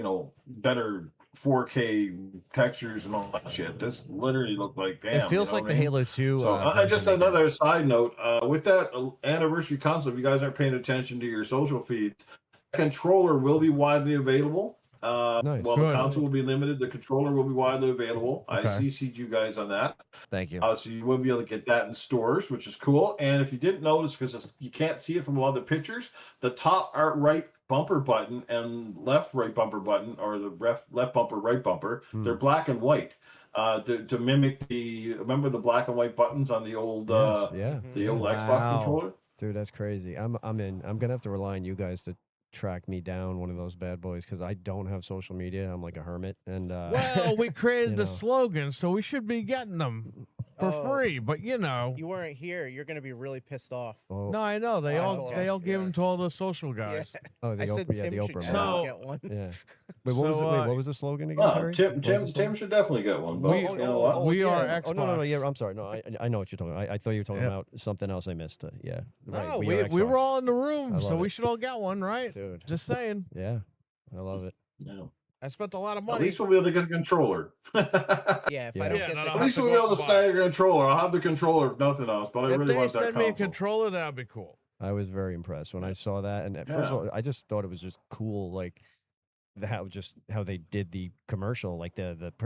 better 4K textures and all that shit. This literally looked like damn. it feels you know like what the I mean? Halo 2. So just version they did. another side note with that anniversary console, if you guys aren't paying attention to your social feeds, controller will be widely available. Nice. While the console will be limited, the controller will be widely available. I Okay. CC'd you guys on that. Thank you. So you will be able to get that in stores, which is cool. And if you didn't notice, because you can't see it from a lot of the pictures, the top right bumper button and left right bumper button, or the left bumper right bumper, they're black and white. To mimic remember the black and white buttons on the old Yes, yeah. the old Wow. Xbox controller? Dude, that's crazy. I'm in. I'm gonna have to rely on you guys to track me down one of those bad boys because I don't have social media. I'm like a hermit, and Well, we created you the know. slogan, so we should be getting them. for Oh. free. But you know, You weren't here. You're gonna be really pissed off. Oh, no, I know they Oh, all gave them to all the social guys. oh, the I said Oprah, yeah, Tim the should Oprah. just man. get one. Yeah. Wait, what was it? Wait, what was the slogan again, Oh, Terry? Tim, What was Tim, the slogan? Tim should definitely get one. But We- you know what? we are yeah. Oh, no, Xbox. yeah, I'm sorry. No, I know what you're talking about. I thought you were talking Yep. about something else I missed. Yeah. No, Right. we are were Xbox. all in the I room, so love we it. should all get one, right? Dude. Just saying. Yeah. I love it. Yeah. I spent a lot of At money. least we'll be able to get a control. Yeah, if I don't Yeah. get the At least we'll be able to snag a controller. I'll have the controller if nothing else, but I If really they want that send me a console. controller, that'd be cool. I was very impressed when I saw that. And first of all, I just thought it was just cool, like how they did the commercial, like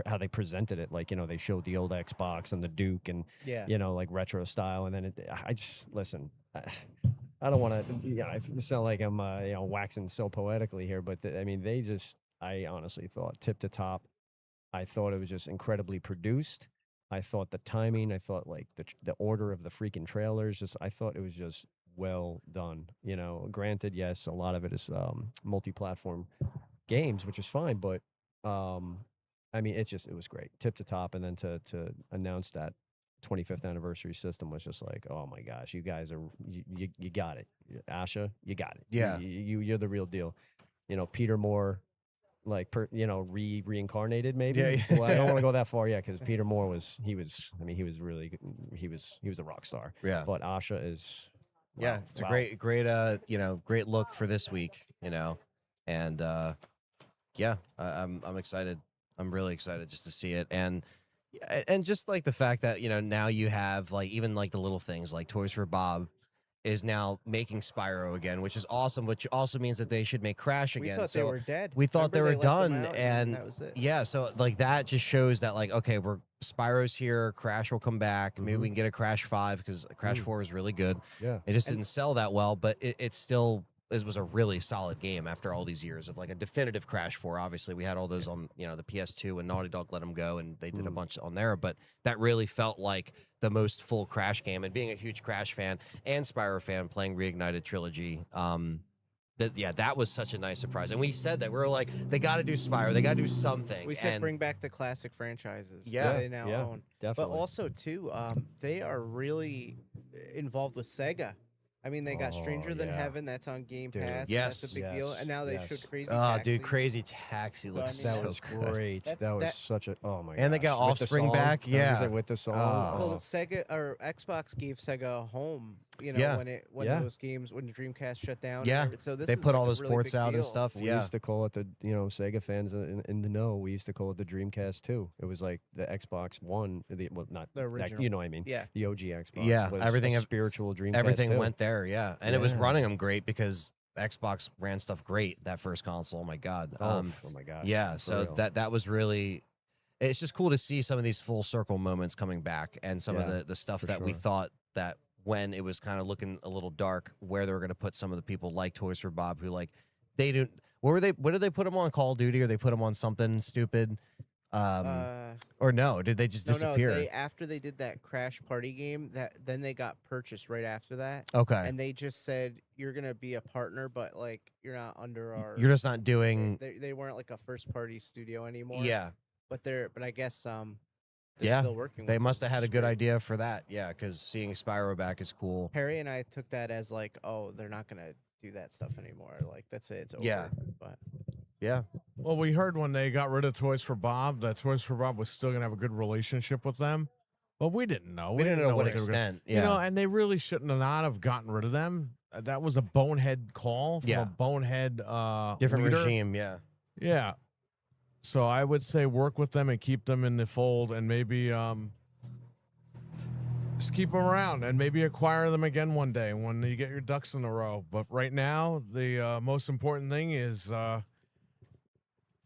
how they presented it. Like, you know, they showed the old Xbox and the Duke and, Yeah. you know, like retro style. And then I just, listen, I don't want to, I sound like I'm, you know, waxing so poetically here, but I mean, I honestly thought tip to top, I thought it was just incredibly produced. I thought the timing, I thought like the order of the freaking trailers, I thought it was just well done. You know, granted, yes, a lot of it is multi-platform games, which is fine, but I mean, it was great, tip to top. And then to announce that 25th anniversary system was just like, oh my gosh, you guys you got it, Asha, you got it. Yeah. You're the real deal. You know, Peter Moore, like reincarnated maybe. Yeah, yeah. Well, I don't want to go that far yet because Peter Moore was really good. He was a rock star. Yeah. But Asha is. Yeah, wow, it's a wow. great look for this week, you know, and yeah, I'm excited. I'm really excited just to see it, and just like the fact that, you know, now you have like even like the little things like Toys for Bob is now making Spyro again, which is awesome, which also means that they should make Crash We again. thought they were dead. We thought Remember they were let them done, out and that was it. yeah, so like that just shows that like, okay, Spyro's here, Crash will come back. Maybe we can get a Crash 5 because Crash 4 is really good. Yeah. It just didn't sell that well, but it still was a really solid game after all these years of like a definitive Crash 4. Obviously, we had all those on, you know, the PS2 and Naughty Dog let them go and they did a bunch on there, but that really felt like the most full Crash game. And being a huge Crash fan and Spyro fan playing Reignited Trilogy, that was such a nice surprise. And we said that we were like, they got to do Spyro, they got to do something. We said and bring back the classic franchises Yeah. that they now Yeah, own. definitely. But also too, they are really involved with Sega. I mean, they got Stranger Than yeah. Heaven, that's on Game Dude. Pass. Yes. That's a big deal. And now they Yes. showed Crazy Oh, Taxi. dude, Crazy Taxi So, looks I mean, That so was good. great. That's- That was that- such a oh my. And they got gosh. With the Offspring song, back, I was gonna yeah. say with the song. Well, oh. Sega or Xbox gave Sega a home. You know, Yeah. when Yeah. those games, when the Dreamcast shut down. Yeah. So this They is put like all a those really ports big out and deal. stuff. We Yeah. used to call it Sega fans in the know. We used to call it the Dreamcast 2. It was like the Xbox One, not The original. you know what I mean? Yeah. The OG Xbox. Yeah, was everything a of- spiritual Dreamcast. Everything too. went there, yeah. And it was Yeah. running them great because Xbox ran stuff great that first console. Oh my god. Oh my gosh. Yeah, for so real. that was really, it's just cool to see some of these full circle moments coming back and some Yeah, of the stuff for that we sure. thought that when it was kind of looking a little dark, where they were going to put some of the people like Toys for Bob who like they didn't. What did they put them on? Call of Duty, or they put them on something stupid? Or no? Did they just disappear? No, after they did that Crash Party game, then they got purchased right after that. Okay. And they just said you're gonna be a partner, but like you're not under our. You're just not doing. They weren't like a first party studio anymore. Yeah. But I guess they're Yeah, still working. they with must them, have had a which is good great. idea for that. Yeah, because seeing Spyro back is cool. Harry and I took that as like, oh, they're not gonna do that stuff anymore. Like that's it, it's over. Yeah. But Yeah. Well, we heard when they got rid of Toys for Bob that Toys for Bob was still gonna have a good relationship with them, but we didn't know. We didn't know what they were gonna- extent, You know, yeah. and they really shouldn't have not have gotten rid of them. That was a bonehead call from Yeah. a bonehead Different leader. regime. Yeah. Yeah. So I would say work with them and keep them in the fold, and maybe just keep them around, and maybe acquire them again one day when you get your ducks in a row. But right now, the most important thing is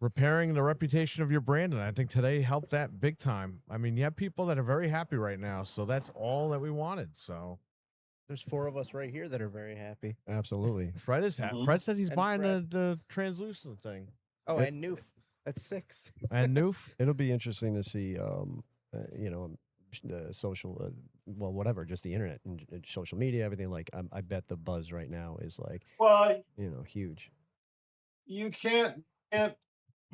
repairing the reputation of your brand, and I think today helped that big time. I mean, you have people that are very happy right now, so that's all that we wanted. So there's 4 of us right here that are very happy. Absolutely. Fred is happy. Fred said he's And buying Fred. the translucent thing. Oh, and Newf. That's 6. And Newf. It'll be interesting to see, you know, the social, well, whatever, just the internet and social media, everything. Like, I bet the buzz right now is like, Well, you know, huge. you can't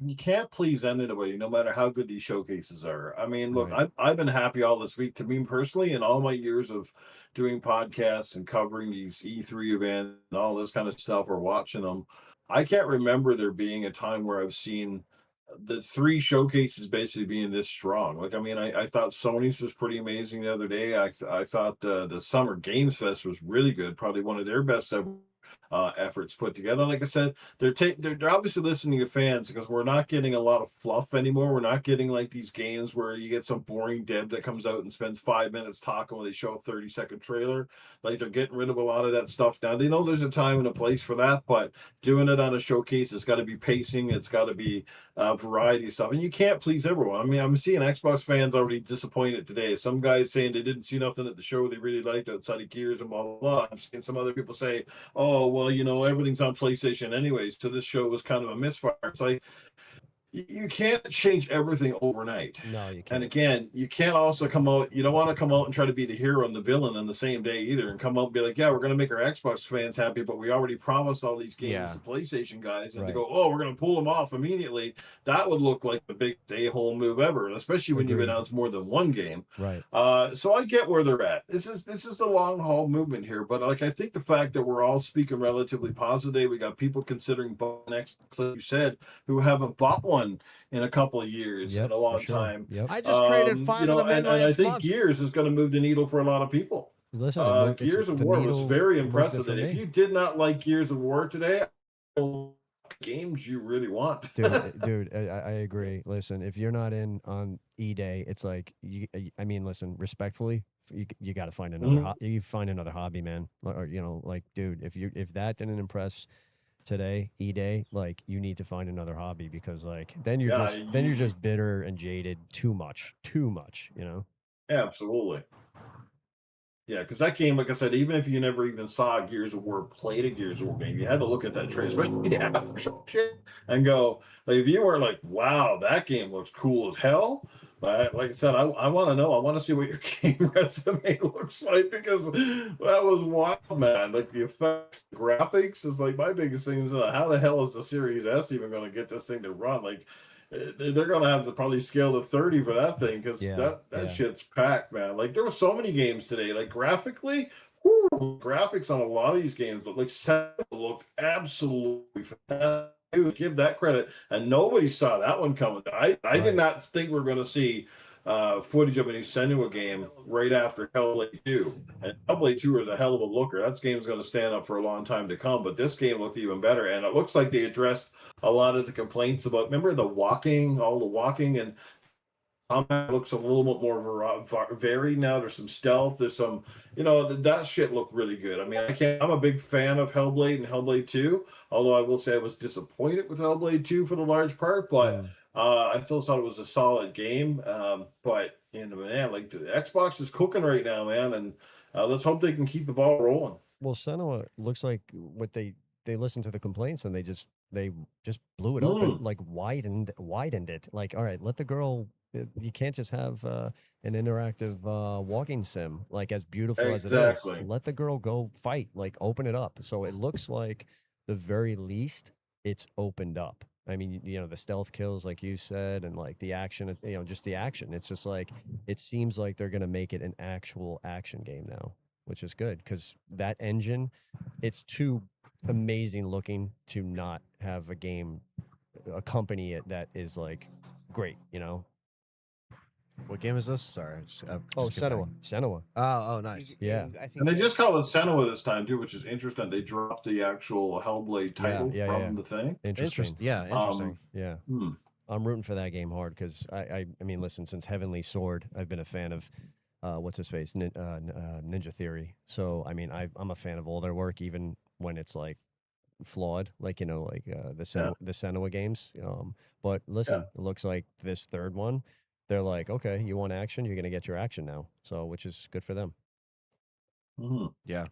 you can't please anybody, no matter how good these showcases are. I mean, look, Right. I've been happy all this week. To me personally, in all my years of doing podcasts and covering these E3 events and all this kind of stuff, or watching them, I can't remember there being a time where I've seen the three showcases basically being this strong. Like, I mean, I thought Sony's was pretty amazing the other day. I thought the Summer Games Fest was really good, probably one of their best ever efforts put together. Like I said, they're obviously listening to fans, because we're not getting a lot of fluff anymore. We're not getting like these games where you get some boring dev that comes out and spends 5 minutes talking when they show a 30-second trailer. Like, they're getting rid of a lot of that stuff now. They know there's a time and a place for that, but doing it on a showcase, it's got to be pacing. It's got to be variety of stuff, and you can't please everyone. I mean, I'm seeing Xbox fans already disappointed today. Some guys saying they didn't see nothing at the show they really liked outside of Gears and blah blah blah. I'm seeing some other people say, "Oh, well, you know, everything's on PlayStation anyways, so this show was kind of a misfire." It's like, you can't change everything overnight. No, you can't. And again, you can't also come out, you don't want to come out and try to be the hero and the villain on the same day either, and come out and be like, yeah, we're going to make our Xbox fans happy, but we already promised all these games to PlayStation guys, and to go, oh, we're going to pull them off immediately. That would look like the big a-hole move ever, especially when you've announced more than one game. Right. So I get where they're at. This is the long haul movement here, but like, I think the fact that we're all speaking relatively positive, we got people considering buying Xbox, like you said, who haven't bought one in a couple of years, in a long time. I just traded You 5 know, of them in and I last think month. Gears is going to move the needle for a lot of people. Listen, it moved- Gears of the War was needle very moved it impressive. for And if me. you did not like Gears of War today, games you really want. dude, I agree. Listen, if you're not in on E-Day, it's like, I mean, listen, respectfully, you got to find another you find another hobby, man. Or, you know, like, dude, if that didn't impress today, E-Day, like, you need to find another hobby, because like then you're just bitter and jaded too much, you know. Absolutely. Yeah, because that game, like I said, even if you never even saw Gears of War, played a Gears of War game, you had to look at that trailer, especially after shit, and go, like, if you were like, wow, that game looks cool as hell. But like I said, I want to know. I want to see what your game resume looks like, because that was wild, man. Like, the effects, the graphics is like my biggest thing is how the hell is the Series S even going to get this thing to run? Like, they're going to have to probably scale to 30 for that thing, because that shit's packed, man. Like, there were so many games today. Like, graphically, graphics on a lot of these games looked like Senua looked absolutely fantastic. Give that credit, and nobody saw that one coming. I did not think we were going to see footage of a new Senua game right after Hellblade 2. And Hellblade 2 is a hell of a looker. That game's going to stand up for a long time to come, but this game looked even better, and it looks like they addressed a lot of the complaints about, remember the walking, all the walking, and combat looks a little bit more varied now. There's some stealth. There's some, you know, that shit looked really good. I mean, I'm a big fan of Hellblade and Hellblade 2, although I will say I was disappointed with Hellblade 2 for the large part, but I still thought it was a solid game. But, you know, man, like, the Xbox is cooking right now, man, and let's hope they can keep the ball rolling. Well, Senua looks like what they listened to the complaints, and they just blew it open, like widened it. Like, all right, let the girl. You can't just have an interactive walking sim, like, as beautiful as it is. Let the girl go fight, like, open it up. So it looks like, the very least, it's opened up. I mean, you know, the stealth kills, like you said, and like the action, you know, just the action. It's just like, it seems like they're going to make it an actual action game now, which is good, because that engine, it's too amazing looking to not have a game accompany it that is like great, you know. What game is this? Sorry. Senua. Oh, nice. Yeah. And they just call it Senua this time too, which is interesting. They dropped the actual Hellblade title from the thing. Interesting. Yeah, interesting. Yeah. I'm rooting for that game hard, because I mean, listen, since Heavenly Sword, I've been a fan of what's his face, Ninja Theory. So I mean, I'm a fan of all their work, even when it's like flawed, like, you know, like the Senua games. But listen, it looks like this third one, they're like, okay, you want action, you're gonna get your action now. So, which is good for them. Yeah,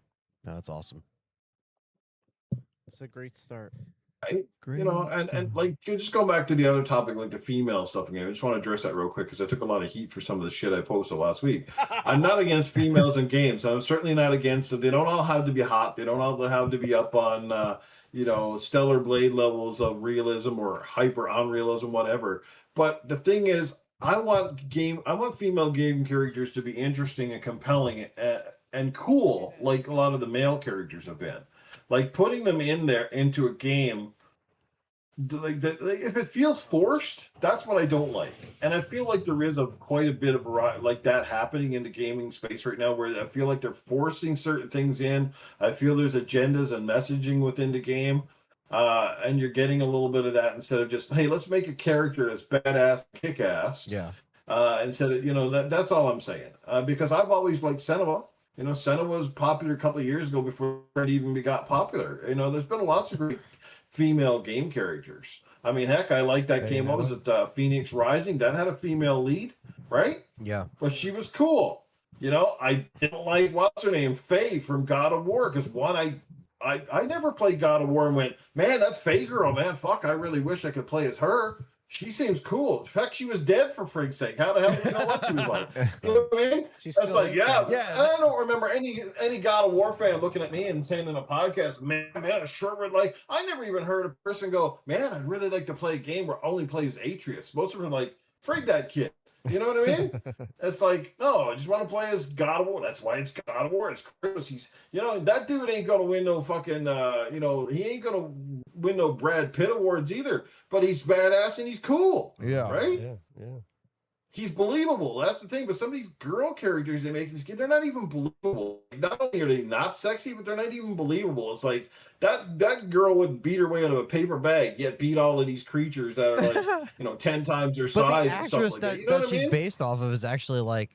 no, that's awesome. It's a great start. You know, and like, just going back to the other topic, like the female stuff again, I just want to address that real quick, because I took a lot of heat for some of the shit I posted last week. I'm not against females in games. I'm certainly not against it. They don't all have to be hot. They don't all have to be up on, stellar blade levels of realism or hyper unrealism, whatever. But the thing is, I want female game characters to be interesting and compelling and cool, like a lot of the male characters have been. Like putting them into a game, if it feels forced, that's what I don't like. And I feel like there is quite a bit of like that happening in the gaming space right now, where I feel like they're forcing certain things in. I feel there's agendas and messaging within the game. And you're getting a little bit of that instead of just, hey, let's make a character that's badass, kick-ass. Yeah. Instead of, that's all I'm saying. Because I've always liked Senua. Senua was popular a couple of years ago before it even got popular. There's been lots of great female game characters. I mean, heck, I like that game. What was it? Phoenix Rising. That had a female lead, right? Yeah. But she was cool. I didn't like, what's her name? Faye from God of War. Because I never played God of War and went, man, that Faye girl, man, fuck, I really wish I could play as her. She seems cool. In fact, she was dead, for freak's sake. How the hell do you know what she was like? You know what I mean? That's like, yeah. I don't remember any God of War fan looking at me and saying in a podcast, man, a short word, like, I never even heard a person go, man, I'd really like to play a game where only plays Atreus. Most of them are like, frig that kid. You know what I mean? It's like, no, I just want to play as God of War. That's why it's God of War. It's Kratos. He's, that dude ain't going to win no fucking, he ain't going to win no Brad Pitt awards either. But he's badass and he's cool. Yeah. Right? Yeah. He's believable. That's the thing. But some of these girl characters they make in this game, they're not even believable. Not only are they not sexy, but they're not even believable. It's like that girl would beat her way out of a paper bag, yet beat all of these creatures that are like, 10 times their size. But the and actress stuff like that she's based off of is actually like,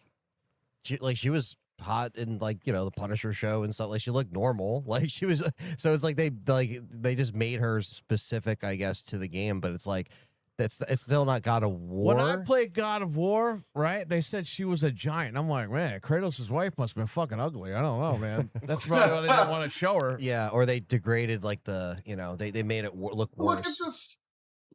she was hot in like the Punisher show and stuff. Like she looked normal. Like she was. So it's like they just made her specific, I guess, to the game. But it's like. It's still not God of War. When I played God of War, right, they said she was a giant. I'm like, man, Kratos' wife must have been fucking ugly. I don't know, man. That's probably why they didn't want to show her. Yeah, or they degraded like they made it look worse. Look at this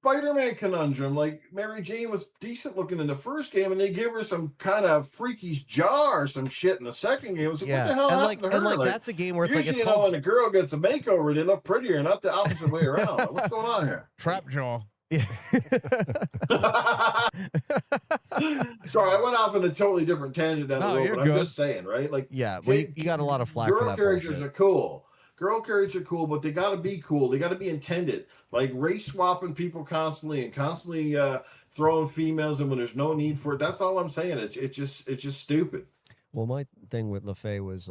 Spider-Man conundrum. Like Mary Jane was decent looking in the first game, and they gave her some kind of freakish jaw or some shit in the second game. What the hell happened to her? And that's a game where it's usually, like it's called when a girl gets a makeover, they look prettier, not the opposite way around. What's going on here? Trap jaw. Yeah. Sorry, I went off on a totally different tangent down the road, but I'm just saying, right? Like, yeah, well, you got a lot of flack for that. Girl characters are cool. Girl characters are cool, but they got to be cool. They got to be intended. Like race swapping people constantly and constantly throwing females in when there's no need for it. That's all I'm saying. It's just stupid. Well, my thing with LaFay was,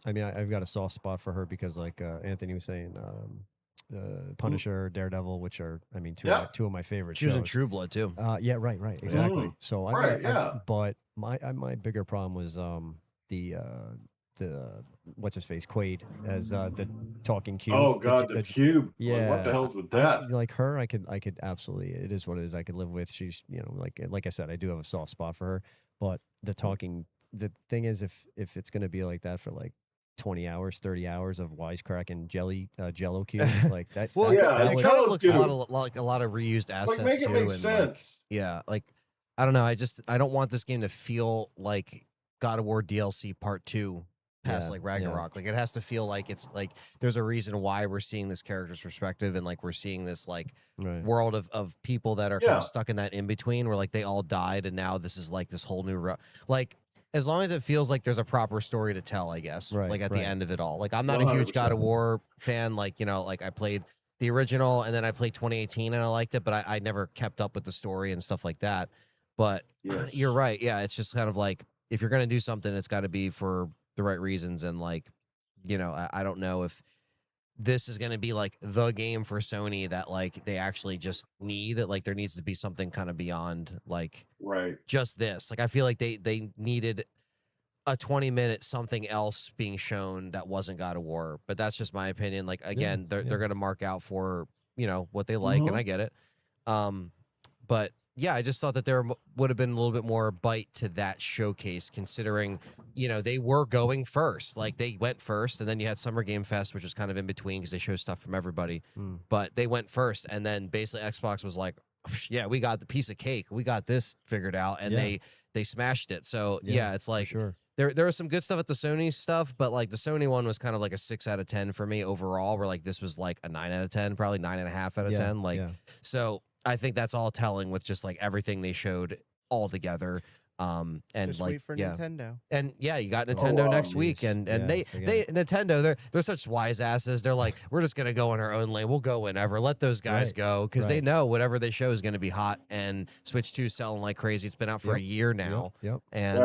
I mean, I've got a soft spot for her because, like Anthony was saying, Punisher, Daredevil, which are, I mean, two of my favorite shows. She was in shows. True Blood too. Yeah, right, exactly. So but my bigger problem was the what's his face, Quaid, as the talking cube. Oh God, the cube. Yeah, what the hell's with that? Like her, I could absolutely. It is what it is. I could live with. She's, like I said, I do have a soft spot for her. But the thing is, if it's gonna be like that for like 20 hours, 30 hours of wisecracking Jello cube, like that. Well, that it kind of looks a lot of reused assets like, make it too, make and sense. Like I don't know. I don't want this game to feel like God of War DLC Part 2 past like Ragnarok. Like it has to feel like it's like there's a reason why we're seeing this character's perspective, and like we're seeing this like world of people that are kind of stuck in that in between, where like they all died and now this is like this whole new like. As long as it feels like there's a proper story to tell, I guess, like at the end of it all. Like I'm not 100%. A huge God of War fan. Like, like I played the original and then I played 2018 and I liked it, but I never kept up with the story and stuff like that. But you're right. Yeah, it's just kind of like if you're going to do something, it's got to be for the right reasons. And like, I don't know if this is going to be like the game for Sony that like they actually just need. Like there needs to be something kind of beyond like just this. Like I feel like they needed a 20-minute something else being shown that wasn't God of War. But that's just my opinion. Like again, they're going to mark out for what they like, and I get it. But yeah, I just thought that there would have been a little bit more bite to that showcase, considering, they were going first. Like, they went first, and then you had Summer Game Fest, which was kind of in between because they show stuff from everybody. But they went first, and then basically Xbox was like, yeah, we got the piece of cake. We got this figured out, and they smashed it. So, yeah it's like there was some good stuff at the Sony stuff, but like the Sony one was kind of like a 6 out of 10 for me overall. Where like this was like a 9 out of 10, probably 9.5 out of 10. Like, so I think that's all telling with just like everything they showed all together. And just like wait for Nintendo. And yeah, you got Nintendo next week, and they Nintendo they're such wise asses. They're like, we're just gonna go in our own lane. We'll go whenever. Let those guys go because they know whatever they show is gonna be hot. And Switch 2 selling like crazy. It's been out for a year now, and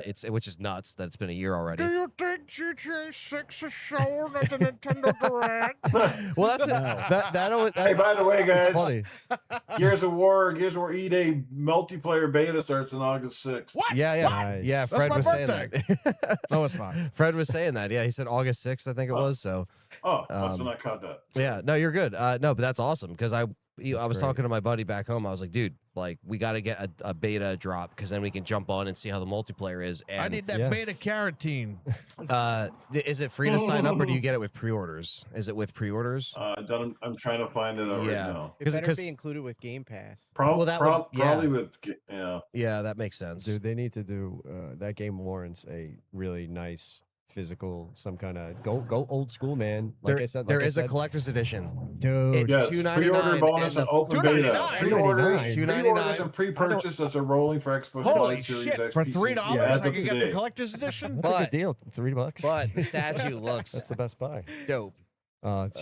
it's which is nuts that it's been a year already. Do you think GTA 6 is shown at the Nintendo Direct? Well, that's Hey, by the way, guys, funny. Gears of War E-Day multiplayer beta starts on August 6th. What? Yeah. What? Yeah, That's Fred my was saying birthday. that. No, it's not. Fred was saying that. Yeah, he said August 6th, I think it was. So. Oh, must have not caught that. Yeah, no, you're good. No, but that's awesome because I was great. talking to my buddy back home. I was like, dude, like we got to get a beta drop because then we can jump on and see how the multiplayer is. And I need that beta carotene. Is it free to sign up or do you get it with pre-orders? Is it with pre-orders? I'm trying to find it out right now. It better be included with Game Pass. Probably with Yeah, that makes sense. Dude, they need to do that game warrants a really nice physical, some kind of go old school, man. Like I said, there is a collector's edition. Dude, it's $2.99 pre-order bonus and open beta. Pre-orders $2.99 and pre-purchases are rolling for Xbox Holy Live Series shit! X, For PC, $3, as I of can get the today. collector's edition. That's a good deal. $3. But the statue looks That's the best buy. dope. Like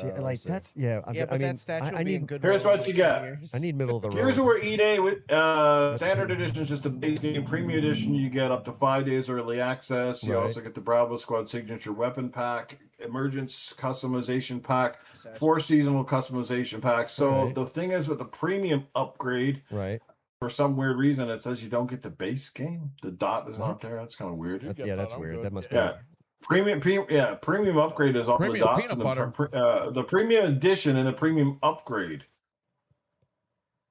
that's but I mean, that statue I will be in need. good. Here's order what in you 10 got. years. I need middle of the road. Gears of War E-Day with standard edition is just the base game. Premium edition, you get up to 5 days early access. You also get the Bravo Squad signature weapon pack, emergence customization pack, 4 seasonal customization packs. So the thing is with the premium upgrade, for some weird reason, it says you don't get the base game. The dot is not there. That's kind of weird. That's weird. That must be. Premium upgrade is all the Premium dots peanut and butter. the premium edition and the premium upgrade.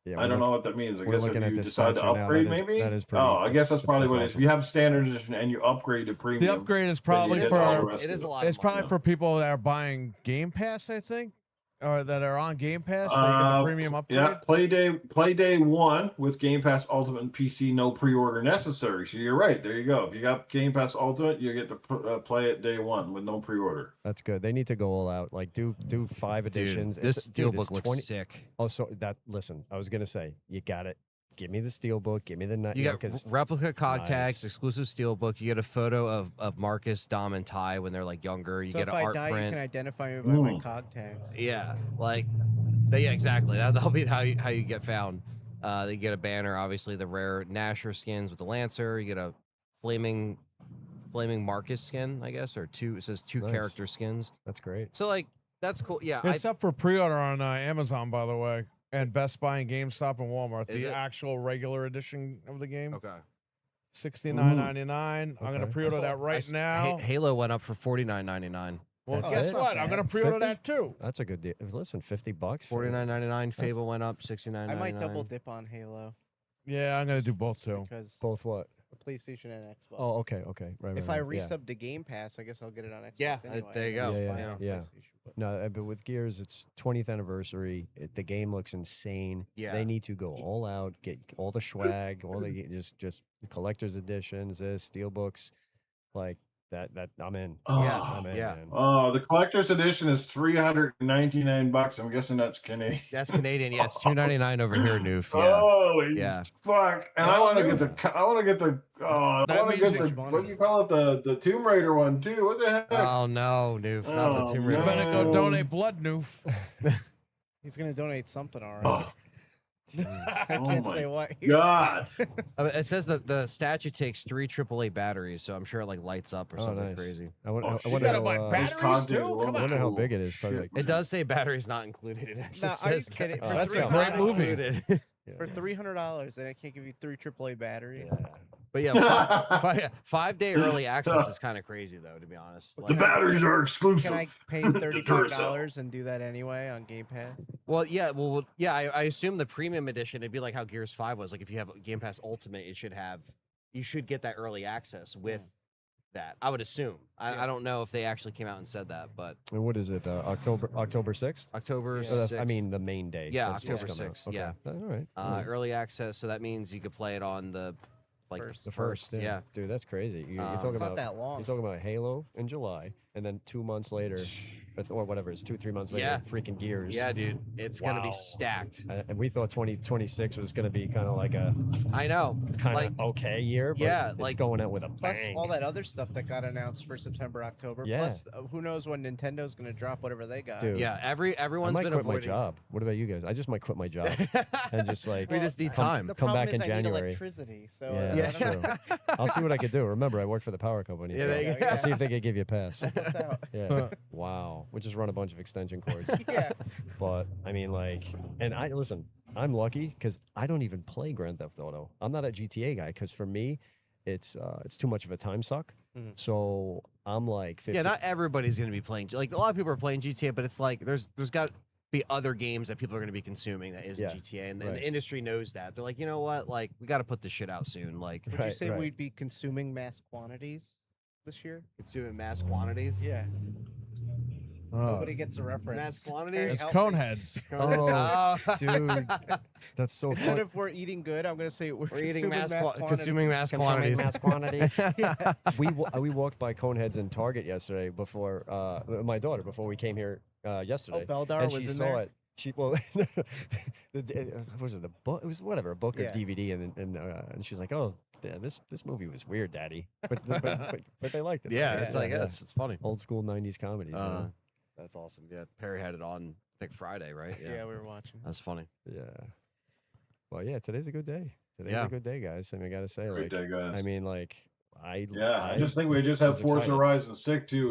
Yeah, I don't know what that means. I we're guess if looking at you this decide to statue now, upgrade, that is- maybe. that is pretty- I guess that's probably what it is. awesome. If you have standard edition and you upgrade to premium, The upgrade is then probably you get all the for rest of it. it's probably for people that are buying Game Pass, I think, or that are on Game Pass. They get the premium upgrade. Yeah, play day 1 with Game Pass Ultimate and PC, no pre-order necessary. So you're right. There you go. If you got Game Pass Ultimate, you get to play it day 1 with no pre-order. That's good. They need to go all out. Like do 5 editions. This Dude, steelbook it's looks 20 sick. Oh, so listen, I was gonna say you got it. Give me the steelbook. Give me the You got replica cog tags, exclusive steelbook. You get a photo of Marcus, Dom, and Ty when they're like younger. You So get if an I art die, print. you can identify me by my cog tags. Yeah, like, yeah, exactly. That'll be how you get found. You get a banner, obviously the rare Nasher skins with the Lancer. You get a flaming Marcus skin, I guess, or two. It says 2 Nice. character skins. That's great. So like, that's cool. Yeah, It's up for pre-order on Amazon, by the way, and Best Buy and GameStop and Walmart. Is The it? actual regular edition of the game. Okay. $69.99. I'm gonna pre-order that right I now. Halo went up for $49.99. Well, That's guess it? what? I'm gonna pre-order 50? that too. That's a good deal. Listen, $50. $49.99. Fable went up $69.99. I might double dip on Halo Yeah, I'm gonna do both too. because Both what? PlayStation and Xbox. Oh, okay. Right. If right, I right. Yeah. resub to Game Pass, I guess I'll get it on Xbox. Yeah, anyway. there you I'll go. just Yeah, buy it yeah, on yeah. PlayStation, but- No, but with Gears, it's 20th anniversary. The game looks insane. Yeah. They need to go all out, get all the swag, all the just collector's editions, steelbooks, like that. I'm in. I'm in. yeah. Man. Oh, the collector's edition is $399. I'm guessing that's Canadian. That's Canadian. Yeah, it's $2.99 over here, Newf. Yeah. Holy Yeah. fuck! And I want to get the. I want to get the. I That want to means get the. What do you call it? The Tomb Raider one too. What the heck? Oh no, Newf, not the Tomb Raider. You better go No. donate blood, Newf. He's gonna donate something, all right. Oh. I Oh can't my say what. God. It says that the statue takes 3 AAA batteries, so I'm sure it like lights up or Oh, something nice. crazy. I wonder, Oh, I shit. wonder You gotta how, buy batteries content too. is a Come I wonder on. how big it is. Probably Shit. like, It does say batteries not included. It actually No, are you says that. kidding? Oh, For that's a great $300 movie. Included. For $300, and I can't give you 3 AAA batteries. But yeah, 5-day early access is kind of crazy though, to be honest. The Like, batteries are exclusive. Can I pay $35 and do that anyway on Game Pass? well, yeah, I assume the premium edition, it'd be like how Gears 5 was. Like if you have Game Pass Ultimate, you should get that early access with that. I would assume. I don't know if they actually came out and said that, but and what is it? October 6th. October Oh, that's- 6th. I mean the main day. Yeah, That's October coming out. 6th, Okay. yeah. All right. Early access, so that means you could play it on the like First. the first. Yeah, dude, that's crazy. You're talking It's about not that long. You're talking about Halo in July, and then 2 months later, or whatever, it's 2-3 months later, Yeah. freaking Gears. Yeah, dude, it's gonna be Wow. stacked. And we thought 2026 was gonna be kind of like a I know, kind like of okay year, but yeah, it's like going out with a Plus bang. all that other stuff that got announced for September, October. Yeah. Plus, who knows when Nintendo's going to drop whatever they got. Dude. yeah, I everyone's might been quit my avoiding. job. What about you guys? I just might quit my job and just like We just need come- time. The Come problem back is in I need January. electricity, so Yeah, I that's don't know. true. I'll see what I could do. Remember, I work for the power company. Yeah, so there you go. I'll see if they could give you a pass. What's out? Yeah. Wow. We just run a bunch of extension cords. Yeah. But I mean, like, and I listen. I'm lucky because I don't even play Grand Theft Auto. I'm not a GTA guy because for me, it's too much of a time suck. So I'm like 50. Yeah, not everybody's gonna be playing. Like a lot of people are playing GTA, but it's like there's got to be other games that people are gonna be consuming that isn't Yeah, GTA, and right. the industry knows that. They're like, you know what? Like we got to put this shit out soon. Like, Would you say we'd be consuming mass quantities this year? consuming mass quantities. Yeah. Oh. Nobody gets a reference. Mass quantities? It's Help me. Coneheads. Oh, dude, that's so Instead funny. of we're eating good, I'm going to say we're eating consuming quantities. consuming mass quantities. Mass quantities. We walked by Coneheads in Target yesterday before my daughter before we came here yesterday. Oh, Beldar and was she in saw there? it. She what was it, the book? It was whatever, a book Yeah. or DVD, and she was like, "Oh, yeah, this movie was weird, Daddy," but they liked it. Yeah, it's like yeah. it's funny. Old school '90s comedies. you know? That's awesome. Yeah, Perry had it on. I think Friday, right? Yeah, we were watching. That's funny. Yeah. Well, yeah, today's a good day. Today's Yeah. a good day, guys. I mean, I gotta say, Great like, day, guys. I mean, like, I just think we just have was Forza excited. Horizon 6 too,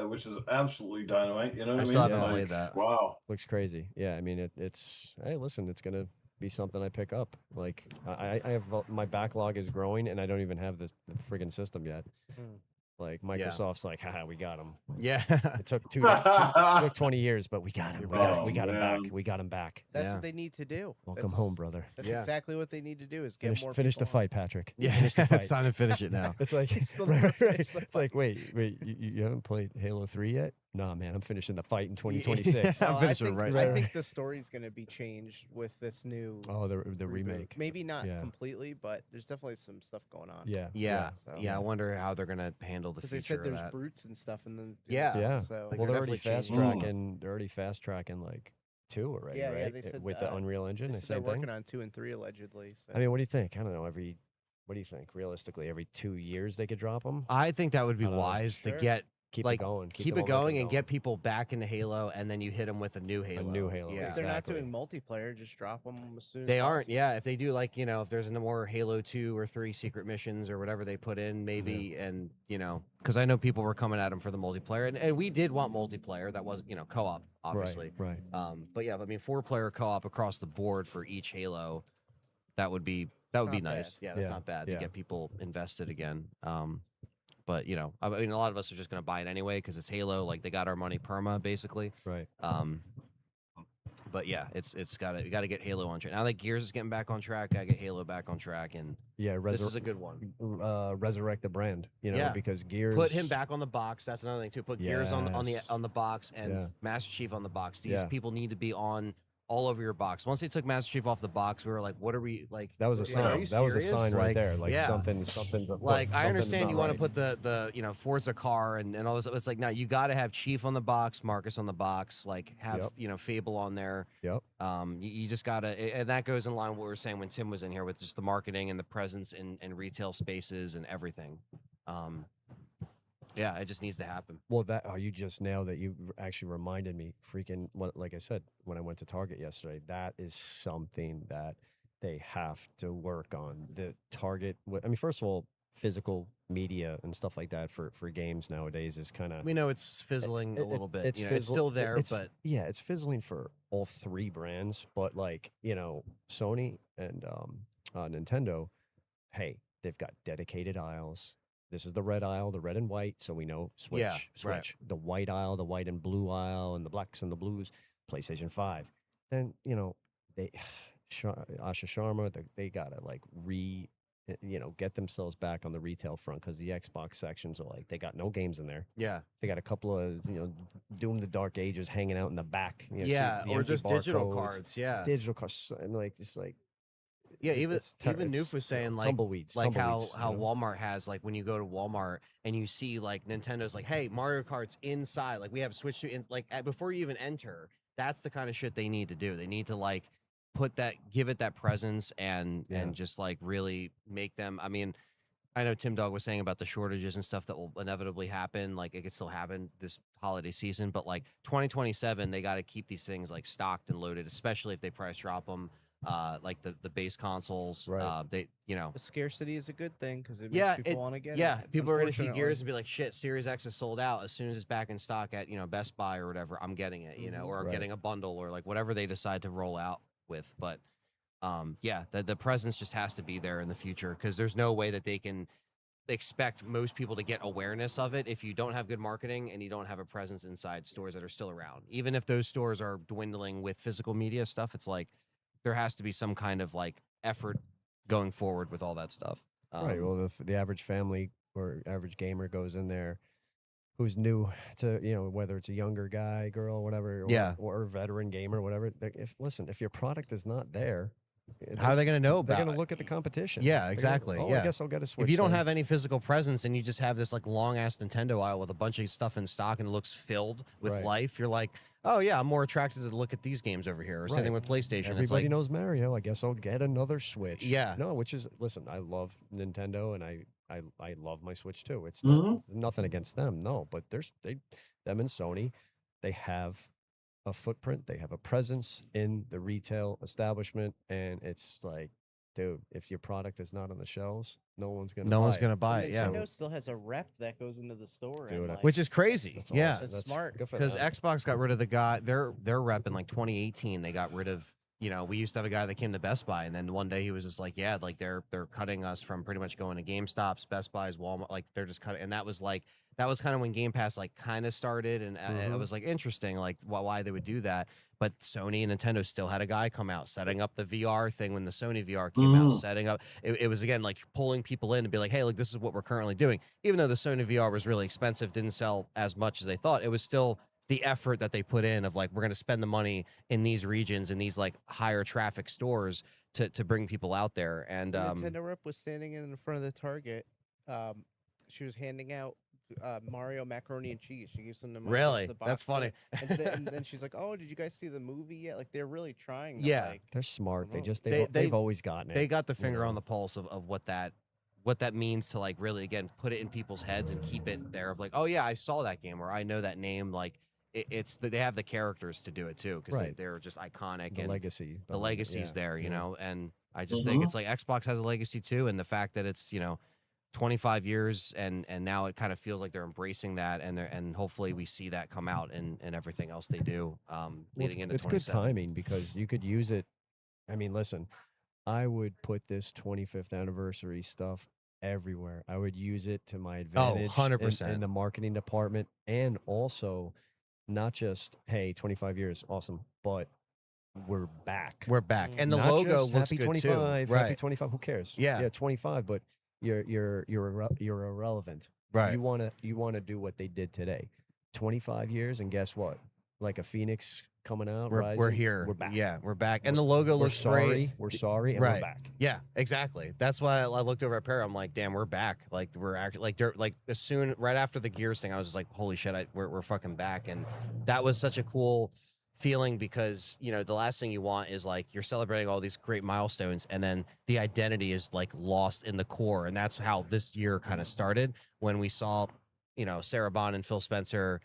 which is absolutely dynamite. You know what I mean? still haven't Like, played that. Wow. Looks crazy. Yeah, I mean, it's. Hey, listen, it's gonna be something I pick up. Like, I have my backlog is growing, and I don't even have the friggin' system yet. Like Microsoft's like, haha, we got him. Yeah. It took it took 20 years, but we got him. We got him man. back. We got him back. That's Yeah. what they need to do. Welcome home, brother. That's Yeah. exactly what they need to do is get more Finish the people on. fight, Patrick. Yeah, Finish the fight. it's time to finish it now. It's like still never finished the it's like wait, you haven't played Halo 3 yet? Nah, man, I'm finishing the fight in Yeah. 2026. No, I finishing think, right I now. think the story's going to be changed with this new Oh, the reboot. remake. Maybe not Yeah. completely, but there's definitely some stuff going on. Yeah. Yeah, So- yeah. I wonder how they're gonna handle the Because future they said of there's that. brutes and stuff in the Yeah. Yeah. So Like, Well, they're they're already definitely fast changing. tracking. They're already fast tracking like 2 already, Yeah, yeah, right? they said, With the Unreal Engine, they the said they're same thing. working on 2 and 3 allegedly. So. I mean, what do you think? I don't know. What do you think? Realistically, every 2 years they could drop them. I think that would be I don't know. wise Sure. to get Keep like it going. keep the it going momentum and get people back into Halo, and then you hit them with a new Halo. new Halo, Yeah. if they're not exactly. doing multiplayer, just drop them as soon as They aren't. possible. Yeah, if they do, like, if there's no more Halo 2 or 3 secret missions or whatever they put in, maybe, and because I know people were coming at them for the multiplayer, and we did want multiplayer. That wasn't co-op, obviously. Right. But yeah, I mean, 4-player co-op across the board for each Halo, that would be not nice. bad. Yeah, that's Yeah, not bad yeah. to get people invested again. But I mean, a lot of us are just gonna buy it anyway because it's Halo. Like, they got our money perma, basically. Right. But yeah, it's gotta get Halo on track. Now that Gears is getting back on track, gotta get Halo back on track, and Yeah. this is a good one. Resurrect the brand. Yeah. Because Gears. Put him back on the box. That's another thing too. Put Gears on the Yes. box and Yeah. Master Chief on the box. These Yeah. people need to be on all over your box. Once they took Master Chief off the box, we were like, what are we like? That was a Are sign. you That was a serious? sign right Like, there. Like yeah. something. Like, I understand you want to put. put the Forza car and all this. It's like, no, you got to have Chief on the box, Marcus on the box, like have Fable on there. Yep. You just gotta, and that goes in line with what we were saying when Tim was in here with just the marketing and the presence in retail spaces and everything. Yeah, it just needs to happen. Well, you just now that you actually reminded me, freaking, like I said, when I went to Target yesterday, that is something that they have to work on. The Target, I mean, first of all, physical media and stuff like that for games nowadays is kind of. We know it's fizzling a little bit. It's fizzle- still there, it's- but yeah, it's fizzling for all 3 brands. But like Sony and Nintendo, hey, they've got dedicated aisles. This is the red aisle, the red and white, so we know switch. Yeah, right. The white aisle, the white and blue aisle, and the blacks and the blues. PlayStation 5. Then they, Asha Sharma, they gotta like get themselves back on the retail front because the Xbox sections are like they got no games in there. yeah. They got a couple of Doom the Dark Ages hanging out in the back. Yeah, the or empty just digital barcodes, cards. Yeah. digital cards. And like just like Yeah, it's even Newf was saying like tumbleweeds, how tumbleweeds, how you know? Walmart has like when you go to Walmart and you see like Nintendo's like, hey, Mario Kart's inside, like we have Switch 2 in, like before you even enter. That's the kind of shit they need to do. They need to like give it that presence and just like really make them. I mean, I know Timdog was saying about the shortages and stuff that will inevitably happen. Like it could still happen this holiday season, but like 2027, they got to keep these things like stocked and loaded, especially if they price drop them. Like the base consoles, they The scarcity is a good thing because it makes yeah, people want to get yeah. it. People are gonna see Unfortunately. Gears and be like, "Shit, Series X is sold out." As soon as it's back in stock at Best Buy or whatever, I'm getting it, or Right. getting a bundle or like whatever they decide to roll out with. But yeah, the presence just has to be there in the future because there's no way that they can expect most people to get awareness of it if you don't have good marketing and you don't have a presence inside stores that are still around. Even if those stores are dwindling with physical media stuff, it's like there has to be some kind of like effort going forward with all that stuff. Right. Well, if the average family or average gamer goes in there who's new to, whether it's a younger guy, girl, whatever, or a veteran gamer, whatever, if your product is not there, how are they going to know about They're going it? to look at the competition. Yeah, They're gonna, exactly. oh, yeah. I guess I'll get a Switch. If you don't then." have any physical presence and you just have this like long ass Nintendo aisle with a bunch of stuff in stock and it looks filled with Right. life, you're like, oh yeah, I'm more attracted to look at these games over here. Or same thing with PlayStation. Everybody it's like, knows Mario. I guess I'll get another Switch. Yeah. No, listen, I love Nintendo and I love my Switch too. It's Mhm. it's nothing against them, no, but them and Sony, they have a footprint, they have a presence in the retail establishment, and it's like, dude, if your product is not on the shelves, no one's gonna buy it. Nintendo still has a rep that goes into the store, Dude, and, like, which is crazy. That's Yeah, awesome. it's That's smart good for because them. Xbox got rid of the guy. Their rep in like 2018. They got rid of. We used to have a guy that came to Best Buy, and then one day he was just like, "Yeah, like they're cutting us from pretty much going to GameStops, Best Buys, Walmart. Like they're just cutting." And that was kind of when Game Pass like kind of started, and it was like interesting, like why they would do that. But Sony and Nintendo still had a guy come out setting up the VR thing when the Sony VR came out, setting up. It was again like pulling people in to be like, "Hey, like this is what we're currently doing." Even though the Sony VR was really expensive, didn't sell as much as they thought, it was still the effort that they put in of like we're going to spend the money in these regions in these like higher traffic stores to bring people out there. And the Nintendo rep was standing in front of the Target. She was handing out Mario macaroni and cheese. She gives them the money. Really? The That's box funny. and then she's like, "Oh, did you guys see the movie yet?" Like they're really trying. To, Yeah. like, They're smart. promote. They've always gotten it. They got the you finger know? on the pulse of what that means to like really again put it in people's heads and keep it there of like, oh yeah, I saw that game or I know that name. Like they have the characters to do it too because Right. they're just iconic The and legacy. the legacy's there, yeah. and I just think it's like Xbox has a legacy too, and the fact that it's 25 years and now it kind of feels like they're embracing that and hopefully we see that come out and everything else they do leading into it's 27. good timing because you could use it. I mean, listen, I would put this 25th anniversary stuff everywhere. I would use it to my advantage 100%. in the marketing department, and also not just, hey, 25 years, awesome, but we're back. We're back. And the Not logo just looks happy good 25, too. Happy Right. 25, who cares? Yeah. 25, but you're irrelevant. Right. You want to do what they did today. 25 years, and guess what? Like a phoenix coming out, We're rising, here. We're back. Yeah, we're back. And the logo We're looks sorry. great. We're sorry, and right. we're back. Yeah, exactly. That's why I looked over at Perry. I'm like, damn, we're back. Like we're actually like as soon right after the Gears thing, I was just like, holy shit, we're fucking back. And that was such a cool feeling because the last thing you want is like you're celebrating all these great milestones and then the identity is like lost in the core. And that's how this year kind of started when we saw Sarah Bond and Phil Spencer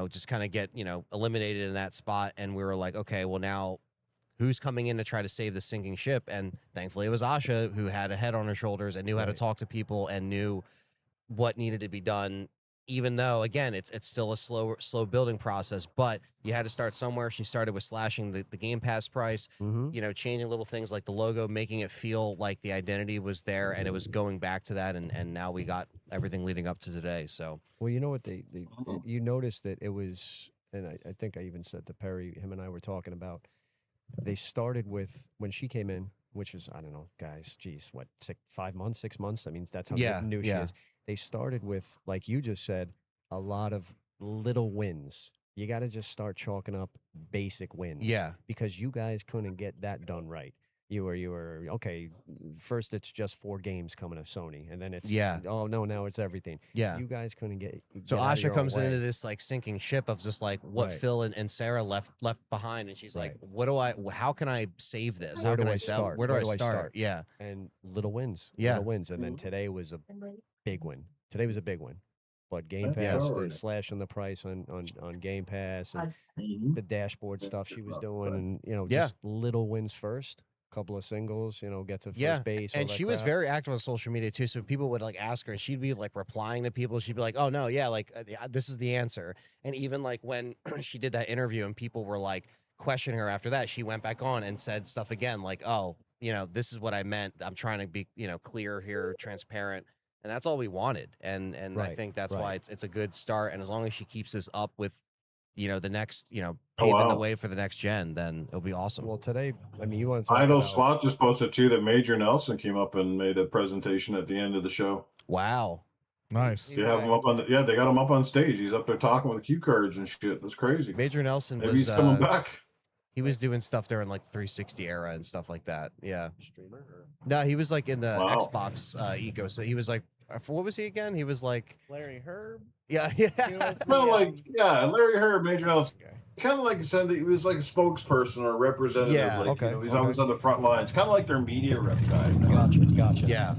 just kind of get eliminated in that spot, and we were like, okay, well now who's coming in to try to save the sinking ship? And thankfully it was Asha, who had a head on her shoulders and knew how to talk to people and knew what needed to be done, even though again it's still a slow building process, but you had to start somewhere. She started with slashing the Game Pass price, changing little things like the logo, making it feel like the identity was there, and it was going back to that, and now we got everything leading up to today. So well, you know what you noticed that it was, and I think I even said to Perry, him and I were talking about, they started with when she came in, which is, I don't know, guys, geez, what, 5 months, 6 months? I mean, that's how new she is. They started with, like you just said, a lot of little wins. You got to just start chalking up basic wins. Yeah. Because you guys couldn't get that done right. you were okay. First, it's just 4 games coming to Sony, and then it's Yeah. oh no, now it's everything. Yeah. You guys couldn't get So out of Asha your own comes into way. this like sinking ship of just like what Right. Phil and Sarah left behind, and she's like, how can I save this? Where How do can I sell? start? Where do I start? Yeah. And little wins. Yeah. Little wins. And then today was a big win. Today was a big win. But Game Yeah. Pass, the slashing the price on Game Pass and the dashboard stuff she was doing, and just little wins first. Couple of singles, get to first base. all And that she was crap. very active on social media too. So people would like ask her, and she'd be like replying to people. She'd be like, "Oh no, yeah, like this is the answer." And even like when she did that interview, and people were like questioning her after that, she went back on and said stuff again, like, "Oh, this is what I meant. I'm trying to be, clear here, transparent." And that's all we wanted. And I Right, think that's right. why it's a good start. And as long as she keeps this up with, the next, Oh, paving the wow. way for the next gen, then it'll be awesome. Well, today, I mean, you want to talk Idle about Slot just posted too that Major Nelson came up and made a presentation at the end of the show. Wow. Nice. They have him up on they got him up on stage. He's up there talking with cue cards and shit. That's crazy. Major Nelson Maybe was he's coming back. He was doing stuff during like 360 era and stuff like that. Yeah. Streamer? No, he was like in the Wow. Xbox eco. So he was like, what was he again? He was like Larry Herb. Yeah, He yeah. was Well, the, like Larry Herb, Major Nelson, kind of like said that he was like a spokesperson or a representative. Yeah, like, okay, he's okay. always on the front lines, kind of like their media rep guy. Gotcha. Yeah.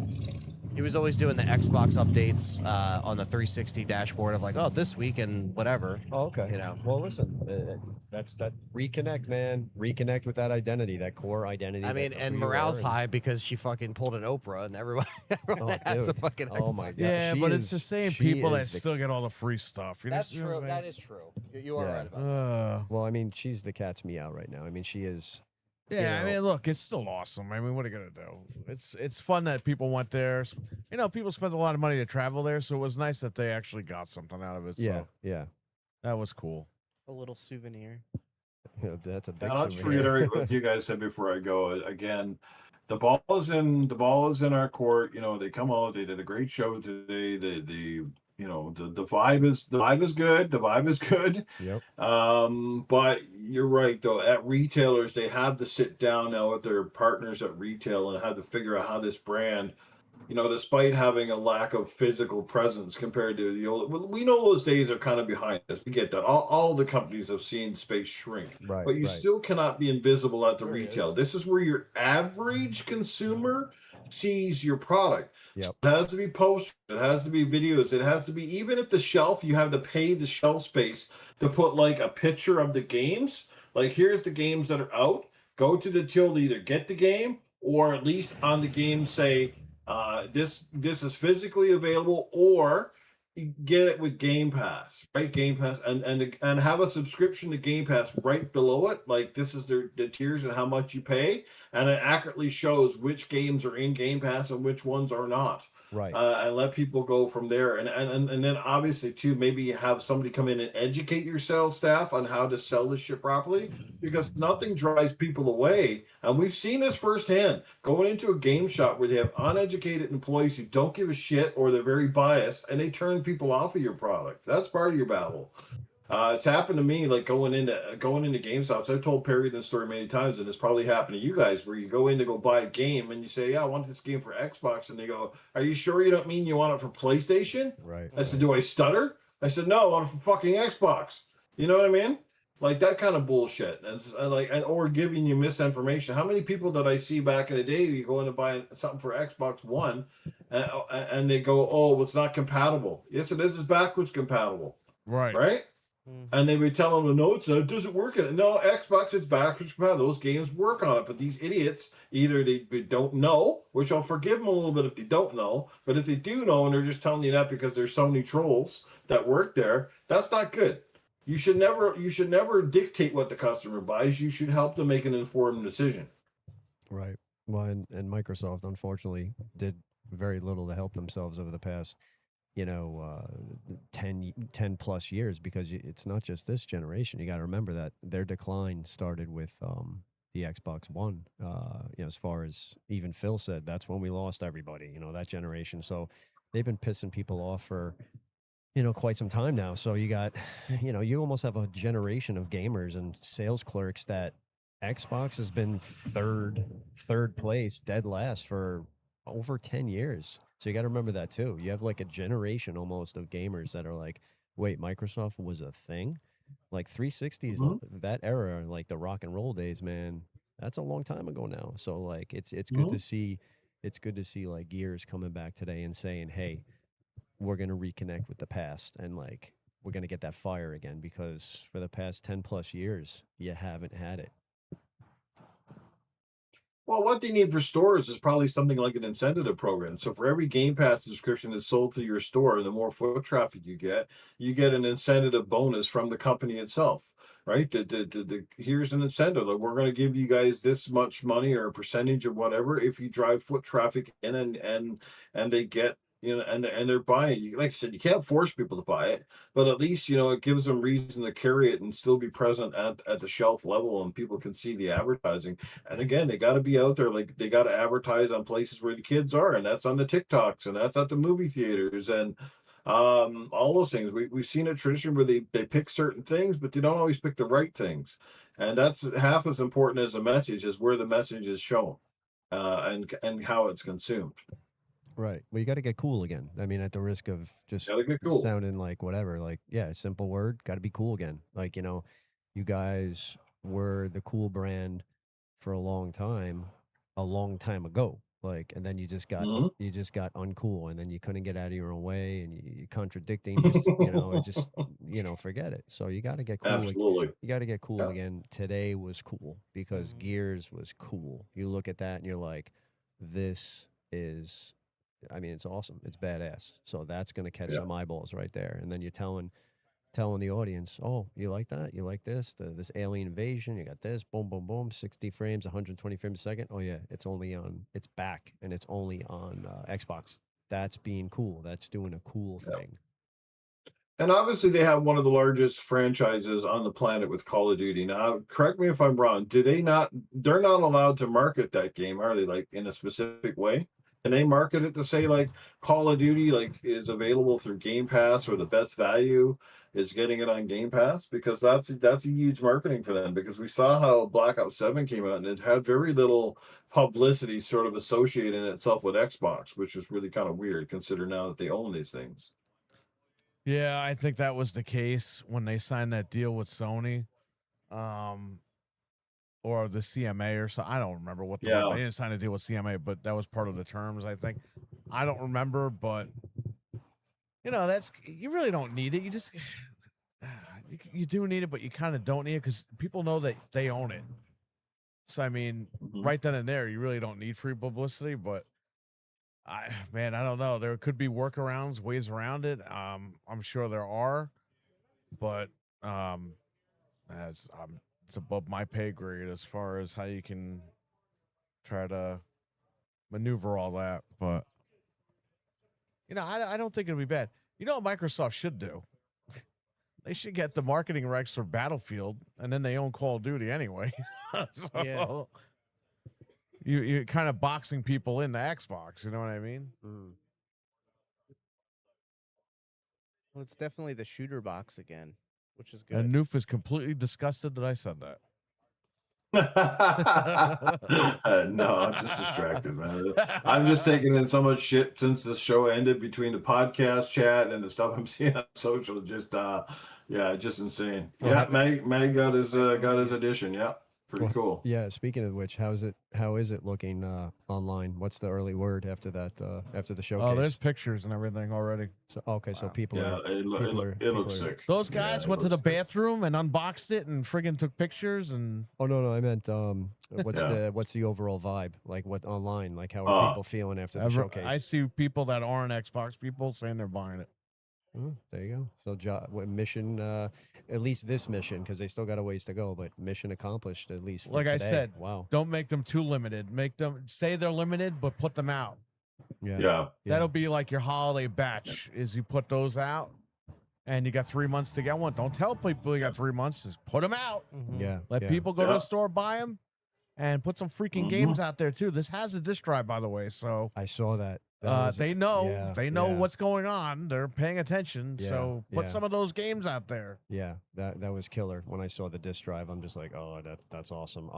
He was always doing the Xbox updates on the 360 dashboard of like, oh, this week and whatever. Oh, okay. Well, listen, that's that reconnect, man. Reconnect with that identity, that core identity. I mean, that and who you morale's are and- high because she fucking pulled an Oprah and everyone Oh, has a dude. fucking Oh Xbox. my god. Yeah, She but it's is- the same she people that is the- still get all the free stuff. That's true. That is true. You are right about that. Well, I mean, she's the cat's meow right now. I mean, she is. Yeah, I mean, look, it's still awesome. I mean, what are you gonna do? It's fun that people went there. People spent a lot of money to travel there, so it was nice that they actually got something out of it. Yeah, so yeah. that was cool. a little souvenir. That's a big. I'll just souvenir. reiterate what you guys said before I go. Again, the ball is in our court. They come out. They did a great show today. The vibe is good. The vibe is good. Yep. But you're right though. At retailers, they have to sit down now with their partners at retail and have to figure out how this brand, despite having a lack of physical presence compared to the old, we know those days are kind of behind us. We get that. All the companies have seen space shrink, Right, but you right. still cannot be invisible at the retail. This is where your average consumer sees your product. Yep. It has to be posters, it has to be videos, it has to be, even if the shelf, you have to pay the shelf space to put like a picture of the games. Like, here's the games that are out. Go to the till to either get the game or at least on the game say, this is physically available, or you get it with Game Pass, right? Game Pass, and have a subscription to Game Pass right below it. Like, this is the tiers and how much you pay, and it accurately shows which games are in Game Pass and which ones are not. Right. And let people go from there. And then obviously too, maybe have somebody come in and educate your sales staff on how to sell this shit properly, because nothing drives people away. And we've seen this firsthand, going into a game shop where they have uneducated employees who don't give a shit, or they're very biased, and they turn people off of your product. That's part of your battle. It's happened to me, like going into GameStops. I've told Perry this story many times, and it's probably happened to you guys, where you go in to go buy a game and you say, "Yeah, I want this game for Xbox," and they go, "Are you sure you don't mean you want it for PlayStation?" Right. I said, "Do I stutter?" I said, "No, I want it for fucking Xbox." You know what I mean? Like that kind of bullshit, and it's or giving you misinformation. How many people did I see back in the day? You go in to buy something for Xbox One, and they go, "Oh, well, it's not compatible." Yes, it is. It's backwards compatible. Right. Right. And they would tell them, "No, it doesn't work." No, Xbox, it's backwards compatible. Those games work on it, but these idiots, either they don't know, which I'll forgive them a little bit if they don't know, but if they do know and they're just telling you that because there's so many trolls that work there, that's not good. You should never dictate what the customer buys. You should help them make an informed decision. Right. Well, and Microsoft unfortunately did very little to help themselves over the past 10 plus years, because it's not just this generation. You got to remember that their decline started with the Xbox One. As far as even Phil said, that's when we lost everybody, that generation. So they've been pissing people off for quite some time now. So you got you almost have a generation of gamers and sales clerks that Xbox has been third place, dead last for over 10 years. So you got to remember that too. You have like a generation almost of gamers that are like, wait, Microsoft was a thing? Like 360s, that era, like the rock and roll days, man, that's a long time ago now. So like it's good to see like Gears coming back today and saying, hey, we're going to reconnect with the past and like we're going to get that fire again, because for the past 10 plus years, you haven't had it. Well, what they need for stores is probably something like an incentive program. So for every Game Pass subscription that's sold to your store, the more foot traffic you get an incentive bonus from the company itself, right? Here's an incentive. Like, we're going to give you guys this much money or a percentage or whatever if you drive foot traffic in, and they get, and they're buying it. Like I said, you can't force people to buy it, but at least, it gives them reason to carry it and still be present at the shelf level, and people can see the advertising. And again, they got to be out there. Like, they got to advertise on places where the kids are, and that's on the TikToks, and that's at the movie theaters, and all those things. We've seen a tradition where they pick certain things, but they don't always pick the right things, and that's half as important as the message, is where the message is shown, and how it's consumed. Right. Well, you got to get cool again. I mean, at the risk of just Gotta get cool. sounding like whatever, like, yeah, simple word, got to be cool again. Like, you guys were the cool brand for a long time ago. Like, and then you just got uncool, and then you couldn't get out of your own way, and you contradicting, it just, forget it. So you got to get cool. Absolutely. You got to get cool again. Today was cool because Gears was cool. You look at that and you're like, this is, I mean, it's awesome. It's badass. So that's going to catch some eyeballs right there. And then you're telling the audience, oh, you like that? You like this? This alien invasion? You got this? Boom, boom, boom. 60 frames, 120 frames a second. Oh, yeah. It's back, and it's only on Xbox. That's being cool. That's doing a cool thing. And obviously, they have one of the largest franchises on the planet with Call of Duty. Now, correct me if I'm wrong. They're not allowed to market that game, are they? Like, in a specific way? Can they market it to say, like, Call of Duty is available through Game Pass, or the best value is getting it on Game Pass? Because that's a huge marketing for them. Because we saw how Black Ops 7 came out, and it had very little publicity sort of associating itself with Xbox, which is really kind of weird, considering now that they own these things. Yeah, I think that was the case when they signed that deal with Sony, or the CMA or so. I don't remember what they didn't sign a deal with CMA, but that was part of the terms, I think. I don't remember, but you really don't need it. You just you do need it, but you kind of don't need it because people know that they own it. So I mean, right then and there, you really don't need free publicity. But I don't know. There could be workarounds, ways around it. I'm sure there are, but it's above my pay grade as far as how you can try to maneuver all that. But I don't think it'll be bad. You know what Microsoft should do? They should get the marketing rights for Battlefield, and then they own Call of Duty anyway. So you're kind of boxing people into Xbox. You know what I mean? Well, it's definitely the shooter box again, which is good. And Newf is completely disgusted that I said that. No, I'm just distracted, man. I'm just taking in so much shit since the show ended, between the podcast chat and the stuff I'm seeing on social. Just just insane. Yeah, Mag got his edition. Yeah, pretty cool. Yeah. Speaking of which, how is it looking online? What's the early word after that? After the showcase? Oh, there's pictures and everything already. So so people it looks sick. Those guys went to the bathroom and unboxed it and friggin' took pictures and. Oh no, I meant what's the overall vibe like? What online? Like, how are people feeling after the showcase? I see people that aren't Xbox people saying they're buying it. Oh, there you go. So mission, at least this mission, because they still got a ways to go, but mission accomplished at least for like today. I said, wow. Don't make them too limited. Make them say they're limited, but put them out. Yeah. That'll be like your holiday batch. Is you put those out, and you got 3 months to get one. Don't tell people you got 3 months. Just put them out. Yeah. Let people go to the store, buy them, and put some freaking games out there too. This has a disc drive, by the way, so I saw that. they know what's going on. They're paying attention. Yeah, So put yeah. some of those games out there. Yeah, that was killer. When I saw the disc drive, I'm just like, oh, that's awesome.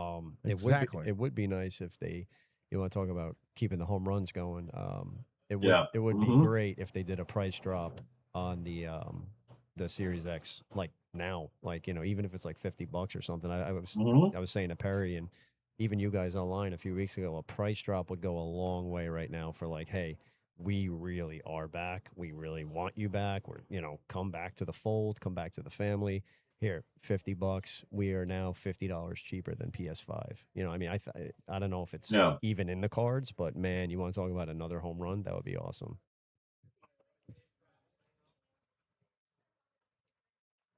Exactly. It would be nice if you want to talk about keeping the home runs going. It would be great if they did a price drop on the Series X, like now, like, you know, even if it's like $50 or something. I was saying to Perry and even you guys online a few weeks ago, a price drop would go a long way right now for like, hey, we really are back. We really want you back. We're, you know, come back to the fold, come back to the family. Here, $50. We are now $50 cheaper than PS5. You know, I mean, I don't know if it's even in the cards, but man, you want to talk about another home run? That would be awesome.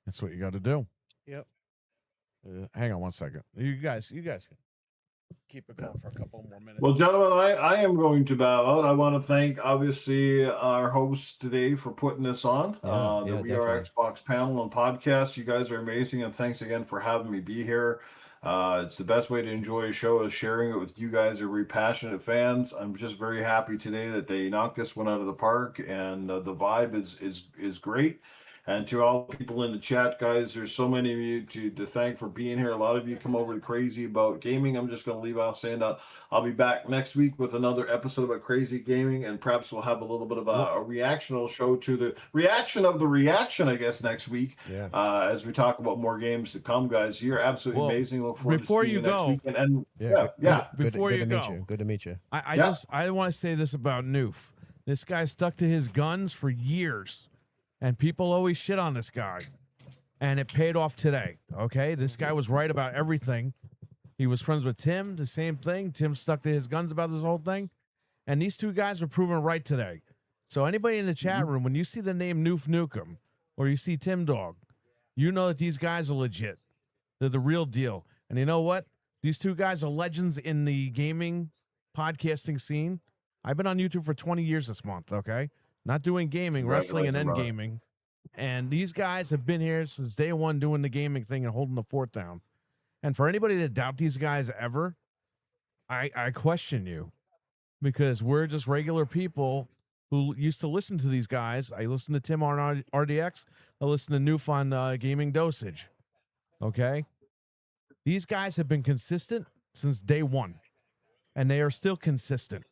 That's what you got to do. Yep. Hang on one second. You guys can keep it going for a couple more minutes. Well, gentlemen, I am going to bow out. I want to thank, obviously, our hosts today for putting this on. The We Are Xbox panel and podcast. You guys are amazing, and thanks again for having me be here. It's the best way to enjoy a show is sharing it with you guys who are really passionate fans. I'm just very happy today that they knocked this one out of the park, and the vibe is great. And to all the people in the chat, guys, there's so many of you to thank for being here. A lot of you come over to Crazy About Gaming. I'm just going to leave off saying that I'll be back next week with another episode about Crazy Gaming, and perhaps we'll have a little bit of a reactional show to the reaction of the reaction, I guess, next week. As we talk about more games to come, guys. You're absolutely amazing. Look forward to seeing you next week. And before you go, meet you. Good to meet you. I want to say this about Newf. This guy stuck to his guns for years. And people always shit on this guy. And it paid off today, okay? This guy was right about everything. He was friends with Tim, the same thing. Tim stuck to his guns about this whole thing. And these two guys were proven right today. So anybody in the chat room, when you see the name Newf Nukem or you see Timdog, you know that these guys are legit. They're the real deal. And you know what? These two guys are legends in the gaming podcasting scene. I've been on YouTube for 20 years this month, okay? Not doing gaming, wrestling, and then gaming. And these guys have been here since day one doing the gaming thing and holding the fort down. And for anybody to doubt these guys ever, I question you. Because we're just regular people who used to listen to these guys. I listen to Tim on RDX. I listen to Newf on Gaming Dosage. Okay? These guys have been consistent since day one. And they are still consistent.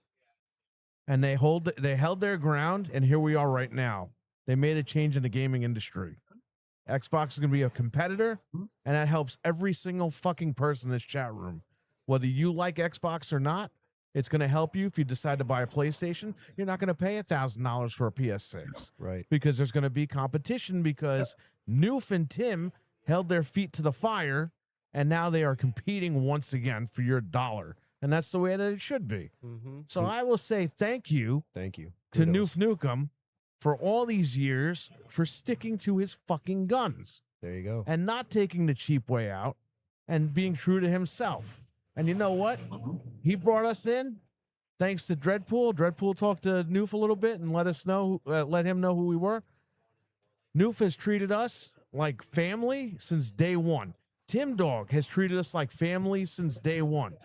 And they held their ground, and here we are right now. They made a change in the gaming industry. Xbox is going to be a competitor, and that helps every single fucking person in this chat room. Whether you like Xbox or not, it's going to help you if you decide to buy a PlayStation. You're not going to pay $1,000 for a PS6. Right. Because there's going to be competition because Newf and Tim held their feet to the fire, and now they are competing once again for your dollar. And that's the way that it should be. So I will say thank you to Newf Nukem for all these years for sticking to his fucking guns. There you go. And not taking the cheap way out and being true to himself. And you know what? He brought us in thanks to Dreadpool. Dreadpool talked to Newf a little bit and let him know who we were. Newf has treated us like family since day one. Timdog has treated us like family since day one.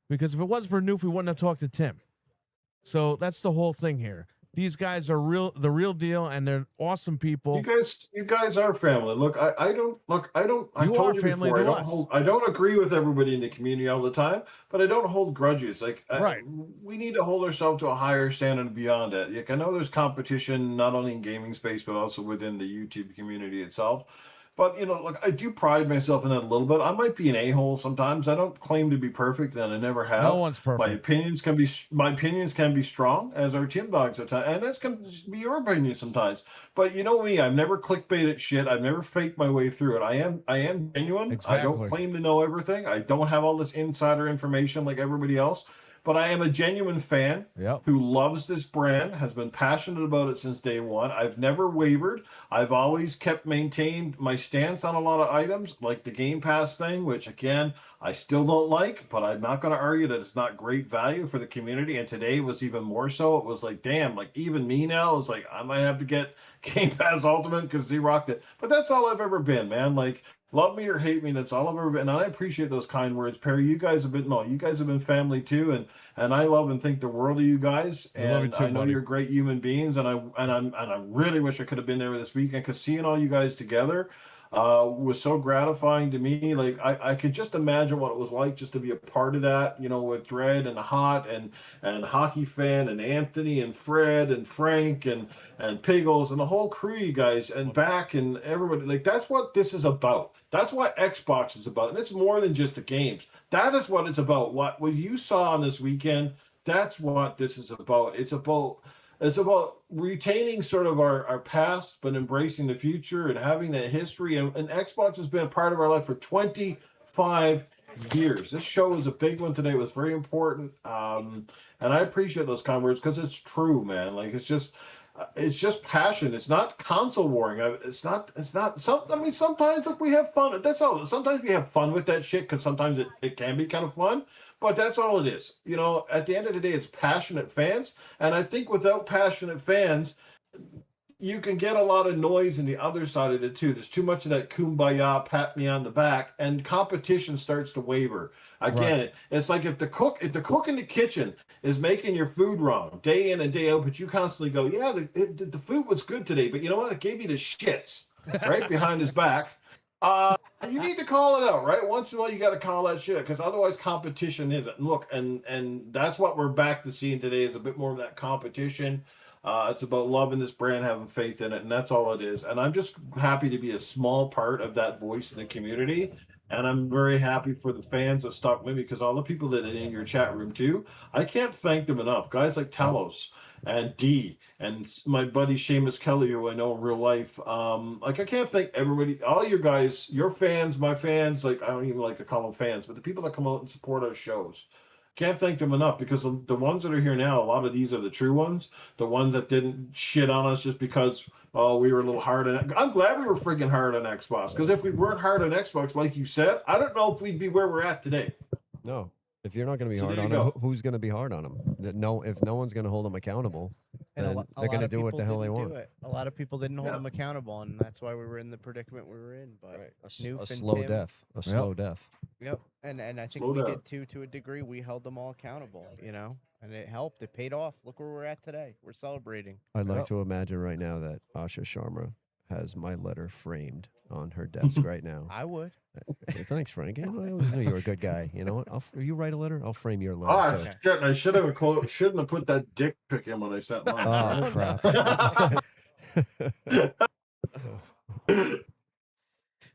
Because if it wasn't for Newf, we wouldn't have talked to Tim. So that's the whole thing here. These guys are the real deal, and they're awesome people. You guys are family. Look, I told you family before, I don't agree with everybody in the community all the time, but I don't hold grudges. Like, we need to hold ourselves to a higher standard and beyond that. Like, I know there's competition not only in gaming space but also within the YouTube community itself. But, you know, look, I do pride myself in that a little bit. I might be an a-hole sometimes. I don't claim to be perfect, and I never have. No one's perfect. My opinions can be strong, as are Timdog's at times, and that's can be your opinion sometimes. But you know me, I've never clickbaited shit. I've never faked my way through it. I am genuine. Exactly. I don't claim to know everything. I don't have all this insider information like everybody else. But I am a genuine fan who loves this brand, has been passionate about it since day one. I've never wavered. I've always maintained my stance on a lot of items, like the Game Pass thing, which, again, I still don't like, but I'm not going to argue that it's not great value for the community. And today was even more so. It was like, damn, like even me now is like, I might have to get Game Pass Ultimate because he rocked it. But that's all I've ever been, man. Like, Love me or hate me, that's all I've ever been. And I appreciate those kind words, Perry. You guys have been family too, and I love and think the world of you guys. We love you And too, I know buddy. you're great human beings, and I really wish I could have been there this weekend, because seeing all you guys together was so gratifying to me. Like I could just imagine what it was like just to be a part of that, with Dread and Hot and Hockey Fan and Anthony and Fred and Frank and Piggles and the whole crew, you guys, and back and everybody. Like, that's what this is about. That's what Xbox is about. And it's more than just the games. That is what it's about. What you saw on this weekend, that's what this is about. It's about retaining sort of our past, but embracing the future and having that history. And Xbox has been a part of our life for 25 years. This show was a big one today. It was very important. And I appreciate those kind words, because it's true, man. Like, it's just passion. It's not console warring. Sometimes, look, we have fun. That's all. Sometimes we have fun with that shit, because sometimes it can be kind of fun. But that's all it is. At the end of the day, it's passionate fans. And I think without passionate fans, you can get a lot of noise in the other side of it too. There's too much of that kumbaya, pat me on the back, and competition starts to waver. Again, Right. it's like if the cook in the kitchen is making your food wrong day in and day out, but you constantly go, yeah, the food was good today, but you know what? It gave you the shits right behind his back. You need to call it out, right? Once in a while, you got to call that shit, because otherwise competition isn't. Look, and that's what we're back to seeing today, is a bit more of that competition. It's about loving this brand, having faith in it, and that's all it is. And I'm just happy to be a small part of that voice in the community. And I'm very happy for the fans that stuck with me, because all the people that are in your chat room too, I can't thank them enough. Guys like Talos and D and my buddy Seamus Kelly, who I know in real life. I can't thank everybody, all your guys, your fans, my fans. Like, I don't even like to call them fans, but the people that come out and support our shows. Can't thank them enough, because the ones that are here now, a lot of these are the true ones, the ones that didn't shit on us just because, we were a little hard on. I'm glad we were freaking hard on Xbox, because if we weren't hard on Xbox, like you said, I don't know if we'd be where we're at today. No, if you're not going to be So hard there on you them, go. who's going to be hard on them? If no one's going to hold them accountable, And then they're going to do what the hell they didn't want. do it. A lot of people didn't hold Yeah. them accountable, and that's why we were in the predicament we were in. But A Newf and slow Tim- death. A slow death. Yep, and I think Slow we down. did too, to a degree. We held them all accountable, and it helped. It paid off. Look where we're at today. We're celebrating. I'd like to imagine right now that Asha Sharma has my letter framed on her desk right now. I would. Thanks, Frank. I always knew you were a good guy. You know what? You write a letter, I'll frame your letter too. Shit! I shouldn't have put that dick pic in when I sent mine. Oh, crap.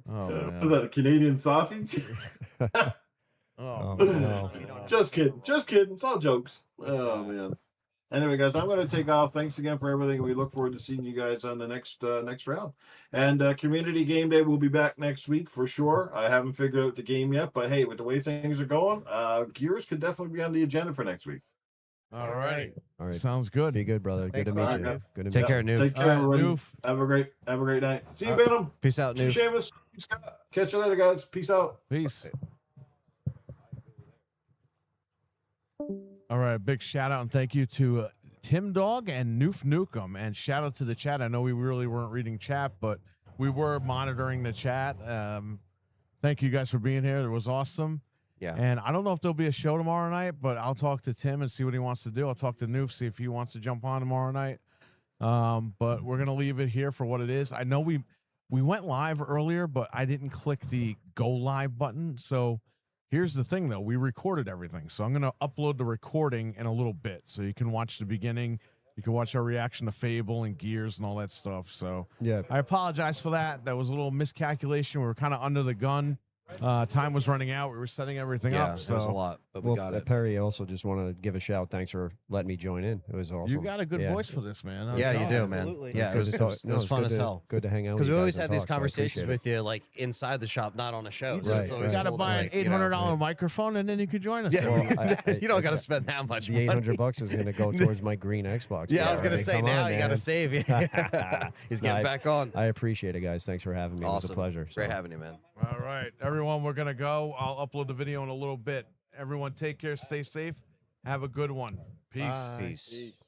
Oh, man. Was that a Canadian sausage? Oh, no. Just kidding. It's all jokes. Oh man. Anyway, guys, I'm going to take off. Thanks again for everything. We look forward to seeing you guys on the next round. And Community Game Day will be back next week for sure. I haven't figured out the game yet, but hey, with the way things are going, Gears could definitely be on the agenda for next week. All right. All right. Sounds good. Be good, brother. Thanks good a to lot, meet you. Newf. Good to Take meet care, you. Newf. Take care, everybody. Newf. Have a great night. See you, All right. Venom. Peace out, See you, Newf. Seamus. Catch you later, guys. Peace out. Peace. All right, big shout out and thank you to Timdog and Newf Nukem, and shout out to the chat. I know we really weren't reading chat, but we were monitoring the chat. Thank you guys for being here. It was awesome. Yeah. And I don't know if there'll be a show tomorrow night, but I'll talk to Tim and see what he wants to do. I'll talk to Newf, see if he wants to jump on tomorrow night. But we're gonna leave it here for what it is. I know we went live earlier, but I didn't click the go live button. So here's the thing, though. We recorded everything. So I'm going to upload the recording in a little bit so you can watch the beginning. You can watch our reaction to Fable and Gears and all that stuff. So Yeah. I apologize for that. That was a little miscalculation. We were kind of under the gun. Time was running out. We were setting everything Yeah, up. it So was a lot, but we got it. Perry, also just want to give a shout. Thanks for letting me join in. It was awesome. you got a good Yeah. voice for this, man. Yeah, you do, absolutely. man. Yeah, it was, good it to was, talk. it was fun good as to- hell. Good to hang out with Because you we guys always and have these talk, so I conversations appreciate with you, like inside the shop, not on a show. Right, So it's always You got to cool buy an like, you know, $800 microphone, and then you could join us. Yeah, Well, you don't got to spend that much The money. $800 is going to go towards my green Xbox. Yeah, I was going gonna say now you got to save. He's getting back on. I appreciate it, guys. Thanks for having me. It was a Awesome. pleasure. Great So- having you, man. All right, everyone, we're going to go. I'll upload the video in a little bit. Everyone, take care. Stay safe. Have a good one. Peace. Bye. Peace.